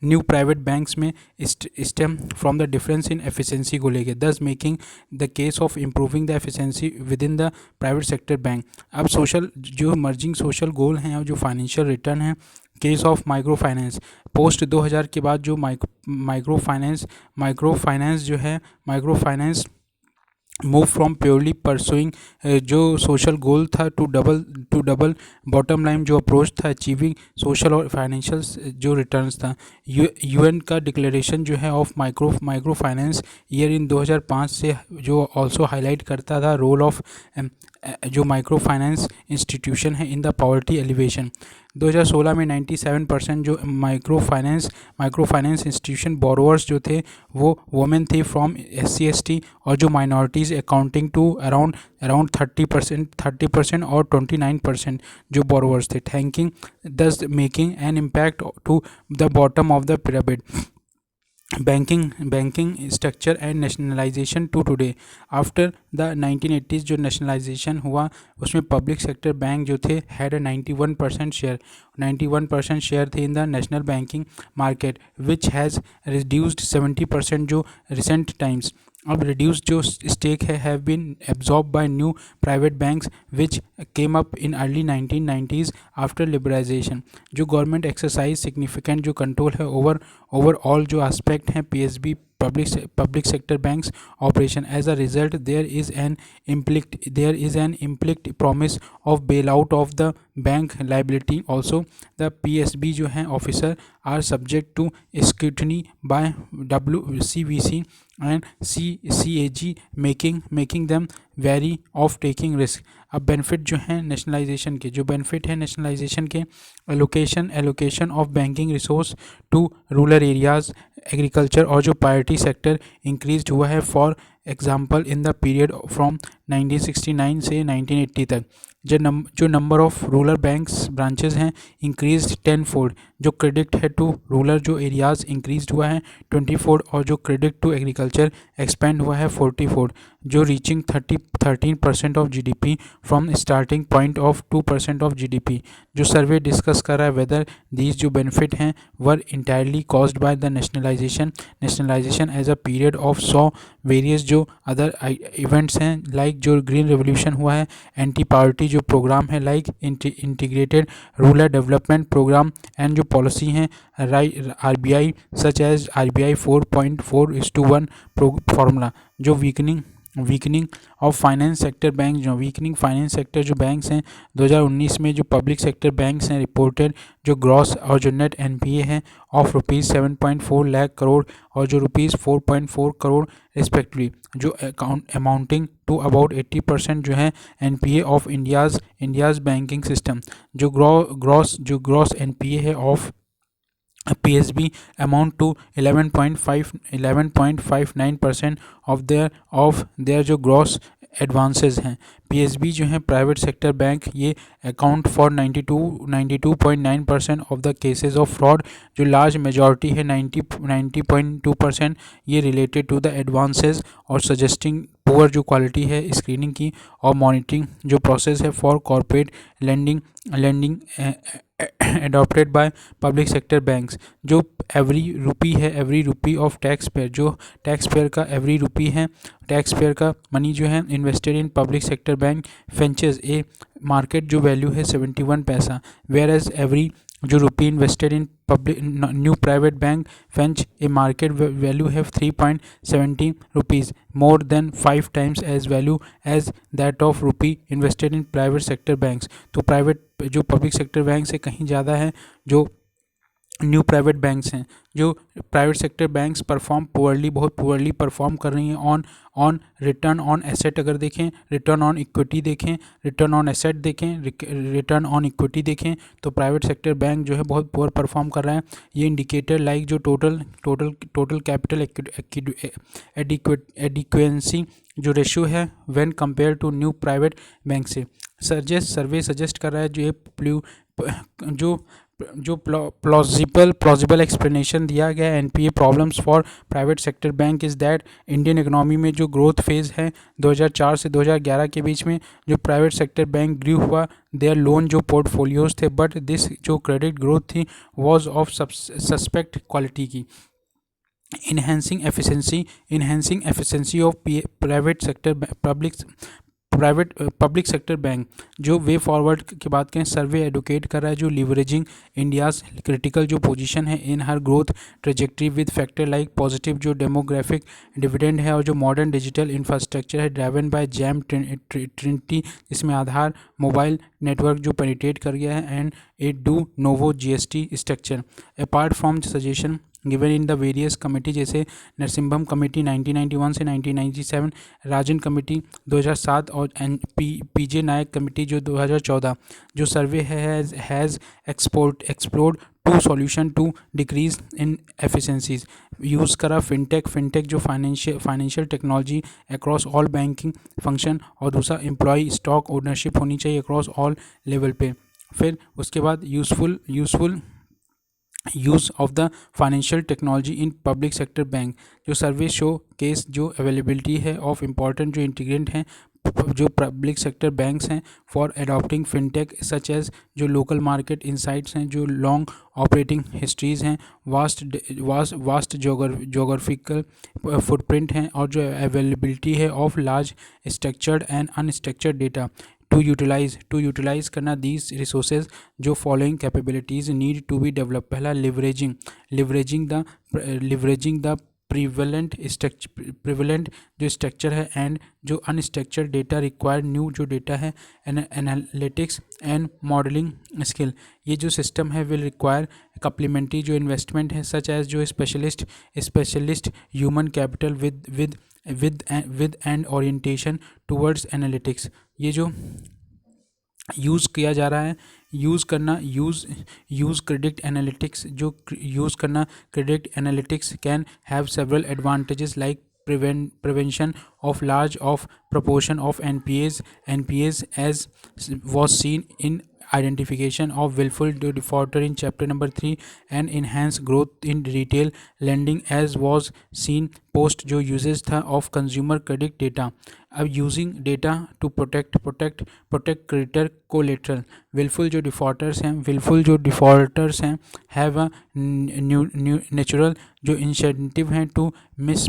न्यू प्राइवेट बैंक्स में stem from the difference in efficiency को लेके, thus making the case of improving the efficiency within the private sector bank. अब जो मर्जिंग सोशल गोल हैं और जो फाइनेंशियल रिटर्न है case of micro finance post 2000 के बाद जो micro finance move from purely pursuing जो सोशल गोल था टू डबल बॉटम लाइन जो अप्रोच था अचीविंग सोशल और फाइनेंशियल जो रिटर्न्स था। UN का डिक्लेरेशन जो है of micro finance year in 2005 से जो ऑल्सो हाईलाइट करता था रोल ऑफ जो माइक्रो फाइनेंस इंस्टीट्यूशन है इन द पॉवर्टी एलिवेशन। 2016 में 97% जो माइक्रो फाइनेंस इंस्टीट्यूशन बोरोवर्स जो थे वो वुमेन थे फ्रॉम SC/ST और जो माइनॉरिटीज़ अकाउंटिंग टू अराउंड 30% और 29% जो बोरोवर्स थे, thanking thus making an impact to the bottom of the pyramid banking structure and nationalisation to today. After the 1980s जो नेशनलाइजेशन हुआ उसमें पब्लिक सेक्टर बैंक जो थे हैड 91% शेयर थे in the national banking market which has reduced 70% जो recent times. अब reduce जो stake है have been absorb by new private banks which came up in early 1990s after liberalisation. जो government exercise significant जो control है overall जो aspect हैं PSB public sector banks operation. As a result, there is an implicit promise of bailout of the bank liability. Also, the PSB जो हैं officer are subject to scrutiny by WCVC and CAG, making them wary of taking risk. अब benefit जो हैं nationalisation के, जो benefit है nationalisation के, allocation of banking resource to rural areas, agriculture और जो प्रायोरिटी सेक्टर इंक्रीज हुआ है for example in the period from 1969 से 1980 तक। जो number of rural banks branches हैं इंक्रीज 10 फोल्ड, जो क्रेडिट है टू रूरल जो एरियाज इंक्रीज हुआ है 20 फोल्ड, और जो क्रेडिट टू एग्रीकल्चर एक्सपेंड हुआ है 40 फोल्ड, जो reaching 13% of GDP from starting point of 2% of GDP. जो सर्वे डिस्कस कर रहा है वेदर दीज जो बेनिफिट हैं were entirely caused by the nationalisation as a period of saw various जो अदर इवेंट्स हैं लाइक जो ग्रीन रेवोल्यूशन हुआ है, एंटी पावर्टी जो प्रोग्राम है like integrated rural development programme, and जो पॉलिसी हैं RBI such as RBI 4.4:1 formula. जो weakening of finance sector bank, जो वीकनिंग फाइनेंस सेक्टर जो बैंक्स हैं 2019 में जो पब्लिक सेक्टर बैंक्स हैं रिपोर्टेड जो ग्रॉस और जो नेट एनपीए हैं ऑफ ₹7.4 लाख करोड़ और जो ₹4.4 करोड़ रिस्पेक्टिवली, जो अमाउंटिंग टू अबाउट 80% जो है NPA of India's banking system. जो ग्रॉस एनपीए है of PSB amount to 11.59% of their जो ग्रॉस एडवांसेस हैं। PSB जो है प्राइवेट सेक्टर बैंक, ये account for 92.9% of the cases of fraud, जो लार्ज मेजॉरिटी है 90.2%, ये रिलेटेड टू द एडवांसेस और सजेस्टिंग पुअर जो क्वालिटी है स्क्रीनिंग की और मॉनिटरिंग जो प्रोसेस है for corporate lending adopted by public sector banks। जो every rupee of tax payer, जो टैक्स पेयर का एवरी रुपी है, टैक्स पेयर का मनी जो है invested in public sector bank fetches a market जो वैल्यू है 71 पैसा, वेयर एज एवरी जो rupee invested in public new private bank fetch a market value है 3.70 rupees, more than 5 times as value as that of rupee invested in private sector banks. तो private जो public sector bank से कहीं ज़्यादा है जो new private banks हैं। जो प्राइवेट सेक्टर बैंक्स बहुत पुअरली परफॉर्म कर रही हैं ऑन रिटर्न ऑन एसेट। अगर देखें रिटर्न ऑन इक्विटी देखें, रिटर्न ऑन एसेट देखें, रिटर्न ऑन इक्विटी देखें, तो प्राइवेट सेक्टर बैंक जो है बहुत पुअर परफॉर्म कर रहा है। ये इंडिकेटर लाइक जो टोटल कैपिटल एडिक्वेंसी जो रेशियो है when compare to new private bank से सर्वे सजेस्ट कर रहा है। जो प्लॉजिबल एक्सप्लेनेशन दिया गया है NPA problems for private sector bank is that Indian economy में जो ग्रोथ फेज़ है 2004 से 2011 के बीच में जो प्राइवेट सेक्टर बैंक ग्रू हुआ, देयर लोन जो पोर्टफोलियोज थे, बट दिस जो क्रेडिट ग्रोथ थी वॉज ऑफ सस्पेक्ट क्वालिटी की। Enhancing efficiency of public sector bank. जो वे फॉरवर्ड की बात करें सर्वे एडवोकेट कर रहा है जो लिवरेजिंग इंडियाज़ क्रिटिकल जो पोजीशन है in her growth trajectory with factor like positive जो डेमोग्राफिक डिविडेंड है और जो मॉडर्न डिजिटल इंफ्रास्ट्रक्चर है ड्राइवन बाय जैम ट्रिनिटी, जिसमें आधार मोबाइल नेटवर्क जो पेनिट्रेट कर गया है, and it de novo GST structure. Apart from suggestion given in the various committee जैसे नरसिम्हम कमेटी 1991 से 1997, राजन कमेटी 2007 और पीजे नायक कमेटी जो 2014, जो survey has explored to solution to decrease in efficiencies. Use करा फिनटेक जो financial technology across all banking function, और दूसरा employ stock ownership होनी चाहिए अक्रॉस ऑल लेवल पे। फिर उसके बाद useful use of the financial technology in public sector bank. जो सर्वे शो केस जो अवेलेबिलिटी है ऑफ इम्पॉर्टेंट जो इंटीग्रेंट हैं जो पब्लिक सेक्टर बैंक्स हैं for adopting fintech such as जो लोकल मार्केट इंसाइट्स हैं, जो लॉन्ग ऑपरेटिंग हिस्ट्रीज़ हैं, वास्ट जोग्राफिकल फुटप्रिंट हैं, और जो अवेलेबिलिटी है of large structured and unstructured data to utilise करना दीज रिसोर्सेज जो following capabilities need to be develop. पहला लिवरेजिंग द प्रिवेलेंट जो स्ट्रक्चर है एंड जो अनस्ट्रक्चर्ड डेटा रिक्वायर न्यू जो डेटा है एनालिटिक्स एंड मॉडलिंग स्किल। ये जो सिस्टम है विल रिक्वायर कप्लीमेंट्री जो इन्वेस्टमेंट है सच एज जो specialist human capital with and orientation towards analytics. ये जो यूज़ किया जा रहा है यूज़ क्रेडिट एनालिटिक्स जो यूज़ करना credit analytics can have several advantages like prevention of large of proportion of NPAs as was seen in identification of willful defaulter in chapter number 3 and enhance growth in retail lending as was seen post जो usages था of consumer credit data। अब using data to protect creditor collateral. Wilful जो defaulters हैं have a natural जो incentive हैं to miss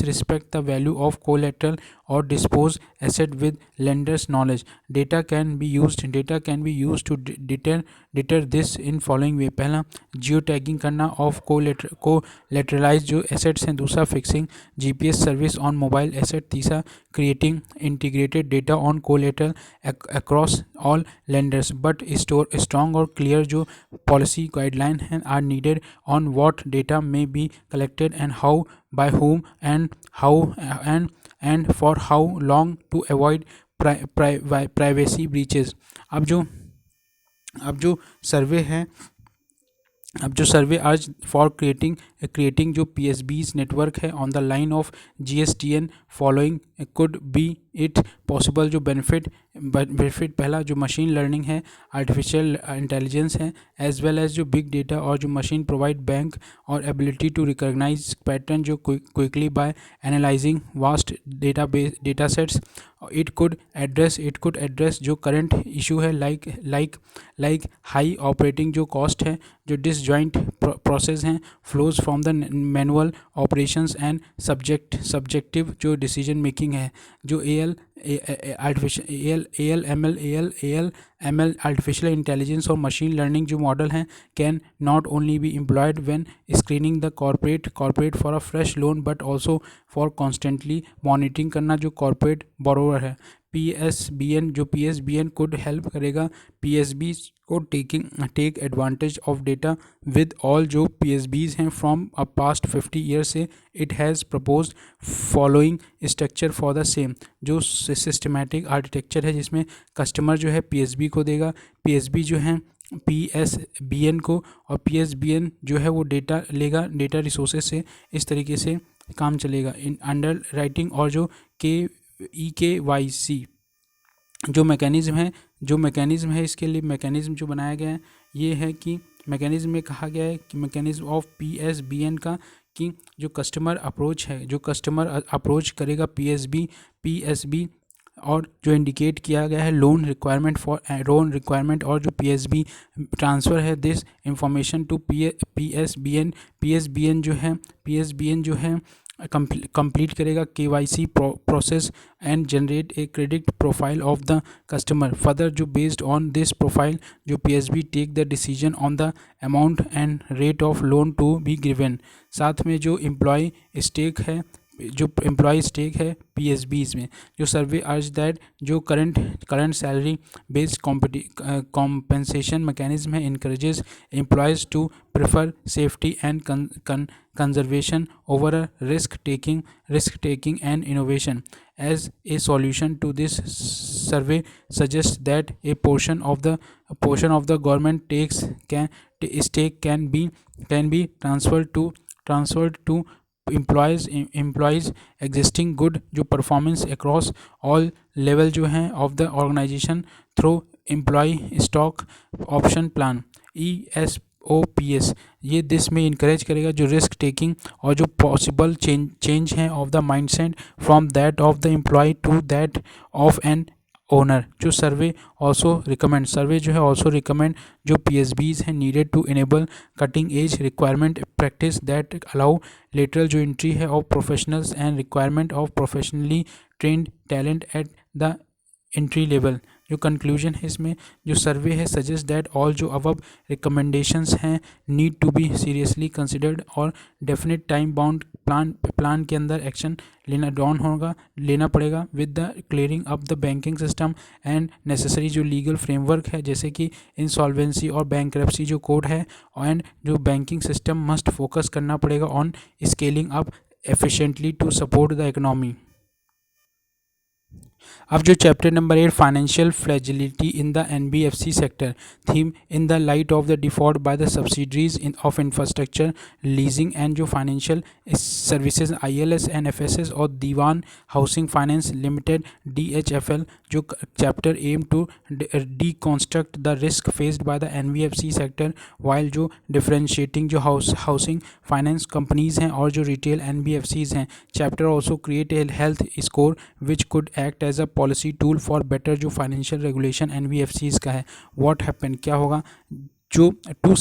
respect the value of collateral और dispose asset with lenders knowledge. Data can be use to deter this in following way. पहला geo tagging करना of कोलेटरलाइज जो assets हैं। दूसरा fixing GPS service on mobile asset. तीसरा creating integrated data on collateral across all lenders but strong और clear जो policy guideline हैं are needed on what data may be collected and how by whom and for how long to avoid privacy breaches। अब जो survey आज for creating जो PSBs network है on the line of GSTN following could be it possible जो benefit पहला जो machine learning है artificial intelligence है एज वेल एज जो बिग डेटा और जो मशीन प्रोवाइड बैंक और एबिलिटी टू रिकॉग्नाइज पैटर्न जो quickly by analysing vast data sets. It could address जो करंट इशू है लाइक हाई ऑपरेटिंग जो कॉस्ट है जो डिसजॉइंट प्रोसेस हैं flows from the manual operations and subjective जो decision making है। जो AL आर्टिफिशियल इंटेलिजेंस और मशीन लर्निंग जो मॉडल हैं can not only be employed when screening the corporate for a fresh loan but also for constantly monitoring करना जो corporate borrower है। PSBN could help करेगा PSBs को take advantage of data with all जो PSBs हैं from a past 50 years से। It has proposed following structure for the same जो systematic architecture है जिसमें कस्टमर जो है PSB को देगा, PSB जो है PSBN को और PSBN जो है वो डेटा लेगा डेटा रिसोर्सेज से। इस तरीके से काम चलेगा। इन अंडर राइटिंग और जो EKYC जो मैकेनिज़्म है इसके लिए मैकेनिज़्म जो बनाया गया है ये है कि मैकेनिज़्म में कहा गया है कि मैकेनिज़्म ऑफ PSBN का कि जो कस्टमर अप्रोच करेगा PSB और जो इंडिकेट किया गया है लोन रिक्वायरमेंट और जो PSB ट्रांसफ़र है दिस इंफॉर्मेशन टू PSBN जो है कंप्लीट करेगा KYC process and generate a credit profile of the customer. Further जो बेस्ड ऑन दिस प्रोफाइल जो PSB take the decision on the amount and rate of loan to be given. साथ में जो employ stake है PSBs में जो सर्वे urge that जो current salary based compensation mechanism है encourages employees to prefer safety and conservation over a risk taking and innovation। As a solution to this, survey suggests that a portion of the government stake can be transferred to employees existing good जो performance across all level जो हैं of the organization through employee stock option plan ESOPs। ये this में encourage करेगा जो risk taking और जो possible change हैं of the mindset from that of the employ to that of an owner. जो सर्वे जो है ऑल्सो रिकमेंड जो PSBs हैं needed to enable cutting edge requirement practice that allow lateral जो entry है of professionals and requirement of professionally trained talent at the entry level. जो conclusion है इसमें जो सर्वे है सजेस्ट दैट ऑल जो अब रिकमेंडेशंस हैं need to be seriously considered और डेफिनेट टाइम बाउंड प्लान के अंदर एक्शन लेना पड़ेगा with the clearing up the banking system and necessary जो लीगल फ्रेमवर्क है जैसे कि इंसॉल्वेंसी और बैंकरप्सी जो कोड है एंड जो बैंकिंग सिस्टम मस्ट फोकस करना पड़ेगा on scaling up efficiently to support the economy. अब जो chapter number 8 financial fragility in the NBFC sector theme in the light of the default by the subsidiaries of infrastructure leasing and जो financial services ILS and FSS और Dewan housing finance limited DHFL। जो chapter aim to deconstruct the risk faced by the NBFC sector while जो differentiating जो housing finance companies हैं और जो retail NBFCs हैं। Chapter also create a health score which could act as a policy tool for better जो financial regulation NBFCs का है। What happen क्या होगा जो टू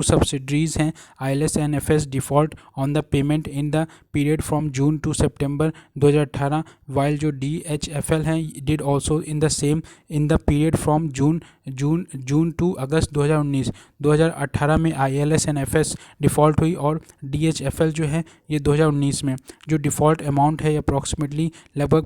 सब्सिडरीज हैं ILS and FS default on the payment in the period from June to September 2018 while जो DHFL हैं did also in the same in the period from June to August 2018 में ILS and FS default हुई और DHFL जो है ये 2019 में। जो डिफ़ॉल्ट अमाउंट है अप्रॉक्सीमेटली लगभग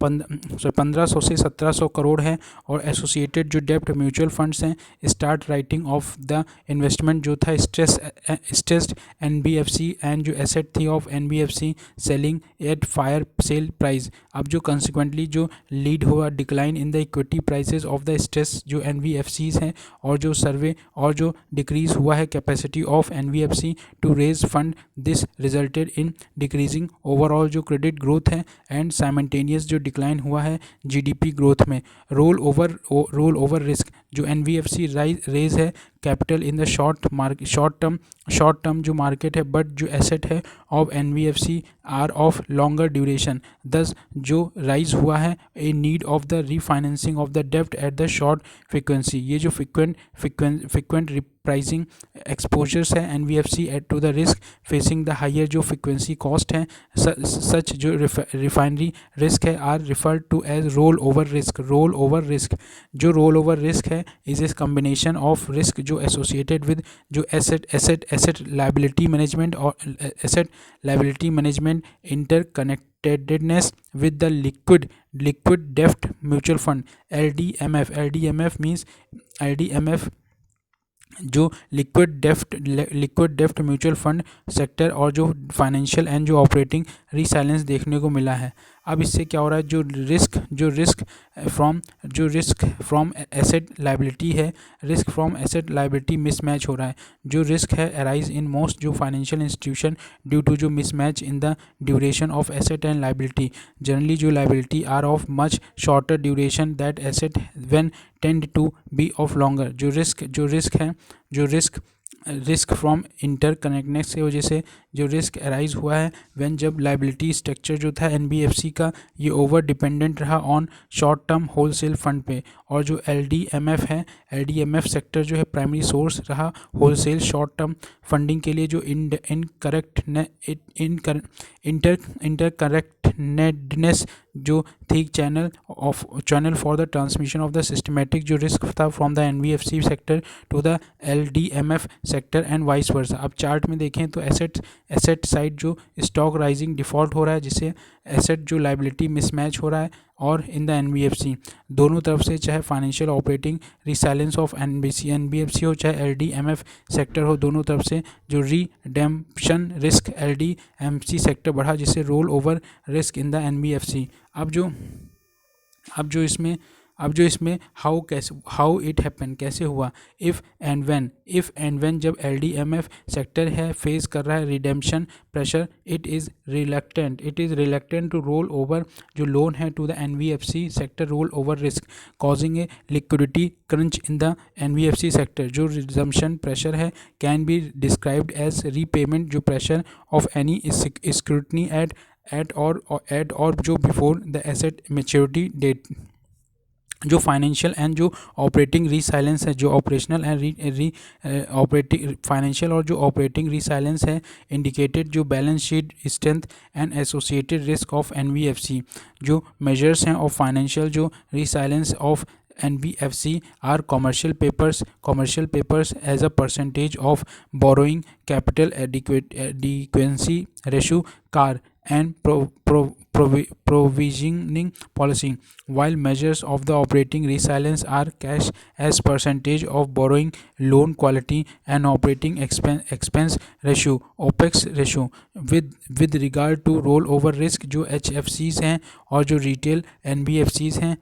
1500 से 1700 करोड़ है और एसोसिएटेड जो डेप्ट म्यूचुअल फंड्स हैं start writing of the investment जो था स्ट्रेस्ड NBFC एंड जो एसेट थी of NBFC selling at fire sale price. अब जो कंसिक्वेंटली जो लीड हुआ decline in the equity prices of the stress जो NBFCs हैं और जो सर्वे और जो डिक्रीज हुआ है capacity of NBFC to raise fund this resulted in decreasing overall जो क्रेडिट ग्रोथ है एंड साइमल्टेनियस जो डिक्लाइन हुआ है GDP ग्रोथ में। रोल ओवर रिस्क जो NBFC रेज है capital in the short term जो मार्केट है बट जो एसेट है of NBFC are of longer duration. Thus जो राइज हुआ है a need of the refinancing of the डेप्ट एट द शॉर्ट फ्रिक्वेंसी। ये जो फ्रिक्वेंट प्राइसिंग एक्सपोजर्स है NBFC at to the risk facing the higher जो frequency cost है such जो रिफाइनरी रिस्क है are referred to as roll over risk. जो roll over risk है is a combination of risk जो associated with जो asset liability management और asset liability management interconnectedness with the liquid debt mutual fund LDMF means LDMF जो liquid डेफ्ट mutual fund sector और जो financial and जो operating रीसाइलेंस देखने को मिला है। अब इससे क्या हो रहा है जो रिस्क फ्रॉम एसेट लायबिलिटी है risk from asset liability mismatch हो रहा है। जो रिस्क है अराइज इन मोस्ट जो फाइनेंशियल इंस्टीट्यूशन ड्यू टू जो mismatch in the duration of asset and liability. Generally जो liability are of much shorter duration that asset when tend to be of longer. जो risk from interconnectedness की वजह से जो risk arise हुआ है when जब लायबिलिटी स्ट्रक्चर जो था NBFC का ये ओवर डिपेंडेंट रहा on short term wholesale fund पे। और जो LDMF सेक्टर जो है प्राइमरी सोर्स रहा होलसेल शॉर्ट टर्म फंडिंग के लिए। जो इंटरकनेक्टेडनेस जो थी channel for the transmission of the systematic जो रिस्क था from the NBFC sector to the LDMF sector and vice versa. अब चार्ट में देखें तो एसेट साइड जो स्टॉक राइजिंग डिफ़ॉल्ट हो रहा है जिससे एसेट जो लायबिलिटी मिसमैच हो रहा है और इन द NBFC दोनों तरफ से चाहे financial operating resilience of NBFC हो चाहे LDMF सेक्टर हो दोनों तरफ से जो रिडेम्पशन रिस्क LDMC सेक्टर बढ़ा जिससे roll over risk in the NBFC। अब जो इसमें हाउ इट हैपन कैसे हुआ। इफ़ एंड व्हेन जब LDMF सेक्टर है फेस कर रहा है redemption pressure it is reluctant to roll over जो लोन है to the NBFC sector roll over risk causing a liquidity crunch in the NBFC sector. जो रिजम्पशन प्रेशर है can be described as repayment जो pressure of any scrutiny eight eight और जो before the asset maturity date. जो financial and जो operating resilience है, जो operational and operating financial और जो ऑपरेटिंग रीसाइलेंस है, इंडिकेटेड जो balance sheet strength and associated risk of NBFC. जो मेजर्स हैं ऑफ फाइनेंशियल जो रीसाइलेंस of NBFC are commercial papers as a percentage of borrowing, capital adequacy ratio, CAR, and provisioning policy, while measures of the operating resilience are cash as percentage of borrowing, loan quality, and operating expense ratio, OPEX ratio. with regard to rollover risk, जो HFCs हैं और जो retail NBFCs हैं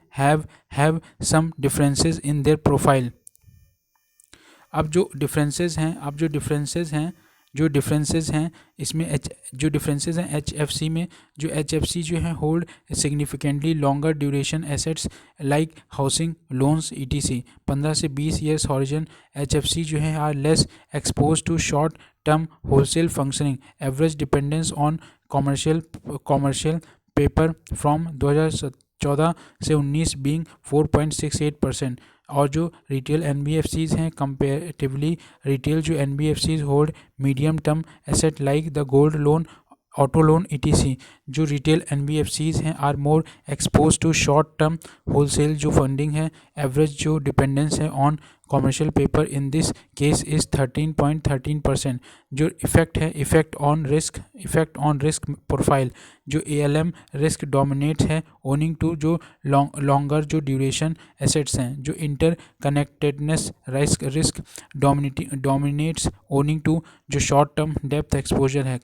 have some differences in their profile. अब जो differences हैं इसमें जो डिफरेंसेस हैं HFC में, जो HFC जो है hold significantly longer duration assets like housing loans ETC। 15 से 20 ईयर्स हॉरिजन HFC जो है are less expose to short term wholesale functioning. Average dependence on commercial paper from 2014 से 19 बीइंग 4.68%। और जो रिटेल NBFCs हैं कंपेरेटिवली, रिटेल जो NBFCs hold medium term asset like the gold loan, auto loan ETC। जो retail NBFCs हैं are more expose to short term wholesale जो funding है। Average जो डिपेंडेंस है on commercial paper in this case is 13.13%। जो effect on risk profile, जो ALM risk dominates है owing to जो लॉन्गर जो ड्यूरेशन एसेट्स हैं। जो interconnectedness risk dominates owing to जो शॉर्ट टर्म डेप्थ एक्सपोजर है।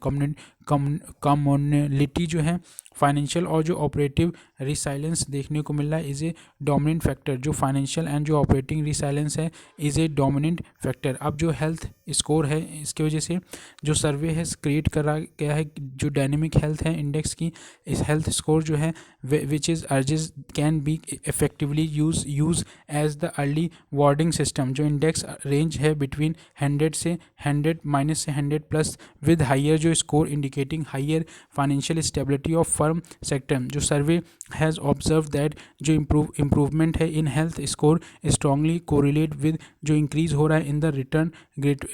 कम्युनिटी जो है फाइनेंशियल और जो ऑपरेटिव रिसाइलेंस देखने को मिल रहा है इज़ ए डोमिनेंट फैक्टर। जो फाइनेंशियल एंड जो ऑपरेटिंग रिसाइलेंस है इज़ ए डोमिनेंट फैक्टर। अब जो हेल्थ स्कोर है इसकी वजह से जो सर्वे है क्रिएट करा गया है, जो डायनेमिक हेल्थ है इंडेक्स की, इस हेल्थ स्कोर जो है which is urges can be effectively use as the early warning system. जो इंडेक्स रेंज है बिटवीन 100 से 100 माइनस से 100 प्लस विद हाइयर जो score indicating higher financial stability of firm sector. जो सर्वे हैज़ ऑब्जर्व दैट जो improvement है in health score strongly correlate with जो increase हो रहा है in the return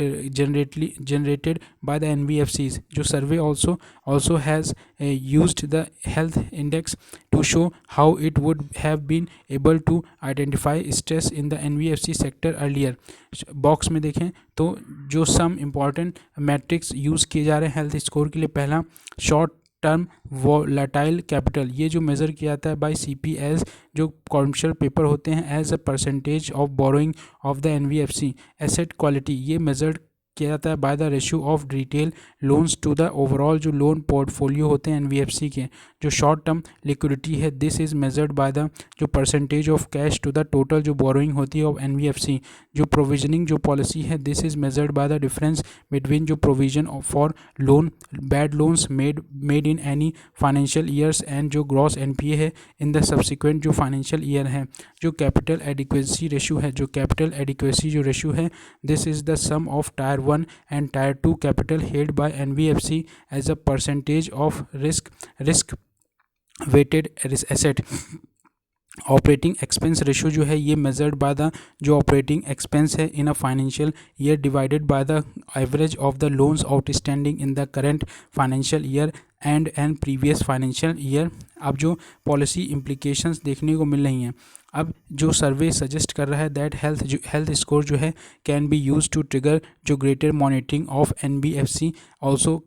generated by the NBFCs. जो survey also has used the health index to show how it would have been able to identify stress in the NBFC sector earlier. Box में देखें तो जो some important matrix use किए जा रहे हैं health score के लिए, पहला शॉर्ट टर्म वोलेटाइल कैपिटल, ये जो मेज़र किया जाता है बाय CPS जो कॉमर्शियल पेपर होते हैं as a percentage of borrowing of the NBFC। Asset quality ये मेजर किया जाता है by the ratio of retail loans to the overall जो लोन पोर्टफोलियो होते हैं NBFC के। जो शॉर्ट टर्म लिक्विडिटी है this is measured by the जो percentage of cash to the total जो बोरोइंग होती है ऑफ NBFC। जो प्रोविजनिंग जो पॉलिसी है this is measured by the difference between जो provision for loan bad loans made in any financial years and जो gross NPA है in the subsequent जो फाइनेंशियल ईयर है। जो कैपिटल एडिक्वेसी रेशियो है, जो कैपिटल एडिक्वेसी जो रेशियो है this is the sum of tier 1 and tier 2 capital held by NBFC as a percentage of risk weighted asset। Operating expense ratio जो है ये मेजर्ड बाय द जो operating expense है in a financial year divided by the average of the loans outstanding in the current financial year and previous financial year. अब जो policy implications देखने को मिल रही हैं, अब जो सर्वे सजेस्ट कर रहा है दैट हेल्थ स्कोर जो है can be use to trigger जो greater monitoring of NBFC। also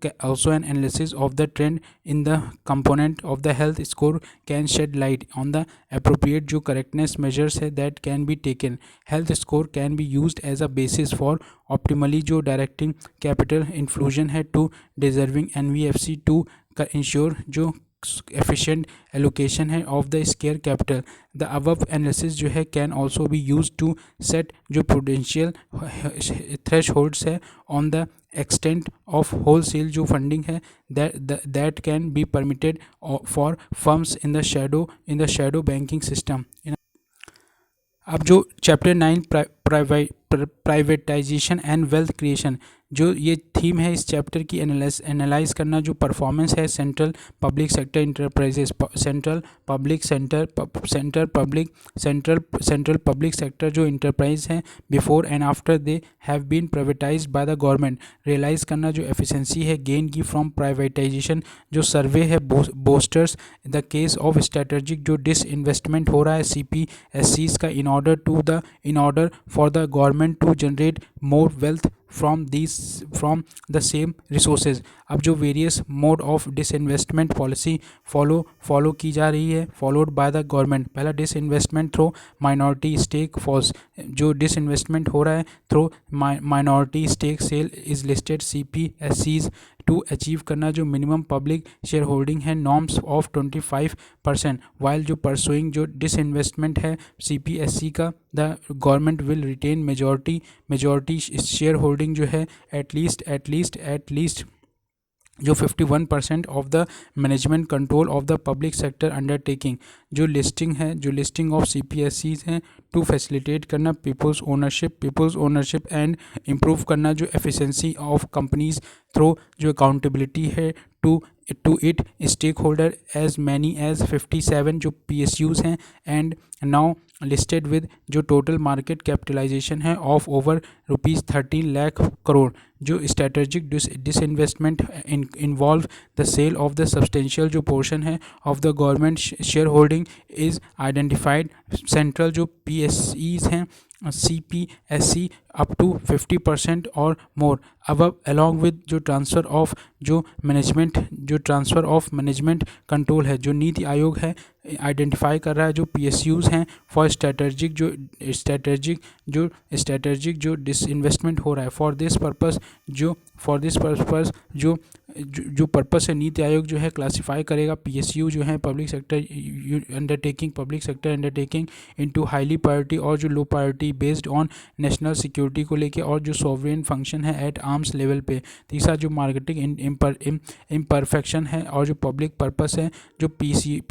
an analysis of the trend in the component of the health score can shed light on the appropriate जो correctness measures है that can be taken। health score can be used as a basis for optimally जो directing capital infusion है to deserving NBFC to ensure जो efficient allocation है of the scarce capital। the above analysis जो है can also be used to set जो prudential thresholds है on the extent of wholesale जो funding है that can be permitted for firms in the shadow banking system। अब जो chapter 9 privatisation and wealth creation, जो ये थीम है इस चैप्टर की, एनालाइज करना जो परफॉर्मेंस है central public sector enterprises, central public sector जो इंटरप्राइज हैं before and after they have been privatised by the government. Realise करना जो एफिशिएंसी है गेन की फ्रॉम प्राइवेटाइजेशन। जो सर्वे है bolsters the case of strategic जो डिसइन्वेस्टमेंट हो रहा है CPSCs का in order for the government to generate more wealth from the same resources. अब जो various mode of disinvestment policy follow की जा रही है फॉलोड बाय द गवर्नमेंट। पहला disinvestment through minority stake falls, जो डिसइन्वेस्टमेंट हो रहा है through minority stake sale is listed CPSCs to achieve करना जो मिनिमम पब्लिक शेयर होल्डिंग है नॉर्म्स ऑफ 25%। वाइल जो परसुइंग जो डिसइन्वेस्टमेंट है CPSC का the government will retain majority share holding जो है एटलीस्ट जो 51% of the management control of the public sector undertaking. जो लिस्टिंग ऑफ CPSCs हैं टू फैसिलिटेट करना पीपल्स ओनरशिप एंड इम्प्रूव करना जो एफिशिएंसी ऑफ कंपनीज थ्रू जो अकाउंटेबिलिटी है to it stake holder as many as 57 जो PSUs हैं and now listed with जो टोटल मार्केट कैपिटलाइजेशन है ऑफ ओवर ₹13 लाख करोड़। जो strategic disinvestment involve the sale of the substantial जो पोर्शन है of the government share holding is identified central जो PSEs हैं CPSC up to 50% और more अब along with जो ट्रांसफ़र ऑफ मैनेजमेंट कंट्रोल है। जो नीति आयोग है आइडेंटिफाई कर रहा है जो PSUs हैं फॉर स्ट्रेटेजिक जो डिसइन्वेस्टमेंट हो रहा है। फॉर दिस पर्पस जो पर्पस है नीति आयोग जो है क्लासीफाई करेगा PSU जो है public sector undertaking into highly priority और जो low priority based on national security को लेके और जो सॉवरेन फंक्शन है एट आर्म्स लेवल पे। तीसरा जो मार्केटिंग इम्परफेक्शन है और जो पब्लिक पर्पस है जो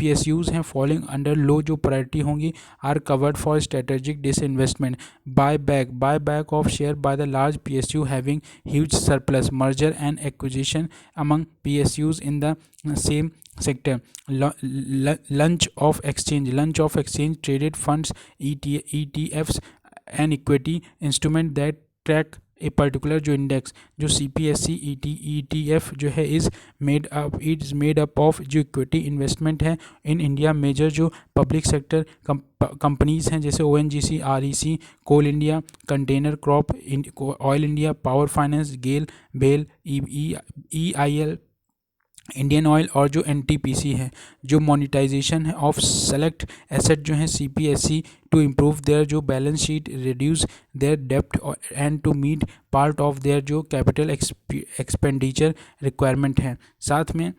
PSUs हैं फॉलिंग अंडर लो जो प्रायोरिटी होंगी are covered for strategic disinvestment. Buy back of share by the large PSU having huge surplus merger and acquisition among PSUs in the same sector। Launch of exchange traded funds ETFs and equity instrument that track a particular जो index जो CPSC ETF जो है is made up of जो equity investment है in India. Major जो public sector companies हैं जैसे ONGC REC coal India container corp oil India power finance GAIL BEL EIL Indian oil और जो NTPC है। जो मोनिटाइजेशन है ऑफ सेलेक्ट एसेट जो है CPSC टू इम्प्रूव देयर जो बैलेंस शीट रिड्यूस देयर डेप्ट and to meet part of their जो कैपिटल एक्सपेंडिचर रिक्वायरमेंट है। साथ में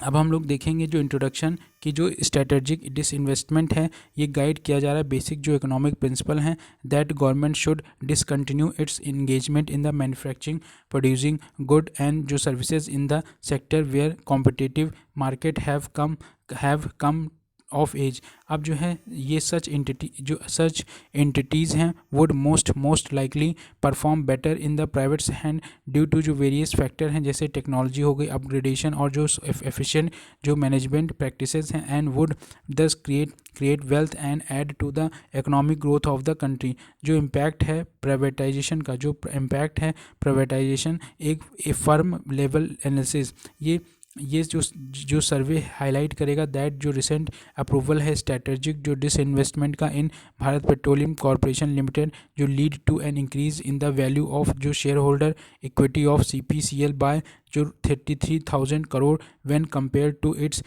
अब हम लोग देखेंगे जो इंट्रोडक्शन की जो स्ट्रेटेजिक डिसइन्वेस्टमेंट है ये गाइड किया जा रहा है बेसिक जो इकोनॉमिक प्रिंसिपल हैं that government should discontinue its engagement in the manufacturing producing good and जो services in the sector where competitive market have come of age. अब जो है ये सच एंटिटीज़ हैं would most likely perform better in the private hand due to जो various factor हैं जैसे technology हो गई अपग्रेडेशन और जो एफिशिएंट जो मैनेजमेंट प्रैक्टिसेस हैं and would thus create wealth and add to the economic growth of the country. जो इम्पैक्ट है प्राइवेटाइजेशन का एक फर्म लेवल एनालिसिस ये जो सर्वे हाईलाइट करेगा दैट जो रिसेंट अप्रूवल है स्ट्रेटेजिक जो डिसइन्वेस्टमेंट का in Bharat petroleum corporation limited जो lead to an increase in the value of जो shareholder equity of CPCL by जो 33,000 crore when compare to its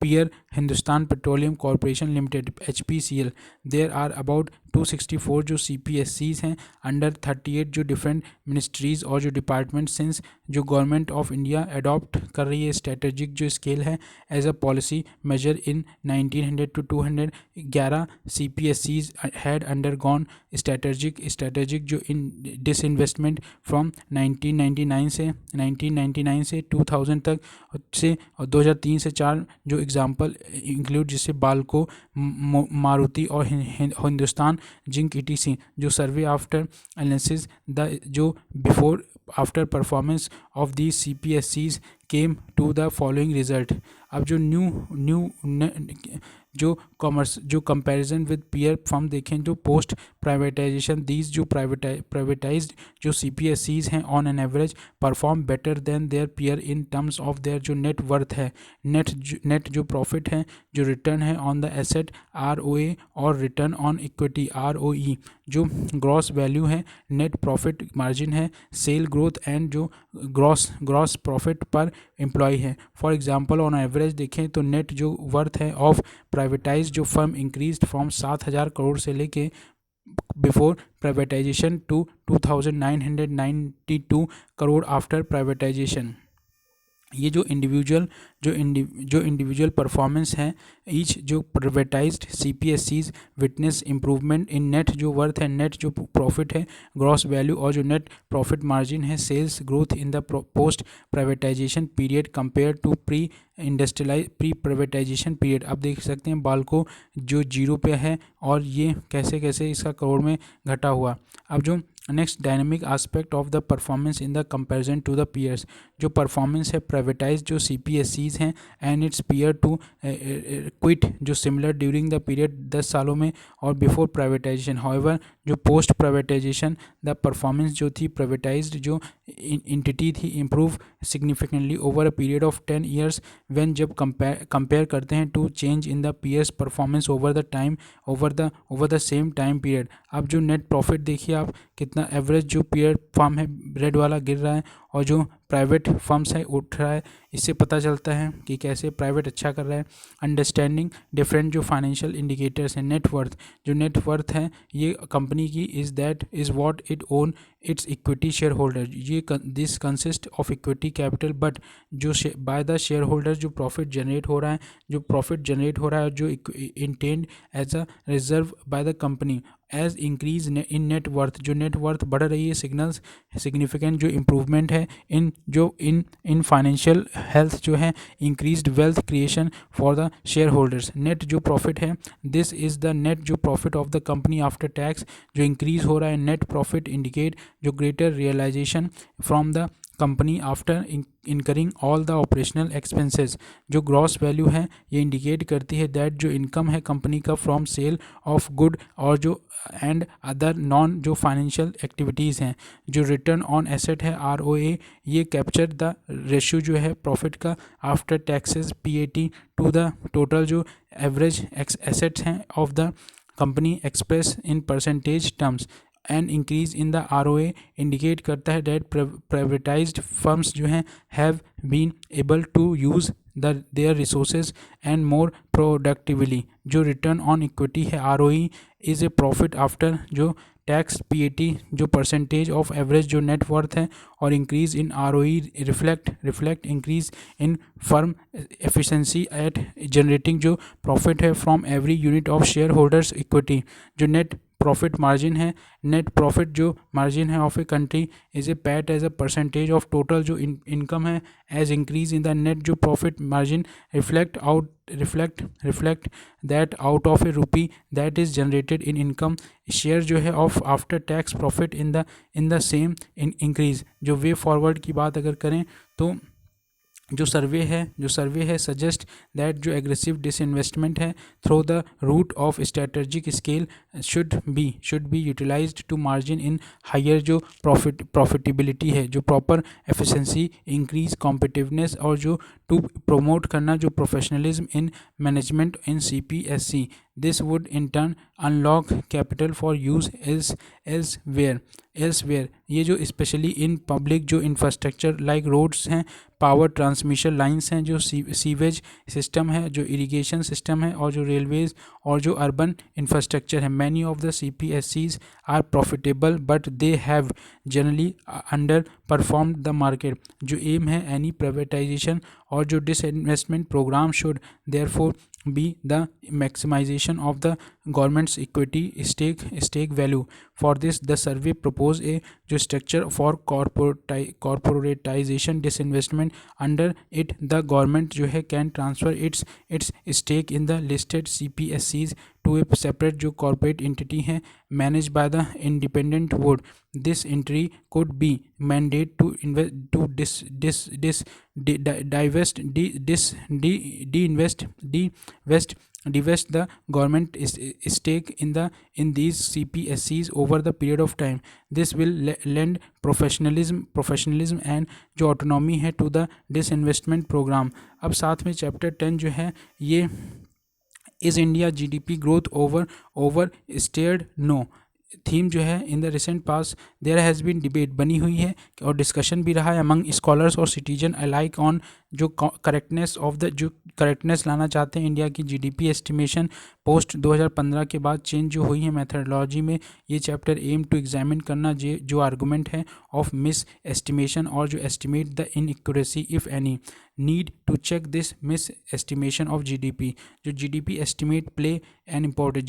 peer Hindustan Petroleum Corporation Limited HPCL। There are about 264 जो CPSCs हैं under 38 जो different ministries और जो department since जो government of India adopt कर रही है स्ट्रेटेजिक जो स्केल है as a policy measure in 1900 to 211 CPSCs had undergone strategic जो इन डिसइन्वेस्टमेंट फ्रॉम 1999 से 2000 तक से और 2003 से 4 जो एग्जाम्पल इंक्लूड जिससे बाल्को मारुति और हिंदुस्तान जिंक ETC। जो सर्वे आफ्टर एनालिसिस द जो before after performance of these CPSCs came to the following result. अब जो जो कंपैरिजन विद पीयर फर्म देखें, जो पोस्ट प्राइवेटाइजेशन दीज जो प्राइवेटाइज्ड जो CPSCs हैं on an average perform better than their peer in terms of their जो net worth है, नेट जो प्रॉफिट है, जो रिटर्न है ऑन द एसेट ROA और रिटर्न ऑन इक्विटी ROE, जो ग्रॉस वैल्यू है, नेट प्रॉफिट मार्जिन है, सेल ग्रोथ एंड जो ग्रॉस प्रॉफिट पर एम्प्लॉय है। फॉर एग्जांपल ऑन एवरेज देखें तो नेट जो वर्थ है ऑफ प्राइवेटाइज जो फर्म इंक्रीज्ड फ्रॉम 7,000 करोड़ से लेके before privatisation to 2,992 crore after privatisation. ये जो इंडिविजुअल परफॉर्मेंस है, ईच जो privatised CPSCs witness improvement in net जो वर्थ है, नेट जो प्रॉफिट है, ग्रॉस वैल्यू और जो नेट प्रॉफिट मार्जिन है, sales growth in the post privatisation period compare to pre privatisation period. आप देख सकते हैं बाल्को जो 0 पे है और ये कैसे कैसे इसका करोड़ में घटा हुआ। अब जो next dynamic aspect of the performance in the comparison to the peers, जो परफॉर्मेंस है प्राइवेटाइज जो CPSCs हैं and its peer to quite जो सिमिलर ड्यूरिंग द पीरियड 10 सालों में और बिफोर प्राइवेटाइजेशन। हाउएवर जो पोस्ट प्राइवेटाइजेशन द परफॉर्मेंस जो थी प्राइवेटाइज्ड जो इंटिटी थी improve significantly over a period of 10 years when जब कंपेयर करते हैं to change in the peers performance over the time over the same time period. अब जो नेट प्रॉफिट देखिए आप कितना एवरेज जो पीयर फर्म है रेड वाला गिर रहा है और जो प्राइवेट फर्म्स है उठ रहा है, इससे पता चलता है कि कैसे प्राइवेट अच्छा कर रहा है। अंडरस्टैंडिंग डिफरेंट जो फाइनेंशियल इंडिकेटर्स हैं, नेट वर्थ है ये कंपनी की is what it own its equity shareholder, ये this consist of equity capital but जो बाय द शेयर होल्डर जो प्रॉफिट जनरेट हो रहा है जो intend as a reserve by the company as increase in net worth, जो net worth बढ़ रही है सिग्नल्स सिग्निफिकेंट जो इम्प्रूवमेंट है इन फाइनेंशियल हेल्थ जो है increased wealth creation for the share holders. Net जो प्रॉफिट है दिस इज़ द नेट जो profit of the company after tax जो इंक्रीज हो रहा है। नेट प्रॉफिट इंडिकेट जो greater realisation from the company after incurring all the operational expenses. जो gross value है ये इंडिकेट करती है दैट जो इनकम है कंपनी का फ्रॉम सेल ऑफ गुड और जो एंड अदर नॉन जो फाइनेंशियल एक्टिविटीज़ हैं। जो रिटर्न ऑन एसेट है ROA ये कैप्चर द रेशियो जो है प्रॉफिट का after taxes PAT to the total जो एवरेज एसेट्स हैं of the company express in percentage terms. And increase in the ROA indicate करता है डेट प्राइवेटाइज्ड फर्म्स जो हैं have been able to use their resources and more productively. जो return on equity है ROE is a profit after जो tax PAT जो percentage of average जो net worth है और increase in ROE reflect increase in firm efficiency at generating जो profit है from every unit of share holders equity. जो net profit margin है, net profit जो मार्जिन है of a country is a PAT as a percentage of total जो income है as increase in the net जो profit margin reflect that out of A rupee that is generated in income share जो है of after tax profit in the same increase. जो way forward की बात अगर करें तो जो सर्वे है सजेस्ट दैट जो एग्रेसिव डिसइन्वेस्टमेंट है through the route of strategic scale should be utilised to margin in higher जो प्रॉफिटेबिलिटी है, जो प्रॉपर एफिशिएंसी इंक्रीज कॉम्पिटिटिवनेस और जो टू प्रोमोट करना जो professionalism in management in CPSC। This would in turn unlock capital for use elsewhere. ये जो specially in public जो इंफ्रास्ट्रक्चर लाइक रोड्स हैं, पावर ट्रांसमिशन लाइंस हैं, जो सीवेज सिस्टम है, जो इरिगेशन सिस्टम है और जो रेलवेज और जो अर्बन इंफ्रास्ट्रक्चर है। Many of the CPSCs are profitable but they have generally underperform the market. जो एम है एनी प्राइवेटाइजेशन और जो disinvestment programme should therefore be the maximization of the government's equity stake value for this the survey propose a जो structure for corporatisation disinvestment. Under it the government जो है can transfer its stake in the listed CPSCs to a separate जो corporate entity है manage by the independent board. This entry could be mandate to invest to divest divest the government stake in these CPSCs over the period of time. This will lend professionalism and जो autonomy है to the disinvestment program. अब साथ में chapter 10 जो है ये is India GDP growth overstated. No. Theme जो है in the recent past there has been debate बनी हुई है और डिस्कशन भी रहा है अमंग स्कॉलर्स और सिटीजन अलाइक ऑन जो करेक्टनेस ऑफ द जो करेक्टनेस लाना चाहते हैं इंडिया की GDP एस्टिमेशन पोस्ट 2015 के बाद चेंज जो हुई है मेथडोलॉजी में. ये चैप्टर एम टू एग्जामिन करना जो आर्गूमेंट है ऑफ मिस एस्टिमेशन और जो estimate the inaccuracy if any. Need to check this misestimation of GDP. जो GDP estimate play an important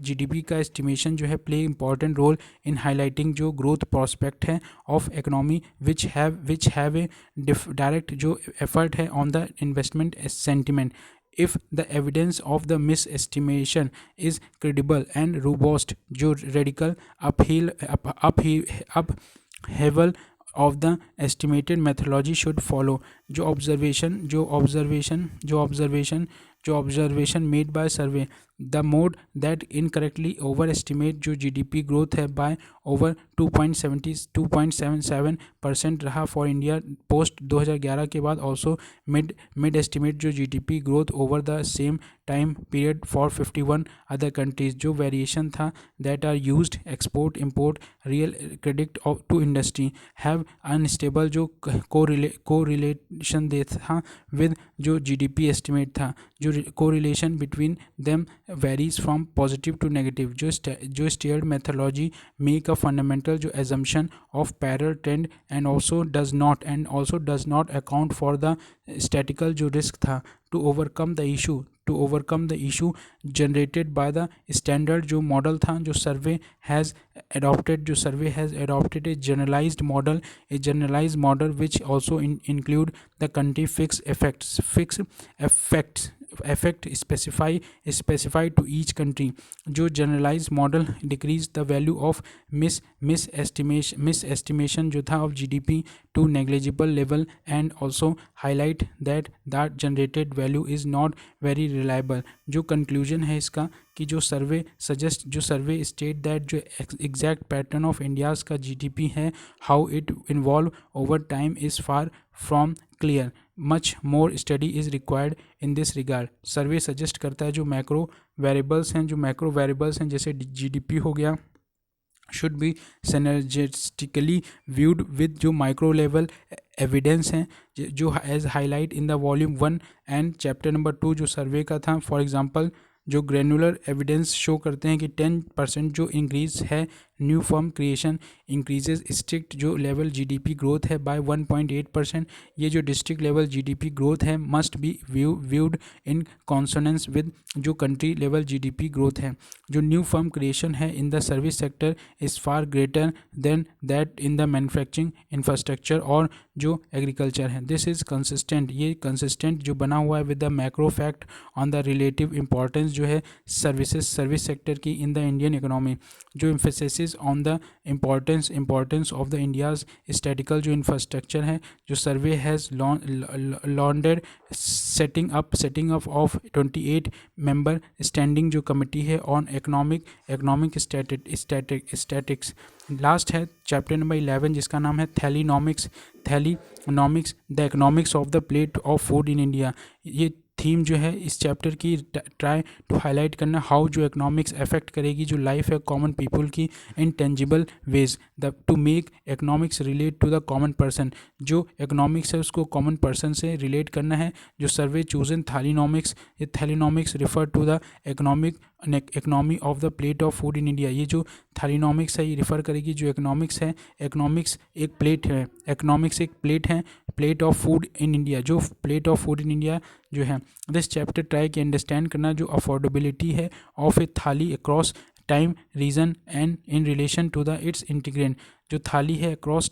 GDP का एस्टिमेशन जो है play important role in highlighting जो ग्रोथ प्रोस्पेक्ट है of economy which have a direct जो effort है on the investment sentiment. If the evidence of the misestimation is credible and robust, जो radical upheaval of the estimated methodology should follow. जो observation made by survey, the mode that incorrectly overestimate जो GDP growth है by over 2.77% रहा for India post 2011 के बाद. also mid estimate जो GDP growth over the same time period for 51 other countries. जो variation था that are used export import real credit to industry have unstable जो correlation दे था with जो GDP estimate था. जो correlation between them varies from positive to negative. जो steered methodology make a fundamental जो assumption of parallel trend and also does not account for the statistical जो risk था. to overcome the issue generated by the standard जो model था जो survey has adopted a generalized model which also include the country fixed effects specified to each country. जो generalized model decrease the value of misestimation जो था of GDP to negligible level and also highlight that generated value is not very reliable. जो conclusion है इसका कि जो सर्वे state that जो exact pattern of India's का GDP है how it involve over time is far from clear. Much more study is required in this regard. Survey suggest करता है जो मैक्रो वेरिएबल्स हैं जैसे GDP हो गया should be synergistically viewed with जो micro level evidence हैं जो as highlight in the volume 1 and chapter number 2 जो सर्वे का था. फॉर एग्जांपल जो ग्रेनुलर एविडेंस शो करते हैं कि 10% जो इंक्रीज है new firm creation increases strict जो लेवल GDP ग्रोथ है बाय 1.8%. ये जो डिस्ट्रिक्ट लेवल GDP ग्रोथ है must be viewed in consonance with जो कंट्री लेवल GDP ग्रोथ है. जो न्यू फर्म क्रिएशन है in the service sector is far greater than that in the manufacturing infrastructure और जो agriculture है. This is consistent. ये consistent जो बना हुआ है with the macro fact on the relative importance जो है सर्विस सेक्टर की इन द इंडियन इकोनॉमी. जो emphasis on the importance of the India's statistical जो इंफ्रास्ट्रक्चर है. जो survey has lauded setting up of 28 member standing जो committee है on economic statistics. Last है चैप्टर नंबर 11 जिसका नाम है thalinomics the economics of the plate of food in India. ये थीम जो है इस चैप्टर की ट्राई टू हाईलाइट करना हाउ जो इकोनॉमिक्स अफेक्ट करेगी जो लाइफ है कॉमन पीपल की in tangible ways the to make economics relate to the common person. जो इकोनॉमिक्स है उसको कॉमन पर्सन से रिलेट करना है. जो सर्वे चूजन थैलीनॉमिक्स ये thalinomics refer to the economy of the plate of food in India. ये जो थैलीनॉमिक्स है ये रिफ़र करेगी जो इकोनॉमिक्स है. इकोनॉमिक्स एक प्लेट है plate of food in India. जो plate of food in India जो है दिस चैप्टर ट्राई की अंडरस्टैंड करना जो अफोर्डेबिलिटी है of a thali across time region and in relation to the its ingredient. जो थाली है अक्रॉस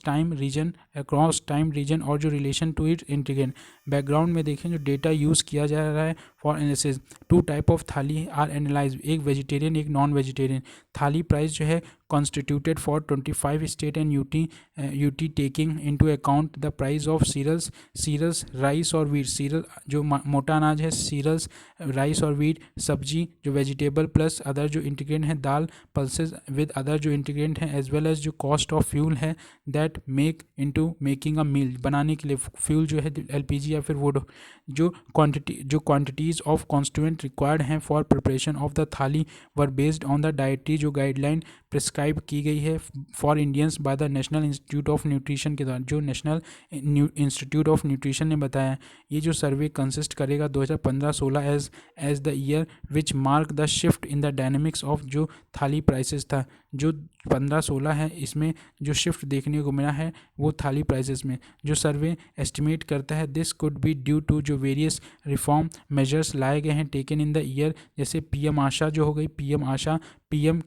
टाइम रीजन और जो relation to its ingredient. Background में देखें जो डेटा यूज़ किया जा रहा है for analysis. Two type of thali are analyse, एक वेजिटेरियन एक नॉन वेजिटेरियन। थाली प्राइस जो है constituted for 25 state and UT taking into account the price of cereals rice और वीट। सीरल जो मोटा अनाज है, सीरल्स राइस और वीट। सब्जी जो वेजिटेबल प्लस अदर जो इंटीग्रेंट है, दाल पल्सेस विद अदर जो इंटीग्रेंट है, एज वेल एज जो कॉस्ट ऑफ फ्यूल है that make into making a meal, बनाने के लिए फ्यूल जो है एलपीजी या फिर वुड। जो क्वांटिटीज़ ऑफ कॉन्स्टिट्यूएंट रिक्वायर्ड हैं फॉर प्रिपरेशन ऑफ द थाली were based on the dietary जो गाइडलाइन प्रिस्क्राइब की गई है for Indians by the national institute of nutrition के द्वारा, जो नेशनल इंस्टीट्यूट ऑफ न्यूट्रिशन ने बताया। ये जो सर्वे कंसिस्ट करेगा 2015-16 as the year which mark the shift in the dynamics of जो थाली प्राइसेस था। जो 15-16 है इसमें जो शिफ्ट देखने को मिला है वो थाली प्राइसेस में। जो सर्वे एस्टिमेट करता है this could be due to जो वेरियस रिफॉर्म मेजर्स लाए गए हैं टेकन इन द ईयर, जैसे पीएम आशा जो हो गई, PM Aasha, PM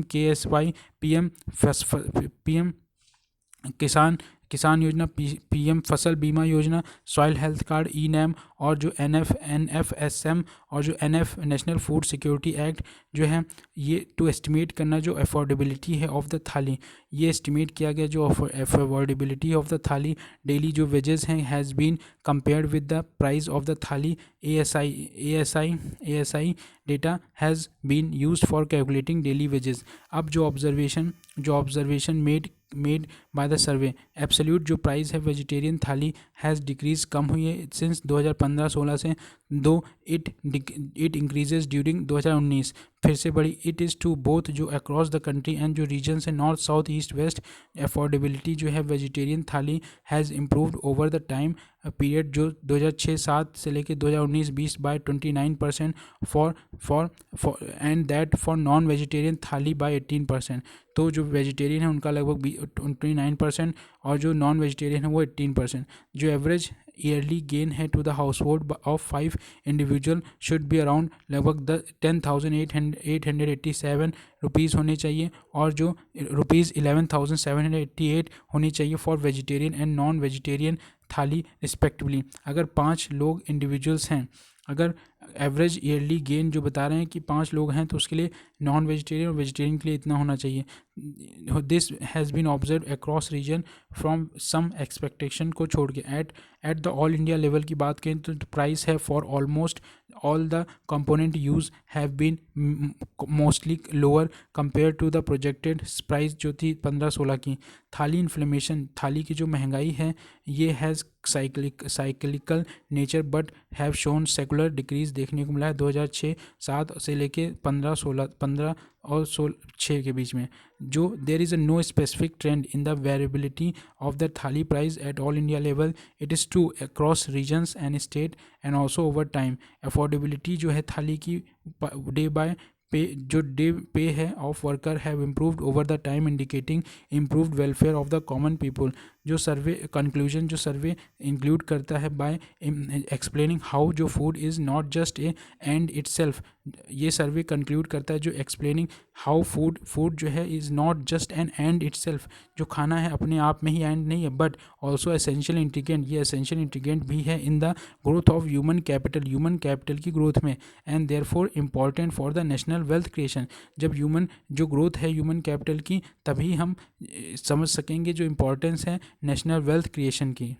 KSY, PM Kisan Yojana, PM Fasal Bima Yojana, soil health card, e NAM और जो एनएफएसएम और जो नेशनल फूड सिक्योरिटी एक्ट जो है। ये टू एस्टिमेट करना जो अफोर्डेबिलिटी है ऑफ द थाली, ये एस्टिमेट किया गया जो affordability of the thali daily जो वेजेस हैं has been compared with the price of the thali. ASI data has been used for calculating daily wages. अब जो observation made by the survey, absolute जो प्राइस है वेजिटेरियन थाली हैज़ डिक्रीज, कम हुई है since 2015-16 से, दो इट इंक्रीजेज ड्यूरिंग 2019 फिर से बढ़ी। इट इज़ टू बोथ जो अक्रॉस द कंट्री एंड जो रीजन है north south east west. Affordability जो है vegetarian thali has improved over the time period जो 2006-7 से लेकर 2019-20 by 29% for and that for non vegetarian thali by 18%। तो जो वेजिटेरियन है उनका लगभग 29% और जो नॉन वेजिटेरियन है वो 18%। जो एवरेज ईयरली गेन है to the household of 5 individual should be around लगभग 10,887 रुपीज़ होने चाहिए और जो रुपीज़ 11,788 होनी चाहिए for vegetarian and non vegetarian थाली रिस्पेक्टिवली। अगर 5 लोग इंडिविजुअल्स हैं, अगर एवरेज ईयरली गेन जो बता रहे हैं कि 5 लोग हैं तो उसके लिए नॉन वेजिटेरियन और वेजिटेरियन के लिए इतना होना चाहिए। This has been observe across region from some expectation को छोड़ के। At the all India level की बात करें तो प्राइस है for almost all the component use have been mostly lower compare to the projected price जो थी 15-16 की। थाली इन्फ्लेमेशन, थाली की जो महंगाई है ये has cyclical nature but have shown secular decrease देखने को मिला है 2006-7 से लेके 15 और 6 के बीच में। जो there is a no specific trend in the variability of the thali price at all India level, it is too across regions and state and also over time. Affordability जो है थाली की डे बाय पे है of worker have improved over the time indicating improved welfare of the common people. जो survey conclusion जो survey include करता है by explaining how जो food is not just A and itself. ये सर्वे conclude करता है जो एक्सप्लेनिंग हाउ फूड जो है is not just an and itself, जो खाना है अपने आप में ही एंड नहीं है बट ऑल्सो एसेंशियल इंटीग्रेंट, ये एसेंशियल इंटीग्रेंट भी है in the growth of human capital की ग्रोथ में and therefore important for the national wealth creation. जब जो ग्रोथ है ह्यूमन कैपिटल की तभी हम समझ सकेंगे जो इम्पोर्टेंस है नेशनल वेल्थ क्रिएशन की।